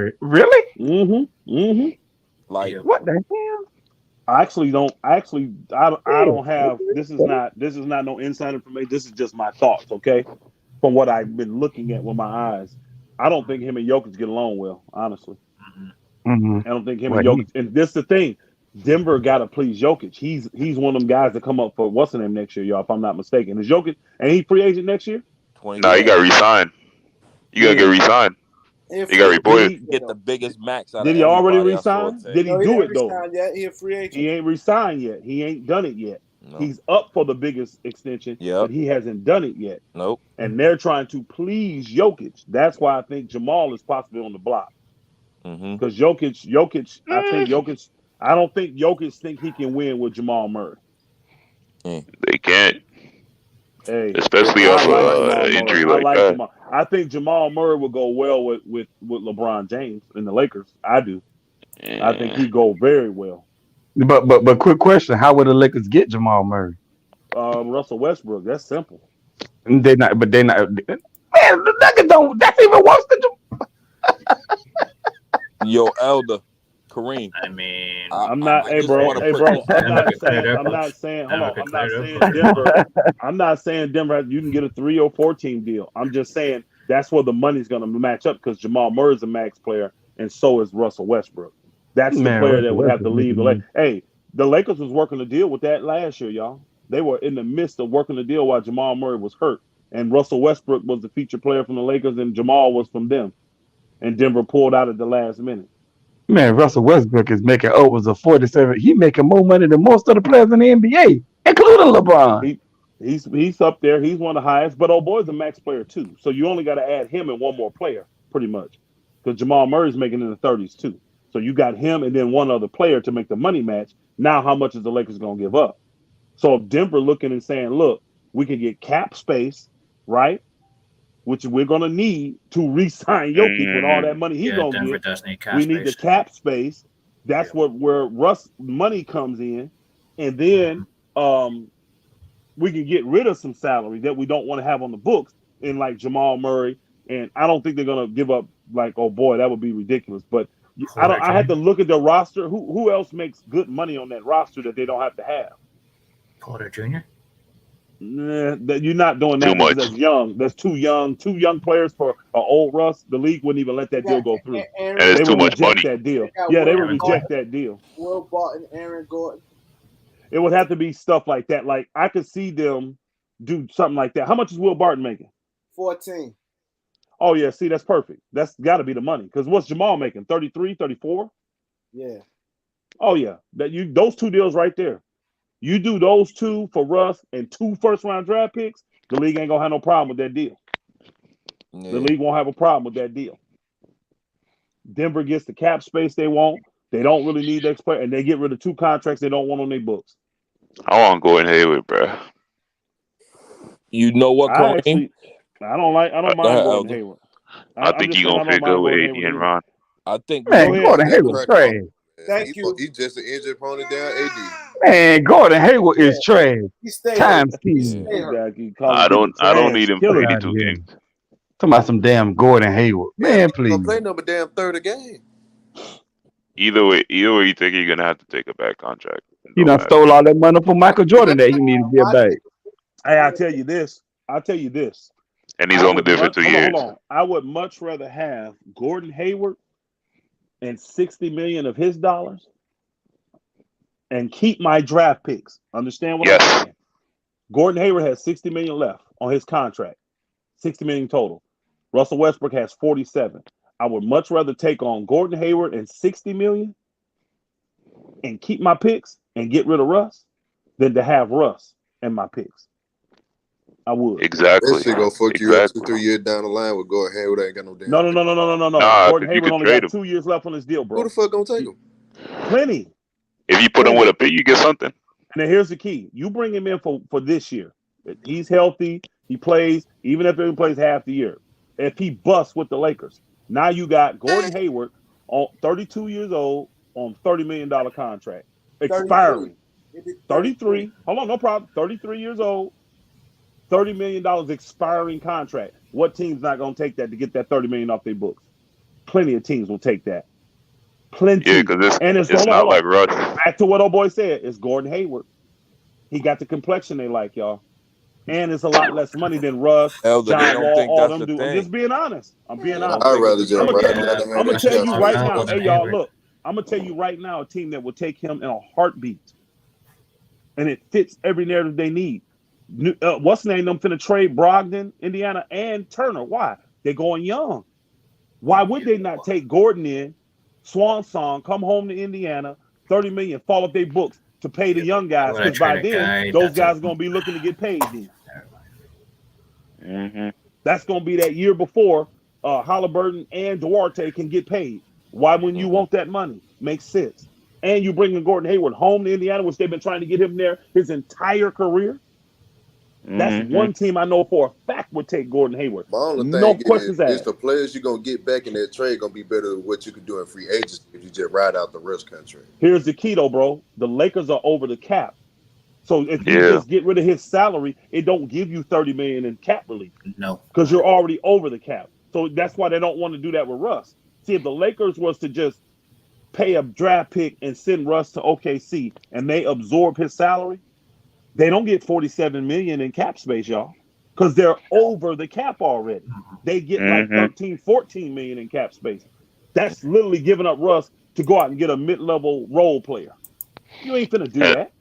word. Really? Mm-hmm. Mm-hmm. Like what the hell? I actually don't. I don't have. This is not no inside information. This is just my thoughts. Okay, from what I've been looking at with my eyes, I don't think him and Jokic get along well. Honestly, I don't think him and Jokic. And this is the thing. Denver got to please Jokic. He's one of them guys that come up for what's the name next year, y'all. If I'm not mistaken, is Jokic and he free agent next year? No, you got to resign. You got to get re-signed. You got to reported. Get the biggest max out Did of he already everybody, resign? Did he do it though? Yet. He a free agent. He ain't resigned yet. He ain't done it yet. No. He's up for the biggest extension, but he hasn't done it yet. Nope. And they're trying to please Jokic. That's why I think Jamal is possibly on the block. Because Jokic, I don't think Jokic think he can win with Jamal Murray. They can't. Hey, especially off an injury like that. Jamal. I think Jamal Murray will go well with LeBron James and the Lakers. I do. I think he go very well. But quick question: how would the Lakers get Jamal Murray? Russell Westbrook. That's simple. They're not. Man, the Lakers don't. That's even worse than. Yo, Elder Kareem. I mean, I'm not saying Denver. I'm not saying Denver. You can get a 3 or 4 team deal. I'm just saying that's where the money's going to match up because Jamal Murray's a max player, and so is Russell Westbrook. That's the player that would have to leave the Lakers. Hey, the Lakers was working a deal with that last year, y'all. They were in the midst of working the deal while Jamal Murray was hurt, and Russell Westbrook was the featured player from the Lakers, and Jamal was from them. And Denver pulled out at the last minute. Man, Russell Westbrook is making upwards of 47. He's making more money than most of the players in the NBA, including LeBron. He's up there. He's one of the highest. But old boy's a max player too. So you only got to add him and one more player, pretty much, because Jamal Murray's making in the 30s too. So you got him and then one other player to make the money match. Now, how much is the Lakers going to give up? So if Denver looking and saying, "Look, we can get cap space, right?" Which we're going to need to re-sign Jokic with all that money he's going to get. We need the cap space. That's where Russ money comes in. And then we can get rid of some salary that we don't want to have on the books in like Jamal Murray. And I don't think they're going to give up like, oh, boy, that would be ridiculous. But I had to look at the roster. Who else makes good money on that roster that they don't have to have? Porter Jr.? Nah, that you're not doing that too much. That's young. That's too young. 2 young players for an old Russ. The league wouldn't even let that deal go through. And it's too much money. That deal. Yeah, they would reject that deal. Will Barton, Aaron Gordon. It would have to be stuff like that. Like I could see them do something like that. How much is Will Barton making? 14. Oh yeah, see that's perfect. That's got to be the money. Because what's Jamal making? 33, 34? Yeah. Oh yeah, those 2 deals right there. You do those 2 for Russ and 2 first-round draft picks, the league ain't gonna have no problem with that deal. Yeah. The league won't have a problem with that deal. Denver gets the cap space they want. They don't really need that player, and they get rid of 2 contracts they don't want on their books. I want Gordon Hayward, bro. You know what, Kareem? I don't mind Gordon Hayward. I think he's gonna pick up with AD and Ron. I think Gordon Hayward trash. Thank you. He's just an injured opponent down AD. Man, Gordon Hayward is trash. Time Steve. I don't need him for 82 games. Talking about some damn Gordon Hayward. Man, please. Don't play number damn third a game. Either way, you think you're gonna have to take a back contract. He done stole all that money from Michael Jordan that he needed to get back. Hey, I'll tell you this. And he's only there for 2 years. Hold on. I would much rather have Gordon Hayward and $60 million of his dollars and keep my draft picks. Understand what I'm saying? Gordon Hayward has $60 million left on his contract. $60 million total. Russell Westbrook has 47. I would much rather take on Gordon Hayward and $60 million and keep my picks and get rid of Russ than to have Russ and my picks. I would. Exactly. That shit gonna fuck you up 2-3 years down the line with Gordon Hayward. Ain't got no damn. No. Gordon Hayward only got 2 years left on his deal, bro. Who the fuck gonna take him? Plenty. If you put him with a pick, you get something. And then here's the key: you bring him in for this year. He's healthy. He plays, even if he plays half the year. If he busts with the Lakers, now you got Gordon Hayward on 32 years old on $30 million contract expiring. 33. Hold on, no problem. 33 years old. $30 million expiring contract. What team's not going to take that to get that $30 million off their books? Plenty of teams will take that. Plenty. Yeah, because it's not like Russ. Back to what old boy said, it's Gordon Hayward. He got the complexion they like, y'all. And it's a lot less money than Russ, Elder, they John don't Wall, think all that's them the do. I'm thing. just being honest. I'm being They don't honest. think I'd it's rather the just I'm same. gonna rather I'm gonna tell you right now. Gordon Hey, y'all, Hayward. look. I'm gonna tell you right now a team that will take him in a heartbeat, and it fits every narrative they need. What's the name? Them finna trade Brogdon, Indiana, and Turner. Why? They're going young. Why would they not take Gordon in, Swan Song, come home to Indiana, 30 million, fall off their books to pay the young guys? When I Because by trade a then, guy, those that's guys a are gonna be looking to get paid then. Mm-hmm. That's gonna be that year before Halliburton and Duarte can get paid. Why wouldn't you want that money? Makes sense. And you bringing Gordon Hayward home to Indiana, which they've been trying to get him there his entire career. That's Mm-hmm. one team I know for a fact would take Gordon Hayward. My only No thing questions is asked. the players you're gonna get back in that trade gonna be better than what you could do in free agency if you just ride out the rest contract. Here's the key though, bro. The Lakers are over the cap. So if you Yeah. just get rid of his salary, it don't give you 30 million in cap relief. no. Because you're already over the cap. So that's why they don't want to do that with Russ. See, if the Lakers was to just pay a draft pick and send Russ to OKC and they absorb his salary, they don't get 47 million in cap space, y'all. Because they're over the cap already. They get like Mm-hmm. 13, 14 million in cap space. That's literally giving up Russ to go out and get a mid-level role player. You ain't finna do that.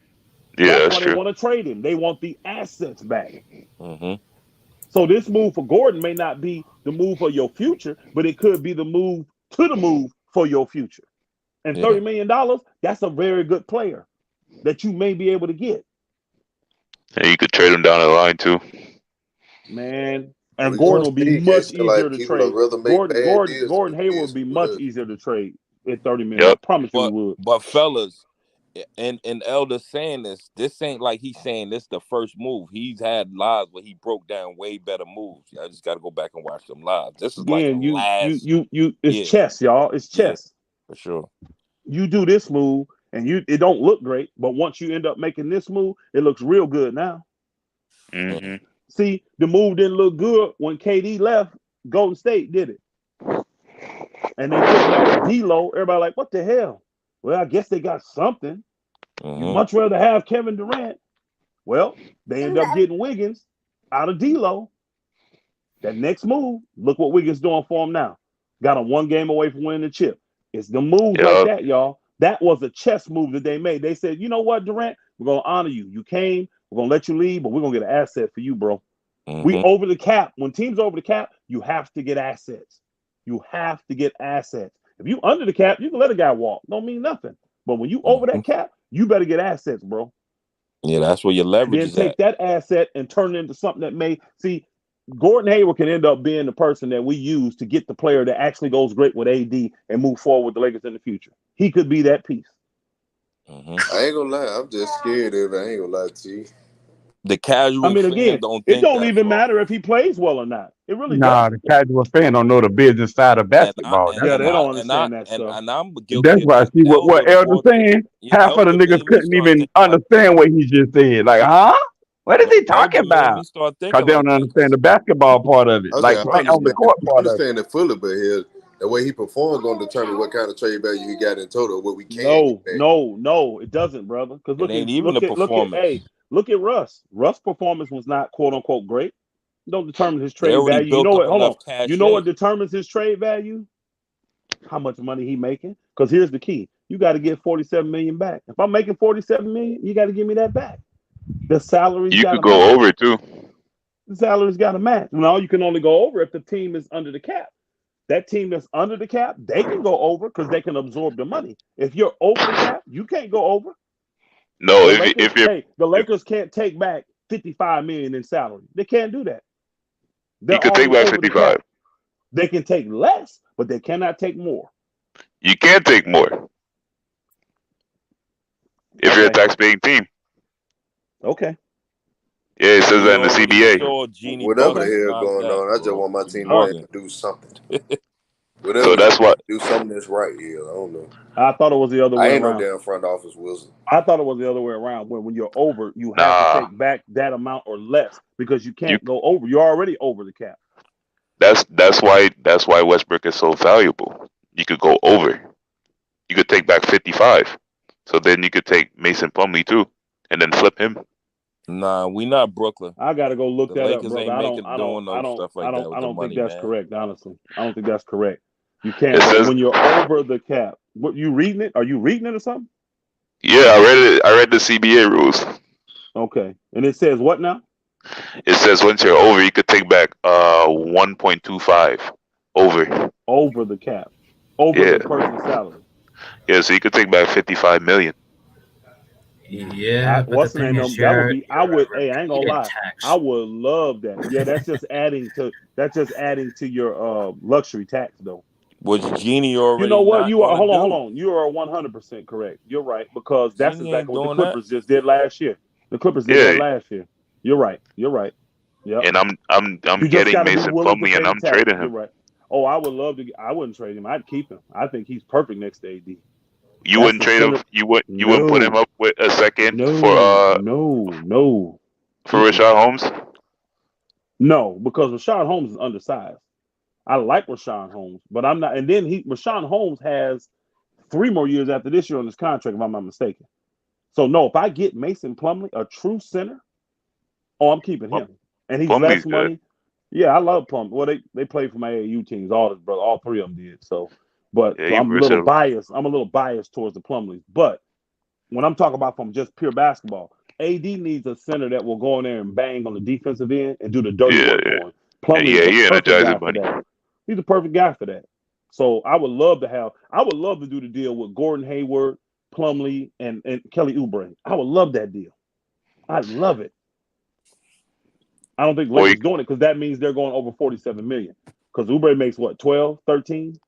Yeah, That's that's why they true. want to trade him. They want the assets back. Mm-hmm. So this move for Gordon may not be the move for your future, but it could be the move for your future. And $30 million, that's a very good player that you may be able to get. And you could trade him down the line too. Man. Well, And the young Gordon will be league, much it's easier like to people would trade. rather make bad deals Gordon than Hayward good would be deals. much easier to trade at 30 million. I Yep. promise you he would. But fellas, and Elder saying this ain't like he's saying this the first move. He's had lives where he broke down way better moves. I just got to go back and watch them lives. This is like Again, the last. it's chess, y'all. It's chess. For sure. You do this move and it don't look great, but once you end up making this move, it looks real good now. Mm-hmm. See, the move didn't look good when KD left. Golden State did it. And they took back D'Lo. Everybody like, what the hell? Well, I guess they got something. You much rather have Kevin Durant. Well, they end up getting Wiggins out of D'Lo. That next move, look what Wiggins doing for him now. Got him one game away from winning the chip. It's the moves like that, y'all. That was a chess move that they made. They said, you know what, Durant? We're going to honor you. You came. We're going to let you leave, but we're going to get an asset for you, bro. We over the cap. When teams over the cap, you have to get assets. You have to get assets. If you under the cap, you can let a guy walk. Don't mean nothing. But when you over that cap, you better get assets, bro. Yeah, that's where your leverage is then take that asset and turn it into something that may see. Gordon Hayward can end up being the person that we use to get the player that actually goes great with AD and move forward with the Lakers in the future. He could be that piece. I ain't gonna lie, I'm just scared of it. I ain't gonna lie to you. The casual Again, it don't even matter if he plays well or not. It really doesn't. The casual fan don't know the business side of basketball. They don't understand that stuff. And I'm guilty That's of why I that. see what Elder's saying. Half of the niggas couldn't even understand what he just said. Like, huh? What is he talking about? Because they don't understand the basketball part of it, like on the court part of it. Understand it fully, but here the way he performed gonna determine what kind of trade value he got in total. What we can. No, it doesn't, brother. Because look at Russ. Russ' performance was not quote unquote great. It don't determine his trade value. You know what? Hold on. You know what determines his trade value? How much money he making? Because here's the key: you got to get 47 million back. If I'm making 47 million, you got to give me that back. The salary's You got could go over it too. The salary's got to match. Now you can only go over if the team is under the cap. That team that's under the cap, they can go over because they can absorb the money. If you're over the cap, you can't go over. No, the Lakers can't take back 55 million in salary. They can't do that. You can take back 55. They can take less, but they cannot take more. You can take more if you're a tax-paying team. Okay. Yeah, it says that in the CBA. Whatever the hell going on, I just want my team to do something. Whatever. So that's what. Do something that's right here. I don't know. I thought it was the other way around. I ain't no damn front office wizard. I thought it was the other way around. When you're over, you have to take back that amount or less because you can't go over. You're already over the cap. That's why Westbrook is so valuable. You could go over. You could take back 55. So then you could take Mason Plumlee too, and then flip him. Nah, we not Brooklyn. I gotta go look The that up, Lakers brother. ain't I doing no stuff like that with the don't think money, that's man. correct. Honestly, I don't think that's correct. You can't when you're over the cap. What you reading it? Are you reading it or something? Yeah, I read it. I read the CBA rules. Okay, and it says what now? It says once you're over, you could take back 1.25 over the cap, over the person's salary. Yeah, so you could take back 55 million. Yeah, but What's the the thing name? is, That would be. I would. you're Hey, I ain't gonna repeated lie. tax. I would love that. Yeah, that's just adding to. That's just adding to your luxury tax though. Which Genie already. You know what? Not You are. gonna Hold do. on. You are 100% correct. You're right because that's Genie exactly ain't what the doing Clippers just did last year. The Clippers did that last year. You're right. You're right. Yep. And I'm You just getting got to be Mason willing to Plumlee, pay and the I'm tax. trading You're him. right. Oh, I would love to. I wouldn't trade him. I'd keep him. I think he's perfect next to AD. You wouldn't trade him. You wouldn't put him up with a second for Rashad Holmes. No, because Rashad Holmes is undersized. I like Rashad Holmes, but I'm not. And then Rashad Holmes has 3 more years after this year on his contract, if I'm not mistaken. So no, if I get Mason Plumlee, a true center, I'm keeping him, and he's less money. Good. Yeah, I love Plumlee. Well, they played for my AAU teams. All 3 of them did. So, but so I'm a little biased. I'm a little biased towards the Plumlees. But when I'm talking about from just pure basketball, AD needs a center that will go in there and bang on the defensive end and do the dirty work for him. Plumlee is a perfect guy for that. He's a perfect guy for that. So I would love to do the deal with Gordon Hayward, Plumlee, and Kelly Oubre. I would love that deal. I love it. I don't think Lakers doing it because that means they're going over 47 million. Because Oubre makes what, 12, 13?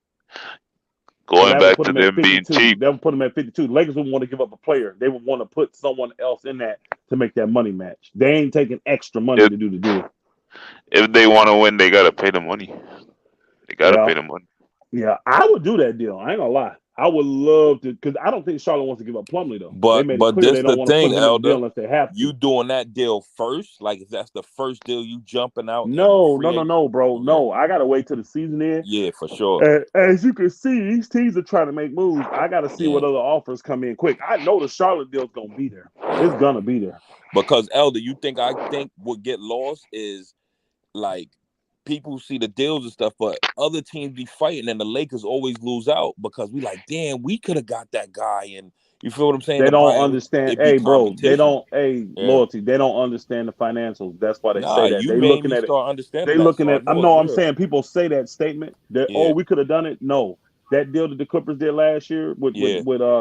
Going back to them being cheap. That would put them at 52. The Lakers wouldn't want to give up a player. They would want to put someone else in that to make that money match. They ain't taking extra money to do the deal. If they want to win, they got to pay the money. They got to pay the money. Yeah, I would do that deal. I ain't gonna lie. I would love to, because I don't think Charlotte wants to give up Plumlee though. But this the thing, Elder. Unless they have to. You doing that deal first? Like if that's the first deal you jumping out? No, bro. Okay. No, I gotta wait till the season ends. Yeah, for sure. As you can see, these teams are trying to make moves. I gotta see what other offers come in quick. I know the Charlotte deal's gonna be there. It's gonna be there. Because Elder, I think what get lost is like people see the deals and stuff, but other teams be fighting and the Lakers always lose out because we like, damn, we could have got that guy. And you feel what I'm saying? They don't understand. Hey, bro, they don't. Loyalty. They don't understand the financials. That's why they say that. They looking at it. They looking at. I'm saying people say that statement that we could have done it. No, that deal that the Clippers did last year with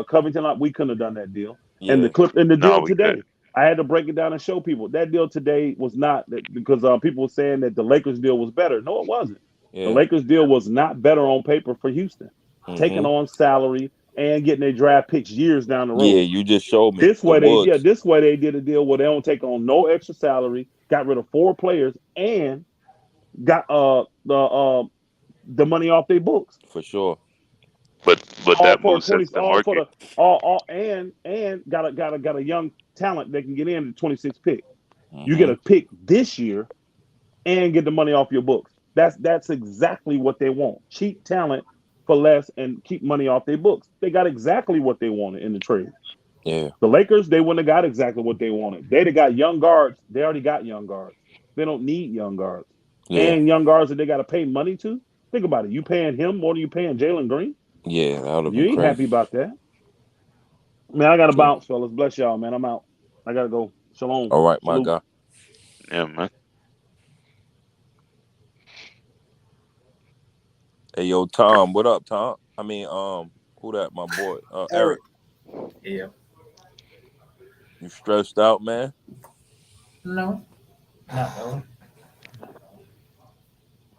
Covington, we couldn't have done that deal. Yeah. And the deal today. I had to break it down and show people that deal today was not because people were saying that the Lakers deal was better. No, it wasn't. Yeah. The Lakers deal was not better on paper for Houston, taking on salary and getting their draft picks years down the road. Yeah, you just showed me. This way they did a deal where they don't take on no extra salary, got rid of 4 players, and got the money off their books for sure. But that move sets the market. And got a young talent that can get in the 26th pick. You get a pick this year and get the money off your books. That's exactly what they want. Cheap talent for less and keep money off their books. They got exactly what they wanted in the trade. Yeah. The Lakers, they wouldn't have got exactly what they wanted. They'd have got young guards. They already got young guards. They don't need young guards. Yeah. And young guards that they got to pay money to. Think about it. You paying him more than you paying Jalen Green? Yeah, that would You ain't crazy. Happy about that. Man, I got to bounce, fellas. Bless y'all, man. I'm out. I got to go. Shalom. All right, Salute. my guy. Yeah, man. Hey, yo, Tom. What up, Tom? I mean, who that? My boy, Eric. Yeah. You stressed out, man? No. Not really.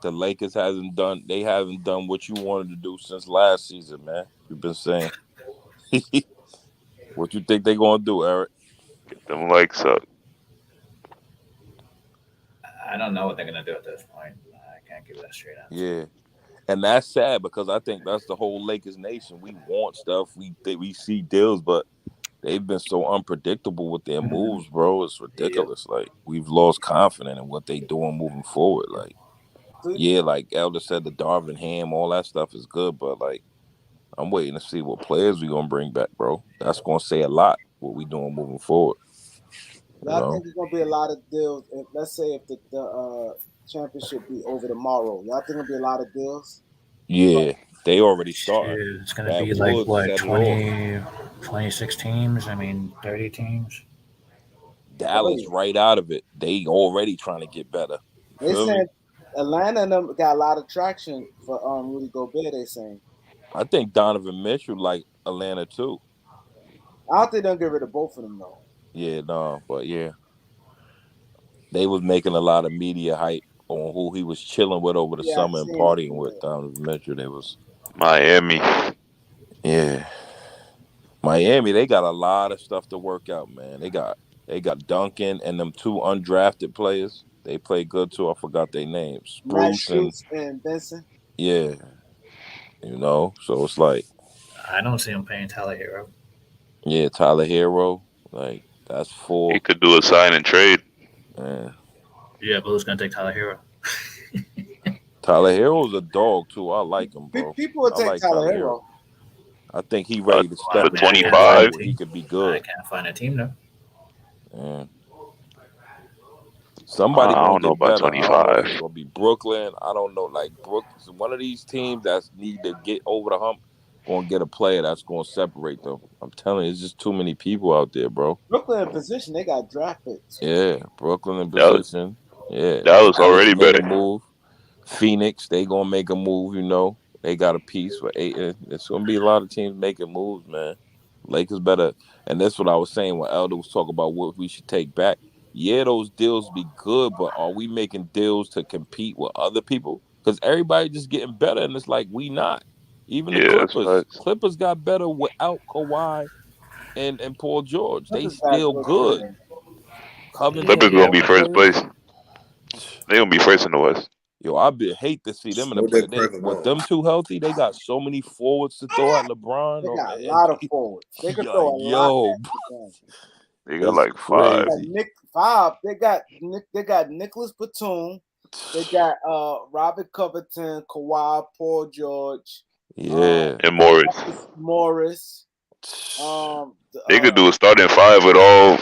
The Lakers haven't done what you wanted to do since last season, man. You've been saying. What you think they gonna do, Eric? Get them likes up. I don't know what they're gonna do at this point. I can't give that a straight answer. Yeah, and that's sad because I think that's the whole Lakers nation. We want stuff. We see deals, but they've been so unpredictable with their moves, bro. It's ridiculous. Like we've lost confidence in what they doing moving forward. Like. Yeah, like Elder said, the Darvin Ham, all that stuff is good, but like I'm waiting to see what players we gonna bring back, bro. That's gonna say a lot what we doing moving forward. Y'all think it's gonna be a lot of deals? Let's say if the championship be over tomorrow, y'all think it'll be a lot of deals? Yeah, they already starting. Shoot, it's going to That be like, Woods what, set it off. 26 teams? I mean, 30 teams? Dallas right out of it. They already trying to get better. You They feel me? saying Atlanta and them got a lot of traction for Rudy Gobert. They saying. I think Donovan Mitchell like Atlanta too. I don't think they'll get rid of both of them though. Yeah, no, but yeah, they was making a lot of media hype on who he was chilling with over the summer and partying with. Donovan Mitchell. They was Miami. Yeah, Miami. They got a lot of stuff to work out, man. They got Duncan and them two undrafted players. They play good too. I forgot their names. Spruce and Benson. Yeah, so it's like, I don't see him paying Tyler Hero. yeah, Tyler Hero, like that's 4. He could do a sign and trade. Yeah, but who's going to take Tyler Hero? Tyler Hero's a dog too. I like him, bro. People will take Tyler Hero. I think he ready to step for 25. He could be good. I can't find a team though. Yeah. Somebody I gonna don't know get about better. 25. I don't know if it's gonna be Brooklyn. I don't know. Like Brooklyn, one of these teams that need to get over the hump, gonna get a player that's gonna separate them. I'm telling you, it's just too many people out there, bro. Brooklyn in position, they got draft picks. Yeah, Brooklyn in position. Yeah, that was already made better. a move. Phoenix, they gonna make a move. They got a piece for 8. It's gonna be a lot of teams making moves, man. Lakers better, and that's what I was saying when Elder was talking about what we should take back. Yeah, those deals be good, but are we making deals to compete with other people? Because everybody just getting better, and it's like we not. Even the Clippers. Clippers got better without Kawhi and Paul George. They still good. Clippers gonna be first place. They gonna be first in the West. Yo, I hate to see them in the play. With them two healthy, they got so many forwards to throw at LeBron. They got a lot of forwards. They can throw a lot. They got like 5. They got Nicholas Batum. They got Robert Covington, Kawhi, Paul George. Yeah, and Morris. Morris. They could do a starting 5 with all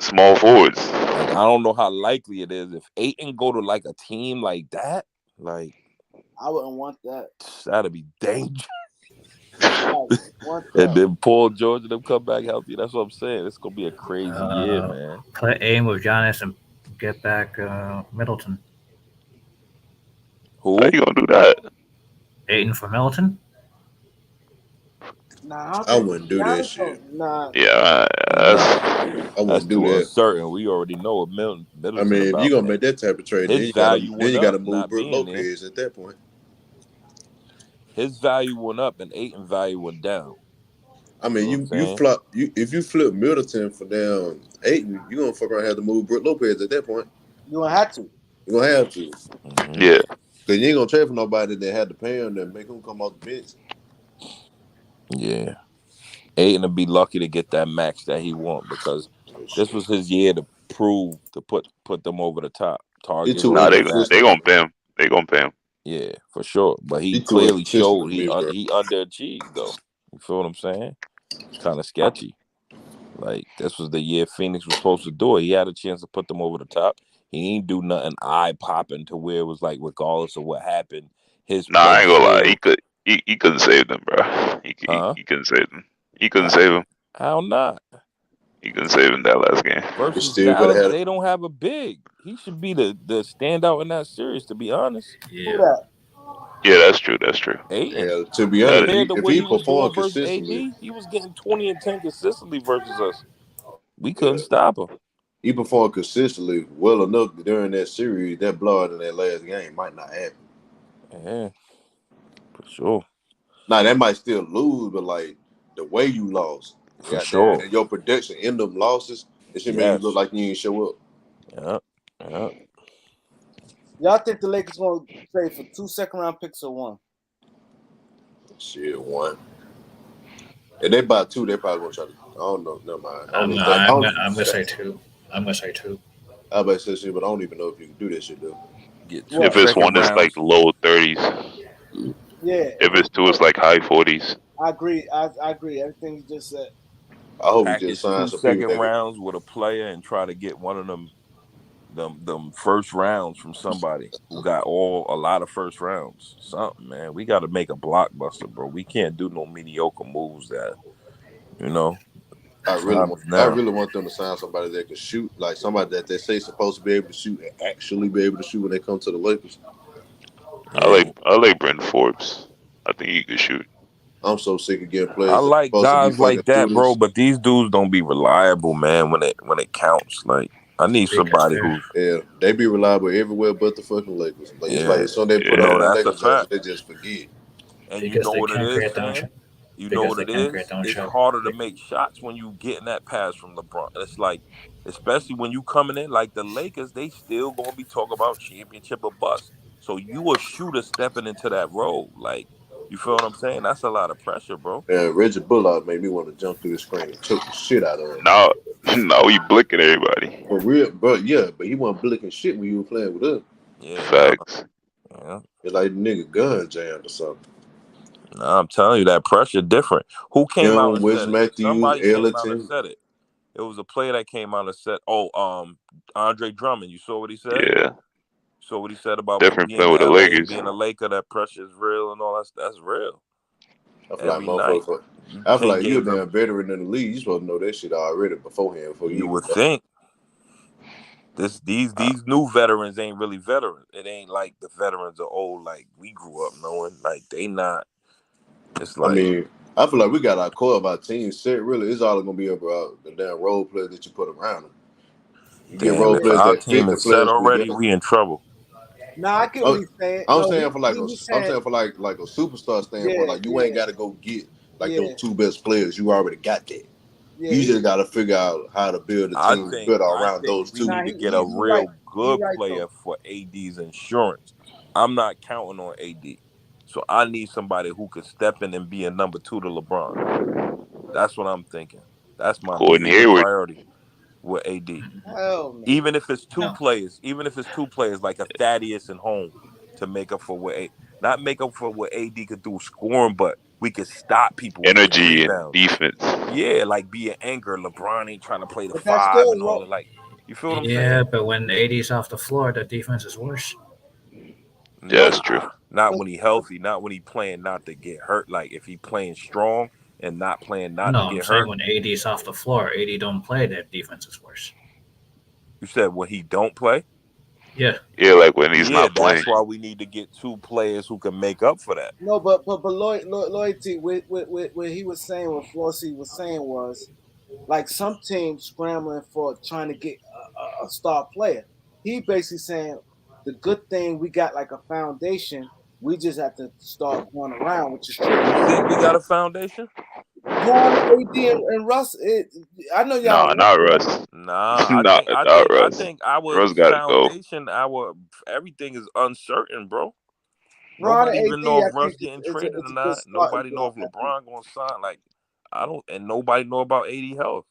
small forwards. Like, I don't know how likely it is if Ayton go to like a team like that. Like, I wouldn't want that. That'd be dangerous. And then Paul George and them come back healthy. That's what I'm saying. It's gonna be a crazy year, man. Play aim with Giannis and get back Middleton. Who? How you gonna do that? Ayton for Middleton? Nah, I wouldn't do that shit. Nah. Yeah, I wouldn't do that. Uncertain. We already know what Middleton. I mean, if you're gonna make that type of trade, then you gotta move Brook Lopez at that point. His value went up and Ayton value went down. I mean, if you flip Middleton for down Ayton, you're gonna fuck around and have to move Brook Lopez at that point. You're gonna have to. You're gonna have to. Mm-hmm. Yeah. Because you ain't gonna trade for nobody that had to pay him and make him come off the bench. Yeah. Ayton will be lucky to get that max that he want because this was his year to prove to put them over the top. Target. Nah, they gonna pay him. They gonna pay him. Yeah, for sure. But he clearly showed he underachieved though. You feel what I'm saying? It's kind of sketchy. Like this was the year Phoenix was supposed to do it. He had a chance to put them over the top. He ain't do nothing eye popping to where it was like regardless of what happened. I ain't gonna lie. He couldn't save them, bro. He couldn't save them. He couldn't save them. How not? He couldn't save him that last game. Versus Dallas, they don't have a big. He should be the standout in that series, to be honest. Yeah, that's true. That's true. Yeah, to be honest, if he performed consistently, AD, he was getting 20 and 10 consistently versus us. We couldn't stop him. He performed consistently well enough during that series. That blowout in that last game might not happen. Yeah, for sure. Now they might still lose, but like the way you lost, for sure, and your production in them losses, it should make you look like you ain't show up. Yeah. Y'all think the Lakers gonna trade for 2 second-round picks or 1? Shit, 1. If they buy 2, they probably gonna try to. I don't know. Never mind. I'm gonna say 2. I'm gonna say 2. I about to say shit, but I don't even know if you can do that shit though. If it's 1, it's like low 30s. Yeah. If it's 2, it's like high 40s. I agree. I agree. Everything you just said. I hope he just Package signs two some people second that rounds with a player and try to get one of them first rounds from somebody who got a lot of first rounds. Something, man. We got to make a blockbuster, bro. We can't do no mediocre moves that, you know. Time is I now. really want them to sign somebody that can shoot, like somebody that they say supposed to be able to shoot and actually be able to shoot when they come to the Lakers. Yeah. I like Brent Forbes. I think he could shoot. I'm so sick of getting I players that like supposed to be guys fucking like that, bro, shooters. but these dudes don't be reliable, man, when it counts. Like I need Because somebody they're who's Yeah, they be reliable everywhere but the fucking Lakers. Like it's like yeah. as soon as they put Yeah. on No, that that's a Lakers jersey, fact. they just forget. And you because know they what it can't is, create their own Stan? shot. You know Because what they it can't create is? their own It's shot. harder to make shots when you getting that pass from LeBron. It's like, especially when you coming in like the Lakers, they still gonna be talking about championship or bust. So you a shooter stepping into that role. Like, you feel what I'm saying? That's a lot of pressure, bro. And Reggie Bullock made me want to jump through the screen and choke the shit out of him. Now, now we blicking everybody. For real, but yeah, but he wasn't blicking shit when you were playing with us. Yeah, no. Facts. Yeah. It's like the nigga gun jammed or something. No, I'm telling you that pressure different. Who came out Him, and Wes said it? Matthews, Somebody came out and Ellington. said it. It was a player that came out and said, Andre Drummond. You saw what he said? Yeah. So what he said about Different being playing with to the LA and Lakers. being a Laker, that pressure is real and all that's real. I feel like Every night. motherfucker. You I feel can't like you a give them damn veteran in the league. You supposed to know that shit already beforehand before you you even would go. think. These new veterans ain't really veterans. It ain't like the veterans are old like we grew up knowing. Like they not. It's I like, mean, I feel like we got our core of our team set. Really, it's all gonna be about the damn role players that you put around them. You get damn, role if players our that team fit the is set players we already, got. we in trouble. Nah, I get what I'm, he's saying. I'm No, saying for like he was I'm saying, saying for like a superstar standpoint, yeah, like you ain't yeah, got to go get like those yeah, two best players. You already got that. yeah. You just got to figure out how to build a team better I around think those we two. need Nah, to get a he right. real He good right player though. for AD's insurance. I'm not counting on AD. So I need somebody who could step in and be a number two to LeBron. That's what I'm thinking. That's my Gordon major Hayward. priority with AD. Hell no. No. Even if it's two players like a Thaddeus and Home to make up for not make up for what AD could do scoring, but we could stop people, we could Energy and rebound. defense. Yeah, like be an anchor. LeBron ain't trying to play the But that's five still and all that. Like, you feel what I'm Yeah, saying? but when AD's off the floor, the defense is worse. Yeah, but that's true. Not but when he healthy, not when he playing not to get hurt. Like if he playing strong and not playing not No, to I'm get saying hurt. when AD's off the floor, AD don't play, that defense is worse. You said when he don't play? Yeah. Yeah, like when he's Yeah, not playing. that's why we need to get two players who can make up for that. no, but loyalty. What he was saying, what Flossie was saying was like some teams scrambling for trying to get a star player. He basically saying the good thing we got like a foundation. We just have to start going around, which is true. You think we got a foundation? Braun, AD, and Russ. I know y'all Nah, don't like not them. Russ. Nah, not not I Russ. think our Russ got to go. foundation, our everything is uncertain, bro. Braun Nobody and even AD, know I if Russ think getting it's a, traded or it's a good not. starting Nobody know block. if I think. LeBron gonna sign. Like I don't, and nobody know about AD health.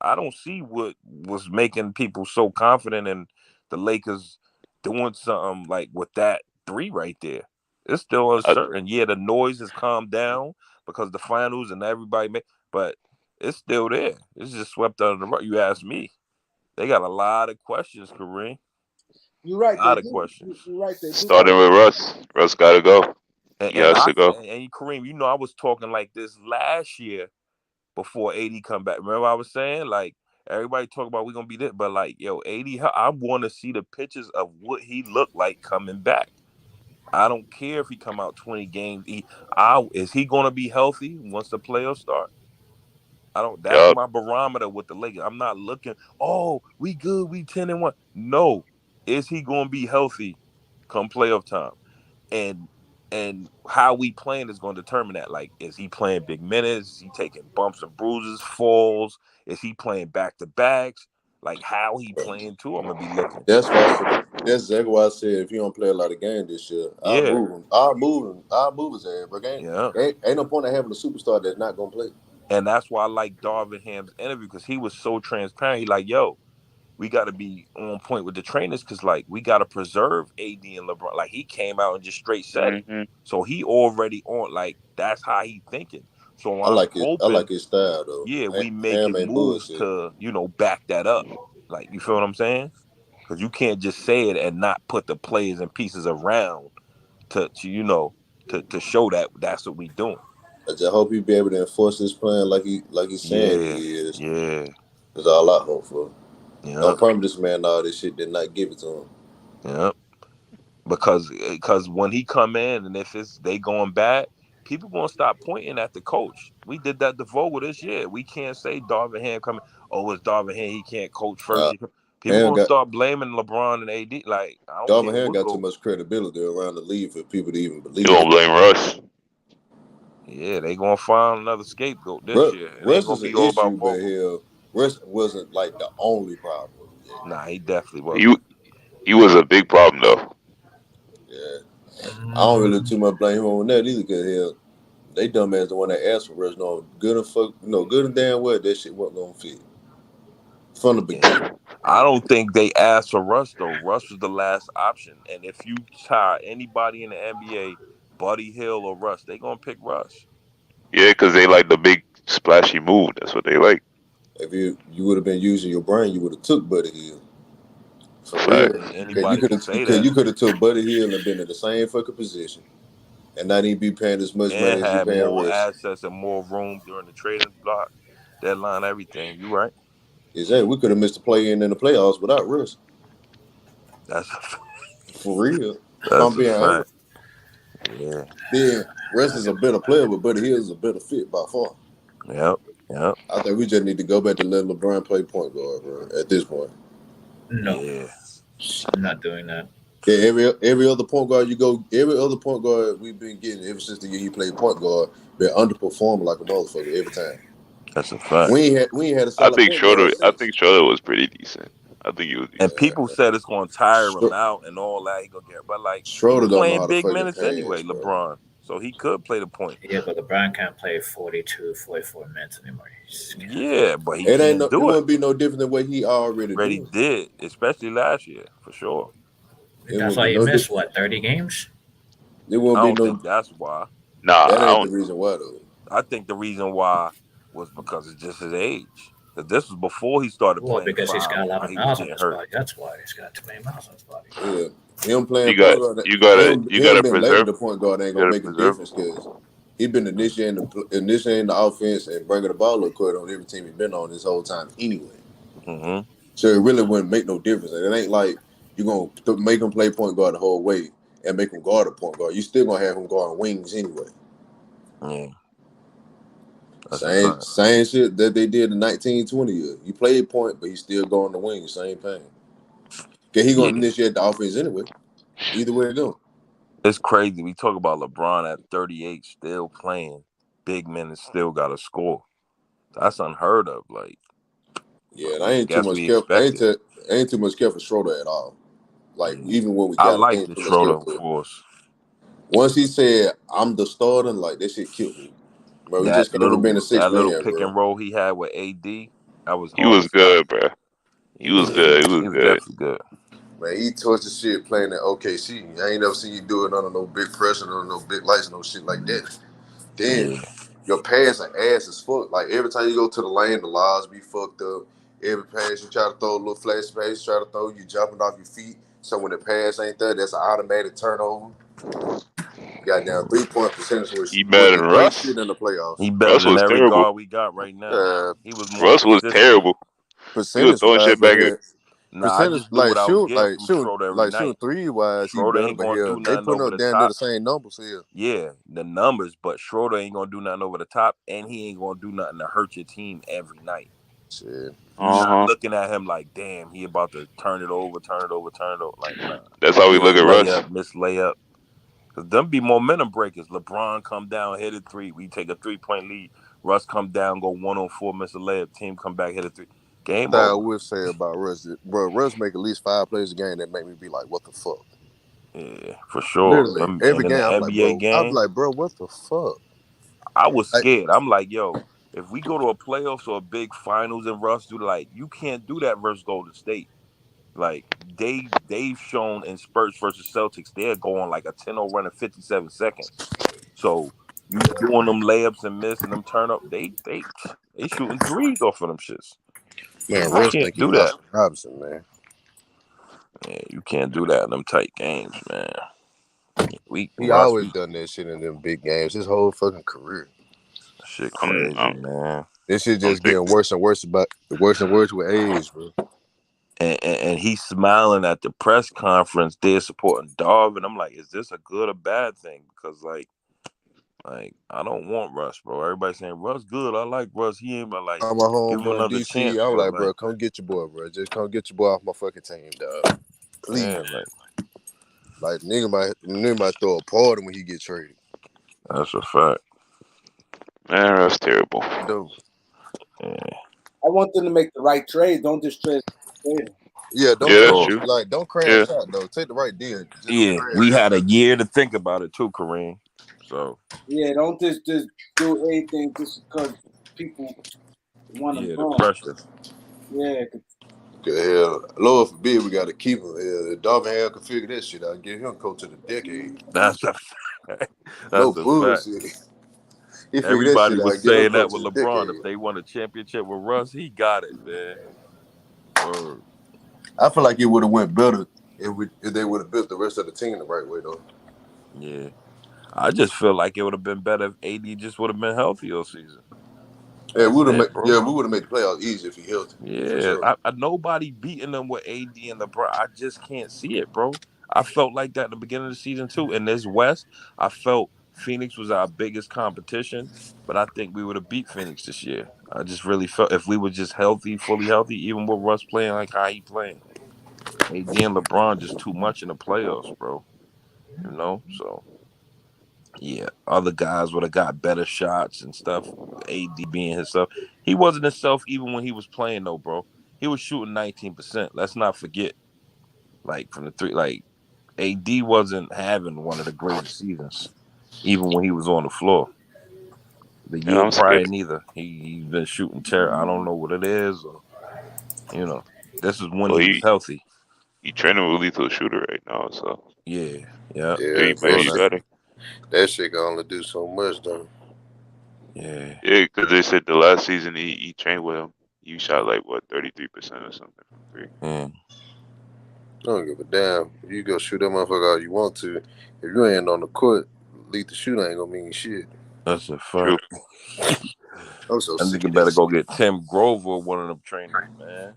I don't see what was making people so confident in the Lakers doing something like with that three right there. It's still I, uncertain. Yeah, the noise has calmed down because the finals and everybody but it's still there. It's just swept under the rug. You ask me. They got a lot of questions, Kareem. You're right. A They lot of do. questions. You're right. They do got. starting with Russ. Russ got to go. He And has I to go. and Kareem, you know, I was talking like this last year before AD come back. Remember I was saying like everybody talk about we're gonna be this, but like yo, AD, I want to see the pictures of what he looked like coming back. I don't care if he come out 20 games. Is he gonna be healthy once the playoffs start? I don't. That's Yup. my barometer with the Lakers. I'm not looking. Oh, we good. We 10-1. No, is he gonna be healthy come playoff time? and and how we playing is going to determine that. Like, is he playing big minutes? Is he taking bumps and bruises, falls? Is he playing back to backs? Like how he playing too? I'm gonna be looking. That's why I said. That's exactly why I said if he don't play a lot of games this year, I'll Yeah, move him. I'll move his ass. But yeah. ain't no point in having a superstar that's not gonna play. And that's why I like Darvin Ham's interview because he was so transparent. He like, yo, we got to be on point with the trainers because like we got to preserve AD and LeBron. Like he came out and just straight said it. Hmm. So he already on like that's how he thinking. So I I'm like it. I like hoping, his style though. yeah, we Ham making ain't moves bullshit. to, back that up. Like, you feel what I'm saying? Because you can't just say it and not put the players and pieces around to show that that's what we doing. I just hope he be able to enforce his plan like he's saying Yeah, he is. yeah, That's all I hope for. yeah, Don't promise this man all this shit, then not give it to him. yeah. Because when he come in and if they going bad, people gonna stop pointing at the coach. We did that to Vogel this year. We can't say Darvin Ham coming. Oh, it's Darvin Ham. He can't coach first. People Ham gonna got start blaming LeBron and AD. Like, I don't Darvin care Ham what got too go. much credibility around the league for people to even You believe don't it. blame Russ. Yeah, they gonna find another scapegoat this year. It ain't Russ gonna is an be all issue, about but Vogel. hell, Russ wasn't like the only problem with him yet. Nah, he definitely wasn't. He was a big problem though. Yeah, I don't really too much blame him on that either, cause hell, they dumbass the one that asked for Russ, good and damn well that shit wasn't gonna fit from the beginning. I don't think they asked for Russ though. Russ was the last option, and if you tie anybody in the NBA, Buddy Hill or Russ, they gonna pick Russ. Yeah, because they like the big splashy move. That's what they like. If you would have been using your brain, you would have took Buddy Hill for real. Fact. Cause you Anybody could can have, say cause that. you could have took Buddy Hill and been in the same fucking position, and not even be paying as much money And as you had paying more Russ. assets and more room during the trading block deadline. Everything. You right? Exactly. We could have missed the play in the playoffs without Russ. That's For real. I'm that's a being fact. honest. Yeah. Then Russ is a better player, but Buddy Hill is a better fit by far. Yep. Yep. I think we just need to go back to letting LeBron play point guard, bro. At this point. No, Yeah. I'm not doing that. Yeah, every other point guard every other point guard we've been getting ever since the year he played point guard, been underperforming like a motherfucker every time. That's a fact. We ain't had a I solid think point guard Schroeder. I since. think Schroeder was pretty decent. I think he was And decent. people said it's going to tire him out and all that. He gonna get, but like he Schroeder don't know playing how to big fucking minutes pass, anyway, bro. LeBron. So he could play the point. Yeah, but LeBron can't play 42, 44 minutes anymore. Yeah, but he It can't do it. wouldn't be no different than what he already Already doing. did, especially last year for sure. That's why you missed 30 games. It won't I be don't no. think that's why. Nah, That I ain't the don't. reason why though. I think the reason why was because it's just his age. Because this was before he started Well, playing because he's five got a lot when of he was miles on getting his hurt. body. That's why he's got too many miles on his body. Yeah, him playing You got. point guard. You gotta. You Him gotta being preserve. labeled the point guard ain't You gonna gotta make a preserve. difference because he been initiating the offense and bringing the ball up court on every team he been on this whole time anyway. Mm-hmm. So it really wouldn't make no difference. And it ain't like you're gonna make him play point guard the whole way and make him guard a point guard. You still gonna have him guarding wings anyway. Yeah. Same shit that they did in 1920 years. You played point, but he still going the wing. Same thing. Cause he gonna initiate the offense anyway. Either way it go. It's crazy. We talk about LeBron at 38 still playing big men and still got to score. That's unheard of. Like, yeah, I ain't too guess much we care. expected. Ain't too much care for Schroeder at all. Like even when we I got him, like ain't the too much care Schroeder, of for it. course. Once he said, "I'm the starter," like that shit killed me. Bro, he That just came from little being a six man, pick bro. and roll he had with AD, that was He hard was to stop. good, bro. He was Yeah, good. He was he was good. definitely good. Man, he torched the shit playing at OKC. I ain't never seen you do it under no big pressure, under no big lights, no shit like that. Then your passing ass is fucked. Like every time you go to the lane, the laws be fucked up. Every pass you try to throw a little flash pass, try to throw, you jumping off your feet. So when the pass ain't there, that's an automatic turnover. Goddamn 3-point percentage was He better than straight Russ. shit in the playoffs. He better Russ than was every terrible. guard we got right now. He was more Russ was consistent. terrible. He was Percentage throwing wise, shit but back here, Nah, I percentage just knew what I was getting from shooting Schroeder every night. three wise, he Schroeder better. ain't But gonna here do they nothing putting over up the down there the top. same numbers here. Yeah, the numbers, but Schroeder ain't gonna do nothing over the top, and he ain't gonna do nothing to hurt your team every night. Shit. You're not looking at him like, damn, he about to turn it over. Like, nah. That's how we look at Russ. Miss layup. Because them be momentum breakers. LeBron come down, hit a three. We take a 3-point lead. Russ come down, go 1-on-4, miss a layup. Team come back, hit a three. Game That I over. would say about Russ, bro. Russ make at least 5 plays a game that make me be like, what the fuck? Yeah, for sure. Literally And every in the game, I'm like, NBA bro. I'm game, like, bro, what the fuck? I was Like, scared. I'm like, yo, if we go to a playoffs or a big finals and Russ do, like, you can't do that versus Golden State. Like, they've shown in Spurs versus Celtics, they're going like a 10-0 run in 57 seconds. So You doing them layups and missing them turn up. They shooting threes off of them shits. Man, You Russ can't think he do that. Oscar Robertson, man. Yeah, you can't do that in them tight games, man. He Russ, always done that shit in them big games his whole fucking career. shit I'm crazy, man. This shit I'm just sick. getting worse and worse with age, bro. And he's smiling at the press conference. They're supporting Darvin. I'm like, is this a good or bad thing? Because like I don't want Russ, bro. Everybody saying Russ good. I like Russ. He ain't but like All my give him homeboy in another DC, chance. I was But like, like, bro, come get your boy, bro. Just come get your boy off my fucking team, dog. Please. man, Like nigga might throw a party when he get traded. that's a fact. Man, that's terrible. Dude. Yeah. I want them to make the right trade. Don't just trade him. Yeah, don't Yeah, that's crash. true. Like, don't Yeah. crash out though. Take the right deal. Just don't Yeah, crash we out. had a year to think about it too, Kareem. So Yeah, don't just do anything just because people want them yeah, the gone. pressure. Yeah, Hell, Lord forbid we got to keep him. Hell, if Darvin Ham can figure that shit out, get him coach of the decade. That's a fact. No That's a fact. bullshit. He figured that Everybody shit was out, get him saying that coach with of the LeBron. decade. If they won a championship with Russ, he got it, man. Word. I feel like it would have went better if they would have built the rest of the team the right way though. Yeah. I just feel like it would have been better if AD just would have been healthy all season. Yeah, That's it, bro. we would have made the playoffs easy if he healthy. For Yeah, sure. nobody beating them with AD and LeBron. I just can't see it, bro. I felt like that in the beginning of the season too. In this West, I felt Phoenix was our biggest competition, but I think we would have beat Phoenix this year. I just really felt if we were just healthy, fully healthy, even with Russ playing like how he playing. AD and LeBron just too much in the playoffs, bro. You know, so yeah, other guys would have got better shots and stuff. AD being himself, he wasn't himself even when he was playing though, bro. He was shooting 19%. Let's not forget, like from the three, like AD wasn't having one of the greatest seasons, even when he was on the floor. The And year I'm prior, scared. neither. He's been shooting terror. I don't know what it is, or you know, this is when Well, he was healthy. he training with lethal shooter right now, so Yeah, yeah, Yeah, he I might saw be that. better. that shit can only do so much though. Yeah, Yeah, because they said the last season he trained with him, he shot like what 33% or something from three. yeah. I don't give a damn. If you go shoot that motherfucker all you want to, if you ain't on the court, lethal shooter ain't gonna mean shit. That's a True. fact. I'm so That sick nigga of better this go shit. get Tim Grover, one of them trainers, man.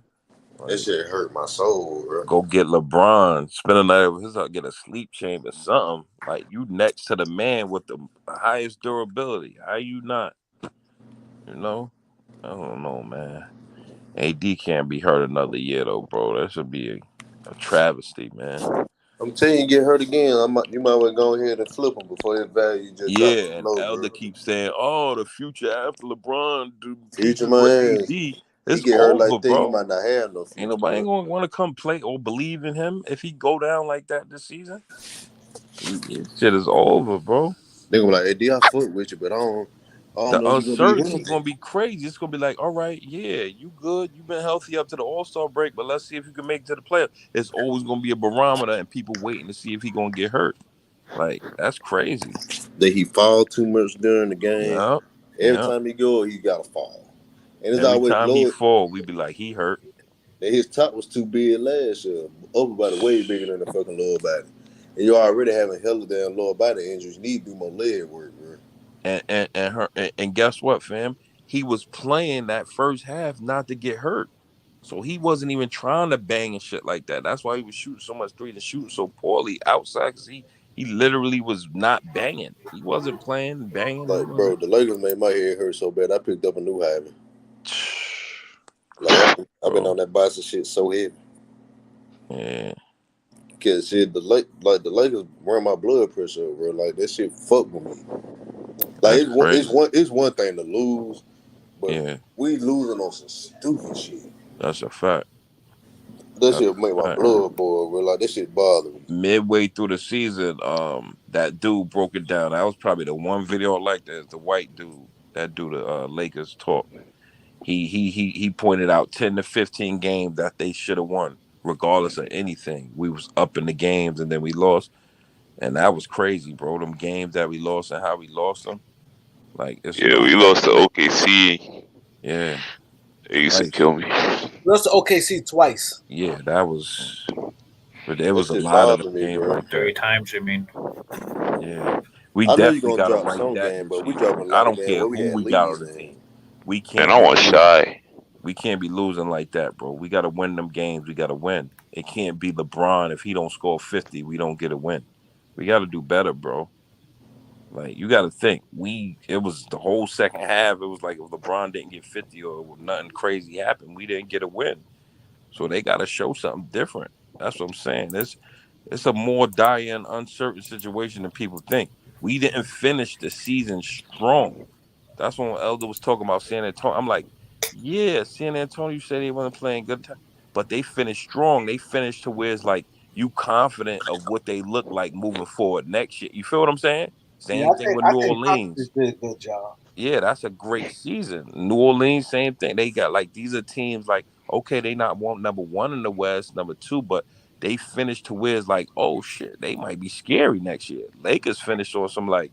That Like, shit hurt my soul, bro. go get LeBron, spend a night with his house, get a sleep chamber, something. Like, you next to the man with the highest durability. How you not? You know? I don't know, man. AD can't be hurt another year, though, bro. That should be a travesty, man. I'm telling you, get hurt again. You might well go ahead and flip him before his value just drop Yeah, and low, Elder bro. keeps saying, oh, the future after LeBron Future pieces with man, AD. he It's get hurt over, like that, he bro. might not have no Ain't future, nobody bro. gonna want to come play or believe in him if he go down like that this season. Shit is over, bro. They gonna be like, hey, D, I foot with you, but I don't The know you gonna be uncertainty healthy. gonna be crazy. It's gonna be like, all right, yeah, you good, you been healthy up to the All-Star break, but let's see if you can make it to the playoffs. It's always gonna be a barometer and people waiting to see if he gonna get hurt. Like, that's crazy. That he fall too much during the game. Yeah, Every yeah. time he go, he gotta fall, and it's Every always time he low. fall, we be like, he hurt. And his top was too big last year. Upper body way bigger than the fucking lower body. And you already having hella damn lower body injuries. You need to do more leg work, bro. And guess what, fam? He was playing that first half not to get hurt. So he wasn't even trying to bang and shit like that. That's why he was shooting so much threes and shooting so poorly outside because he literally was not banging. He wasn't playing banging. He Like, bro, wasn't. the Lakers made my head hurt so bad. I picked up a new habit. Like, I've been Bro. on that bicycle shit so heavy. Yeah. Cause shit, the Lakers run my blood pressure up, bro. Like that shit fuck with me. Like That's crazy. it's one thing to lose, but Yeah. we losing on some stupid shit. That's a fact. That That's shit make a my fact. blood boil, bro. Like that shit bother me. Midway through the season, that dude broke it down. That was probably the one video I liked. Is the white dude that do the Lakers talk. He pointed out 10 to 15 games that they should have won, regardless of anything. We was up in the games and then we lost. And that was crazy, bro. Them games that we lost and how we lost them. Like it's Yeah, not. we lost to OKC. Yeah, They used to like kill me. Lost to OKC twice. yeah, that was. But there That was a shit lot of the bothering me, games bro. like 3 that. times, you mean? Yeah, we I know you're definitely gonna got to drop write some that game, this but we season. dropping a I lot of don't game care where we who had we got on leads the in. team. We And can't I be want losing. Shy. We can't be losing like that, bro. We got to win them games. We got to win. It can't be LeBron if he don't score 50, we don't get a win. We got to do better, bro. Like you got to think. It was the whole second half. It was like if LeBron didn't get 50 or nothing crazy happened, we didn't get a win. So they got to show something different. That's what I'm saying. It's a more dire and uncertain situation than people think. We didn't finish the season strong. That's when Elder was talking about San Antonio. I'm like, yeah, San Antonio said they weren't playing good time, but they finished strong. They finished to where it's like you confident of what they look like moving forward next year. You feel what I'm saying? Yeah, Same thing with I New think Conference Orleans. did a good job. Yeah, that's a great season. New Orleans, same thing. They got like these are teams like okay, they not number one in the West, number two, but they finished to where it's like, oh shit, they might be scary next year. Lakers finished on some like,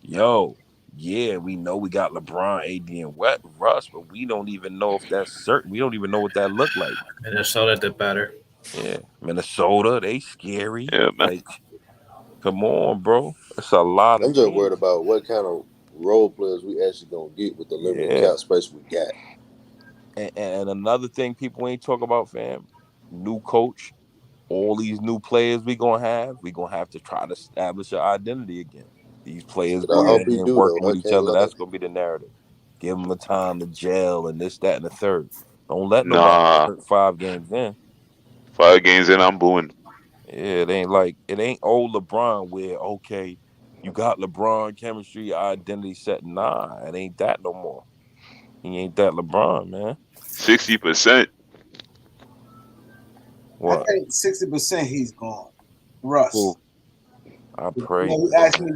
yo, yeah, we know we got LeBron, AD, and Russ, but we don't even know if that's certain. We don't even know what that looked like. Minnesota did better. Yeah, Minnesota, they scary. Yeah, man. Like, come on, bro, it's a lot I'm of just worried teams. about what kind of role players we actually gonna get with the limited Yeah. cap space we got. And another thing people ain't talk about, fam, new coach, all these new players we gonna have to try to establish an identity again. These players Shit, I going hope in he there and do working though. I with each can't other. lie. That's gonna be the narrative. Give them the time to gel and this, that, and the third. Don't let nobody Nah. hurt 5 games in. 5 games in, I'm booing. Yeah, it ain't old LeBron where okay, you got LeBron chemistry, identity set. Nah, it ain't that no more. He ain't that LeBron, man. 60%. I What? think 60% he's gone. Russ. Who? I You pray. know, you asked me.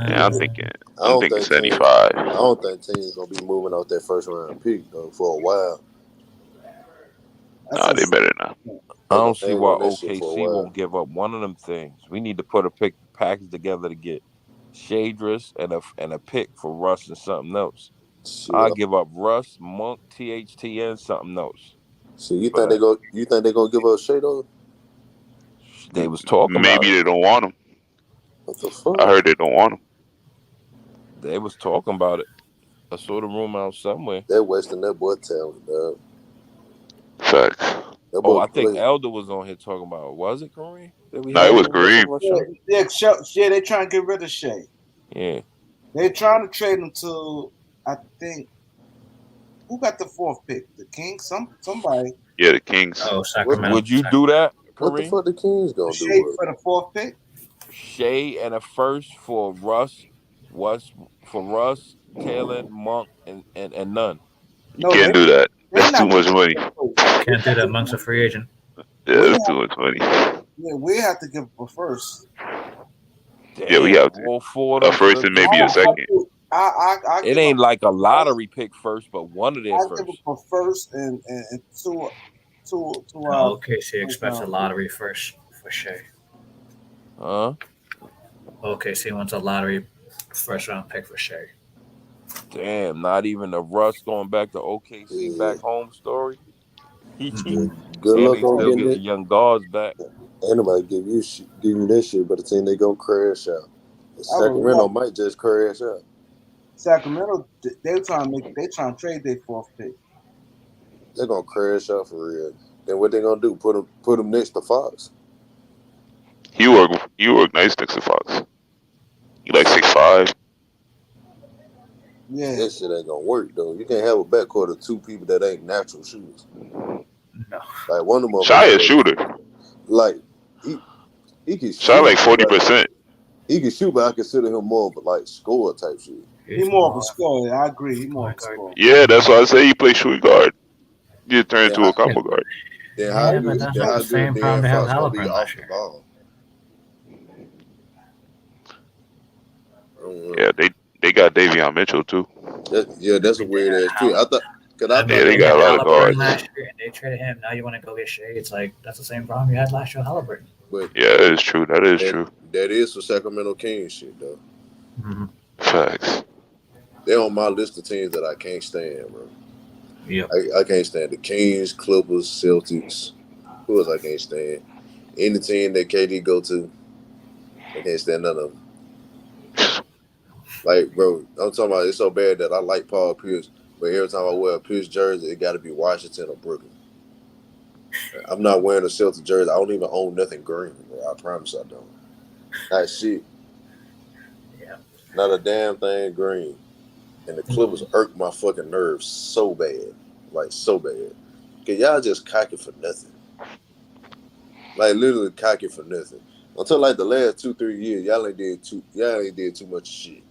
Yeah, I'm I thinking don't think teams. 75. I don't think teams gonna be moving off that first round pick though for a while. Nah, they better not. I They don't gonna see hang why on that shit for a OKC while. won't give up one of them things. We need to put a package together to get Shadris and a pick for Russ and something else. Shit, I'll give up Russ, Monk, THT, and something else. shit. You think they But go? You think they gonna give up Shea though? they was talking about Maybe it. they don't want him. What the I fuck? heard they don't want him. They was talking about it. I saw the rumor out somewhere. They're wasting that boy talent, dog. Facts. That Oh, boy I think play. Elder was on here talking about it. Was it Kareem that we No, had it was on here Kareem. talking about Shea? Yeah, they trying to get rid of Shea. Yeah. They're trying to trade him to, I think, who got the 4th pick? The Kings? Somebody. Yeah, the Kings. Oh, Sacramento. Would you do that, What the Kareem? fuck the Kings gonna do Shea with for the 4th pick? Shea and a first for Russ, Taylor, Monk, and none. You No, can't do that. they're That's too not much money. Can't do that amongst a free agent. Yeah, that's too much money. Yeah, we have to give up a first. Damn, Yeah, we have to. all 4 of A them for first the and maybe a Kings. second. I It give ain't up. like a lottery pick first, but one of their I give up first. a first and two. OKC expects a lottery first for Shea. Huh? OKC wants a lottery first round pick for Shea. Damn, not even a Russ going back to OKC back home story. Good And luck they on still getting getting it. young guards back. Ain't nobody give you that shit, but the team they gonna crash out. Sacramento might just crash out. Sacramento, they trying to trade their 4th pick. They're gonna crash out for real. Then what they gonna do? Put them next to Fox? You work nice next to Fox. You like 6'5". Yeah, that shit ain't gonna work though. You can't have a backcourt of 2 people that ain't natural shooters. No. Like one of them. Shy a shooter. Like he can Shy shoot. like 40%. He can shoot, but I consider him more of a like score type shit. He more of a scorer. I agree. He more of a scorer. Yeah, that's why I say you play shooting guard. You turn into a combo guard. Then how Yeah, good? but that's Then not how the same good problem Dan they have Fox gonna be Halliburton off last the year. ball? Yeah, they got Davion Mitchell too. That's a weird ass pick. I thought. Yeah, they got a lot of guards. Last year and they traded him. Now you want to go get Shea? It's like that's the same problem you had last year with Halliburton. But yeah, that is true. That is true. That is for Sacramento Kings shit though. Mm-hmm. Facts. They're on my list of teams that I can't stand, bro. Yep. I can't stand the Kings, Clippers, Celtics. Who else I can't stand? Any team that KD go to, I can't stand none of them. Like, bro, I'm talking about it's so bad that I like Paul Pierce, but every time I wear a Pierce jersey, it got to be Washington or Brooklyn. I'm not wearing a Celtics jersey. I don't even own nothing green, bro. I promise I don't. Not shit. Yeah. Not a damn thing green. And the Clippers irk my fucking nerves so bad. Like, so bad. Cause y'all just cocky for nothing. Like, literally cocky for nothing. Until like the last 2-3 years, y'all ain't did too much shit.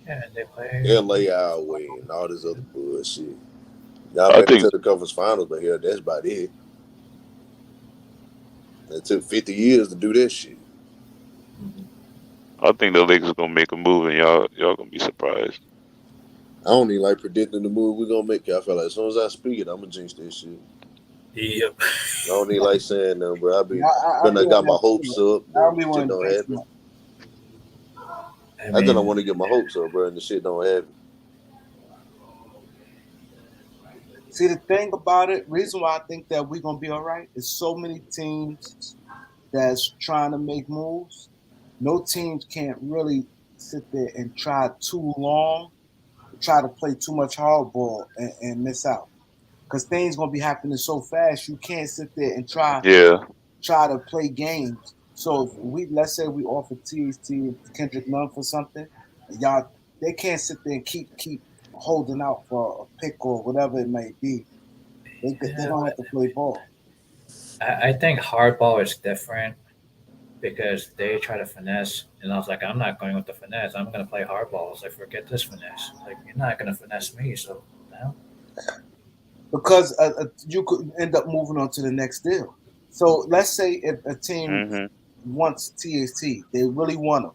Yeah, they play LA our way and all this other bullshit. Y'all I made it think to the conference finals, but here, that's about it. It took 50 years to do that shit. the Lakers gonna make a move, and y'all gonna be surprised. I don't even like predicting the move we're gonna make. I feel like as soon as I speak it, I'm gonna jinx this shit. Yep. I don't even like saying nothing, but I I got my hopes up, I don't but be shit wanting don't to jinx happen. nothing. I just don't want to get my hopes up, bro, and the shit don't happen. See, the thing about it, reason why I think that we're gonna be all right is so many teams that's trying to make moves. No teams can't really sit there and try too long, try to play too much hardball and miss out. Because things gonna be happening so fast, you can't sit there and try Yeah, to play games. So if let's say we offer THT and Kendrick Nunn for something, and y'all they can't sit there and keep holding out for a pick or whatever it may be. They're gonna have to play ball. I think hardball is different because they try to finesse, and I was like, I'm not going with the finesse. I'm going to play hardball. I was like, forget this finesse. Like, you're not going to finesse me. So, no. Because you could end up moving on to the next deal. So let's say if a team wants THT, they really want him,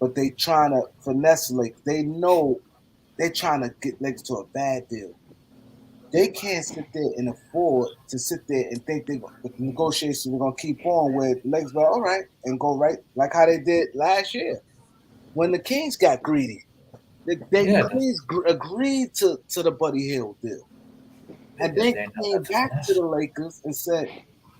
but they trying to finesse Lakers. They know they're trying to get Lakers to a bad deal. They can't sit there and afford to sit there and think the negotiations are going to keep on with Lakers. Well, all right, and go right like how they did last year when the Kings got greedy. They Kings agreed to the Buddy Hield deal. And then came back to the Lakers and said,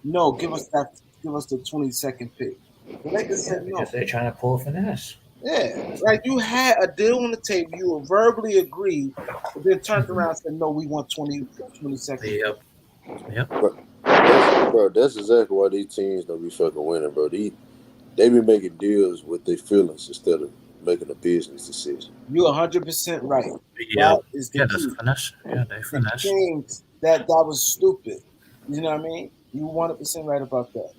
"No, give us the 22nd pick." The Lakers said no. Because they're trying to pull a finesse. Yeah, like you had a deal on the table, you verbally agreed, but then turned around and said, "No, we want 22nd." Yep. Yep. That's exactly why these teams don't be fucking winning, bro. They be making deals with their feelings instead of making a business decision. You're 100% right. Yeah. That is the that's key. finesse. Yeah, they finesse. The Kings, that was stupid. You know what I mean? You 100% right about that.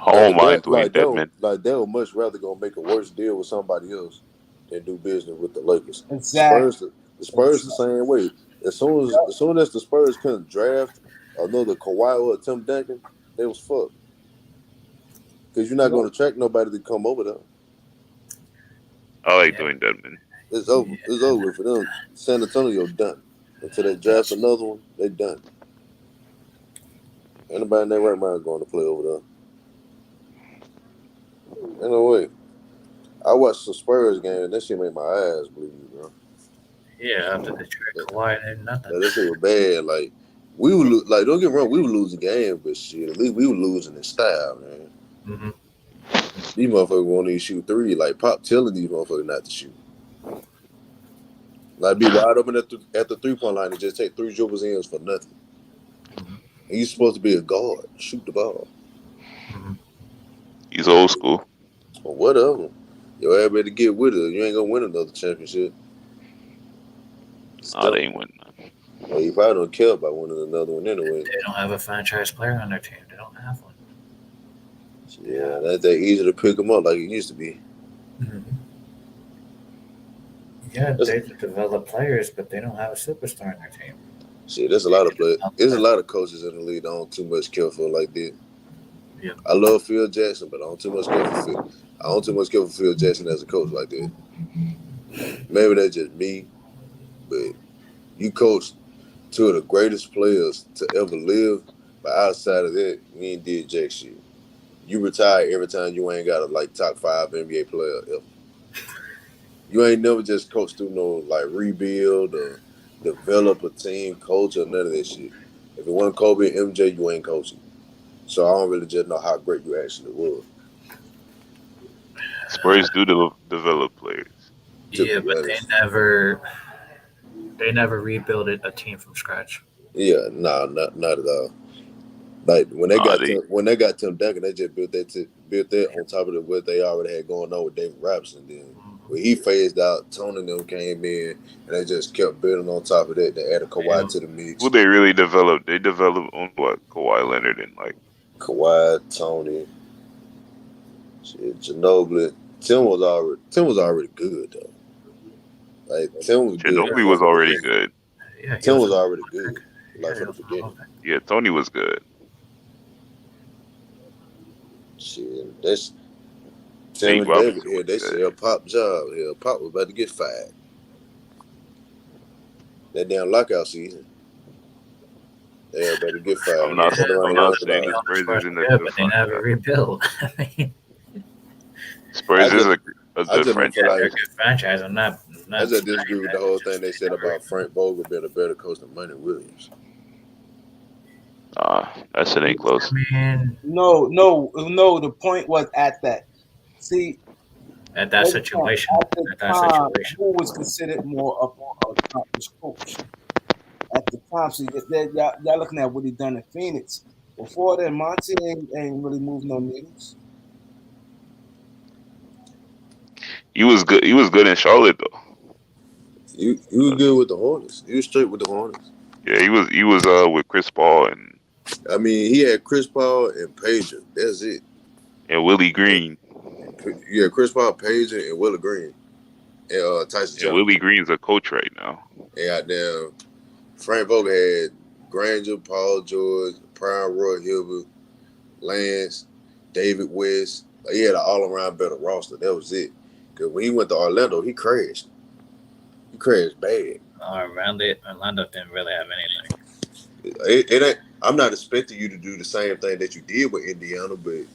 I don't mind Dwayne Dedman. Like they would much rather go make a worse deal with somebody else than do business with the Lakers. Exactly. The Spurs the same way. As soon as the Spurs couldn't draft another Kawhi or a Tim Duncan, they was fucked. Because you're not going to attract nobody to come over there. I like Dwayne Dedman. It's over. It's over for them. San Antonio done. Until they draft another one, they done. Anybody in their right mind going to play over there? Anyway, I watched the Spurs game and that shit made my eyes bleed, bro. Yeah, after they trade Kawhi and nothing. Like, that shit was bad. Like we were like, don't get me wrong, we were losing games, but shit, at least we were losing in style, man. Mm-hmm. These motherfuckers want to shoot three. Like Pop telling these motherfuckers not to shoot. Like be wide open at the 3-point line and just take 3 dribbles in for nothing. Mm-hmm. And you're supposed to be a guard, shoot the ball. Mm-hmm. He's old school. Or whatever. Yo, everybody get with it. You ain't gonna win another championship. They ain't winning. Well, you probably don't care about winning another one anyway. They don't have a franchise player on their team. They don't have one. Yeah, that's that easy to pick them up like it used to be. Mm-hmm. Yeah, they develop players, but they don't have a superstar on their team. Shit, there's a lot of players. There's a lot of coaches in the league that don't too much care for like that. Yeah. I love Phil Jackson, but I don't too much care for Phil. I don't too much care for Phil Jackson as a coach like that. Maybe that's just me, but you coached 2 of the greatest players to ever live, but outside of that, you ain't did jack shit. You retire every time you ain't got a top 5 NBA player ever. You ain't never just coached through no like rebuild or develop a team, coach or none of that shit. If it wasn't Kobe and MJ, you ain't coaching. So I don't really just know how great you actually were. Spurs do develop players. Yeah, but they never rebuilt a team from scratch. Yeah, nah, not at all. Like when they got Tim Duncan, they just built that on top of what they already had going on with David Robinson. Then when he phased out, Tony and them came in, and they just kept building on top of that. They added Kawhi to the mix. Who they really developed? They developed on what? Kawhi Leonard and like Kawhi, Tony, Ginobili. Tim was already good though. Like Tim was good. Ginobili was already good. Yeah, Tim was already good. Like from the beginning. Yeah, Tony was good. Shit, that's Tim and David here. They said Pop job. Hell, Pop was about to get fired. That damn lockout season. They about to get fired. I'm not saying the Spurs isn't but they never rebuilt. Spurs is a good franchise. They're a good franchise. I just disagree with the whole thing they said about Frank Vogel being a better coach than Monty Williams. That shit ain't close. No. The point was at that. See, at that situation. Who was considered more of an accomplished coach at the time? So y'all looking at what he done in Phoenix. Before then, Monty ain't really moved no needles. He was good. He was good in Charlotte though. He was good with the Hornets. He was straight with the Hornets. Yeah, he was with Chris Paul and. I mean, he had Chris Paul and Pager. That's it. And Willie Green. Yeah, Chris Paul, Pager, and Willie Green. And Tyson Johnson. Willie Green's a coach right now. And goddamn, Frank Vogel had Granger, Paul George, Prime, Roy Hilbert, Lance, David West. Like, he had an all-around better roster. That was it. Because when he went to Orlando, he crashed. He crashed bad. Orlando didn't really have anything. It ain't. I'm not expecting you to do the same thing that you did with Indiana, but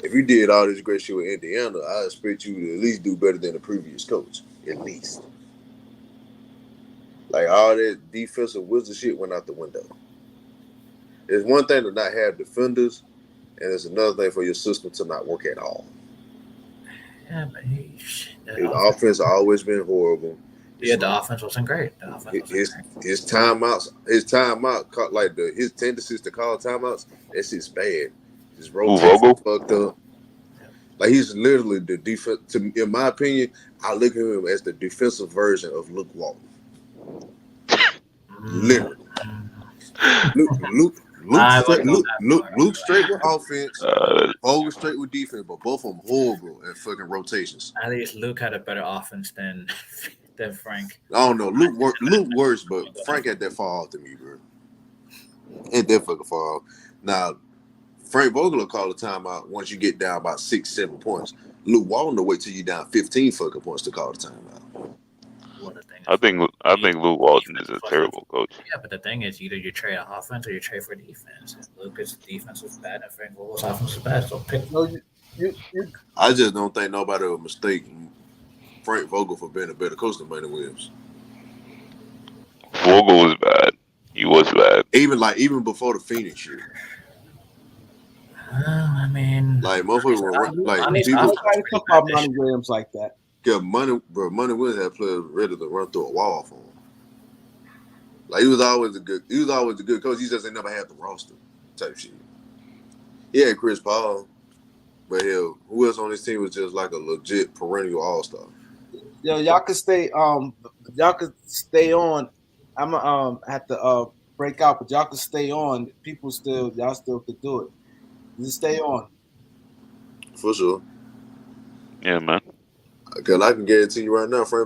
if you did all this great shit with Indiana, I expect you to at least do better than the previous coach. At least. Like all that defensive wizard shit went out the window. It's one thing to not have defenders, and it's another thing for your system to not work at all. Yeah, but his offense always been horrible. Yeah, the offense wasn't great. His timeouts, like his tendencies to call timeouts, that shit's bad. His rotation fucked up. Like he's literally the defense. In my opinion, I look at him as the defensive version of Luke Walton. Literally, Luke straight with offense, Vogel straight with defense, but both of them horrible at fucking rotations. At least Luke had a better offense than Frank. I don't know. Luke worse, but Frank had that fall off to me, bro. Ain't that fucking fall off. Now, Frank Vogel will call a timeout once you get down about 6-7 points. Luke Walton will wait till you down 15 fucking points to call the timeout. I think Luke Walton is a terrible coach. Yeah, but the thing is, either you trade offense or you trade for defense. Lucas' defense was bad and Frank Vogel's offense was bad. So pick. I just don't think nobody would mistake Frank Vogel for being a better coach than Monty Williams. Vogel was bad. He was bad. Even before the Phoenix shit. I mean, like motherfuckers were like nobody talk about Monty Williams like that. Yeah, Monty Williams had players ready to run through a wall for him. Like he was always a good coach. He just ain't never had the roster type shit. He had Chris Paul, but hell, who else on his team was just like a legit perennial all-star? Yo, y'all could stay on. I'm have to break out, but y'all could stay on. Y'all still could do it. Just stay on. For sure. Yeah, man. Because I can guarantee you right now, Frank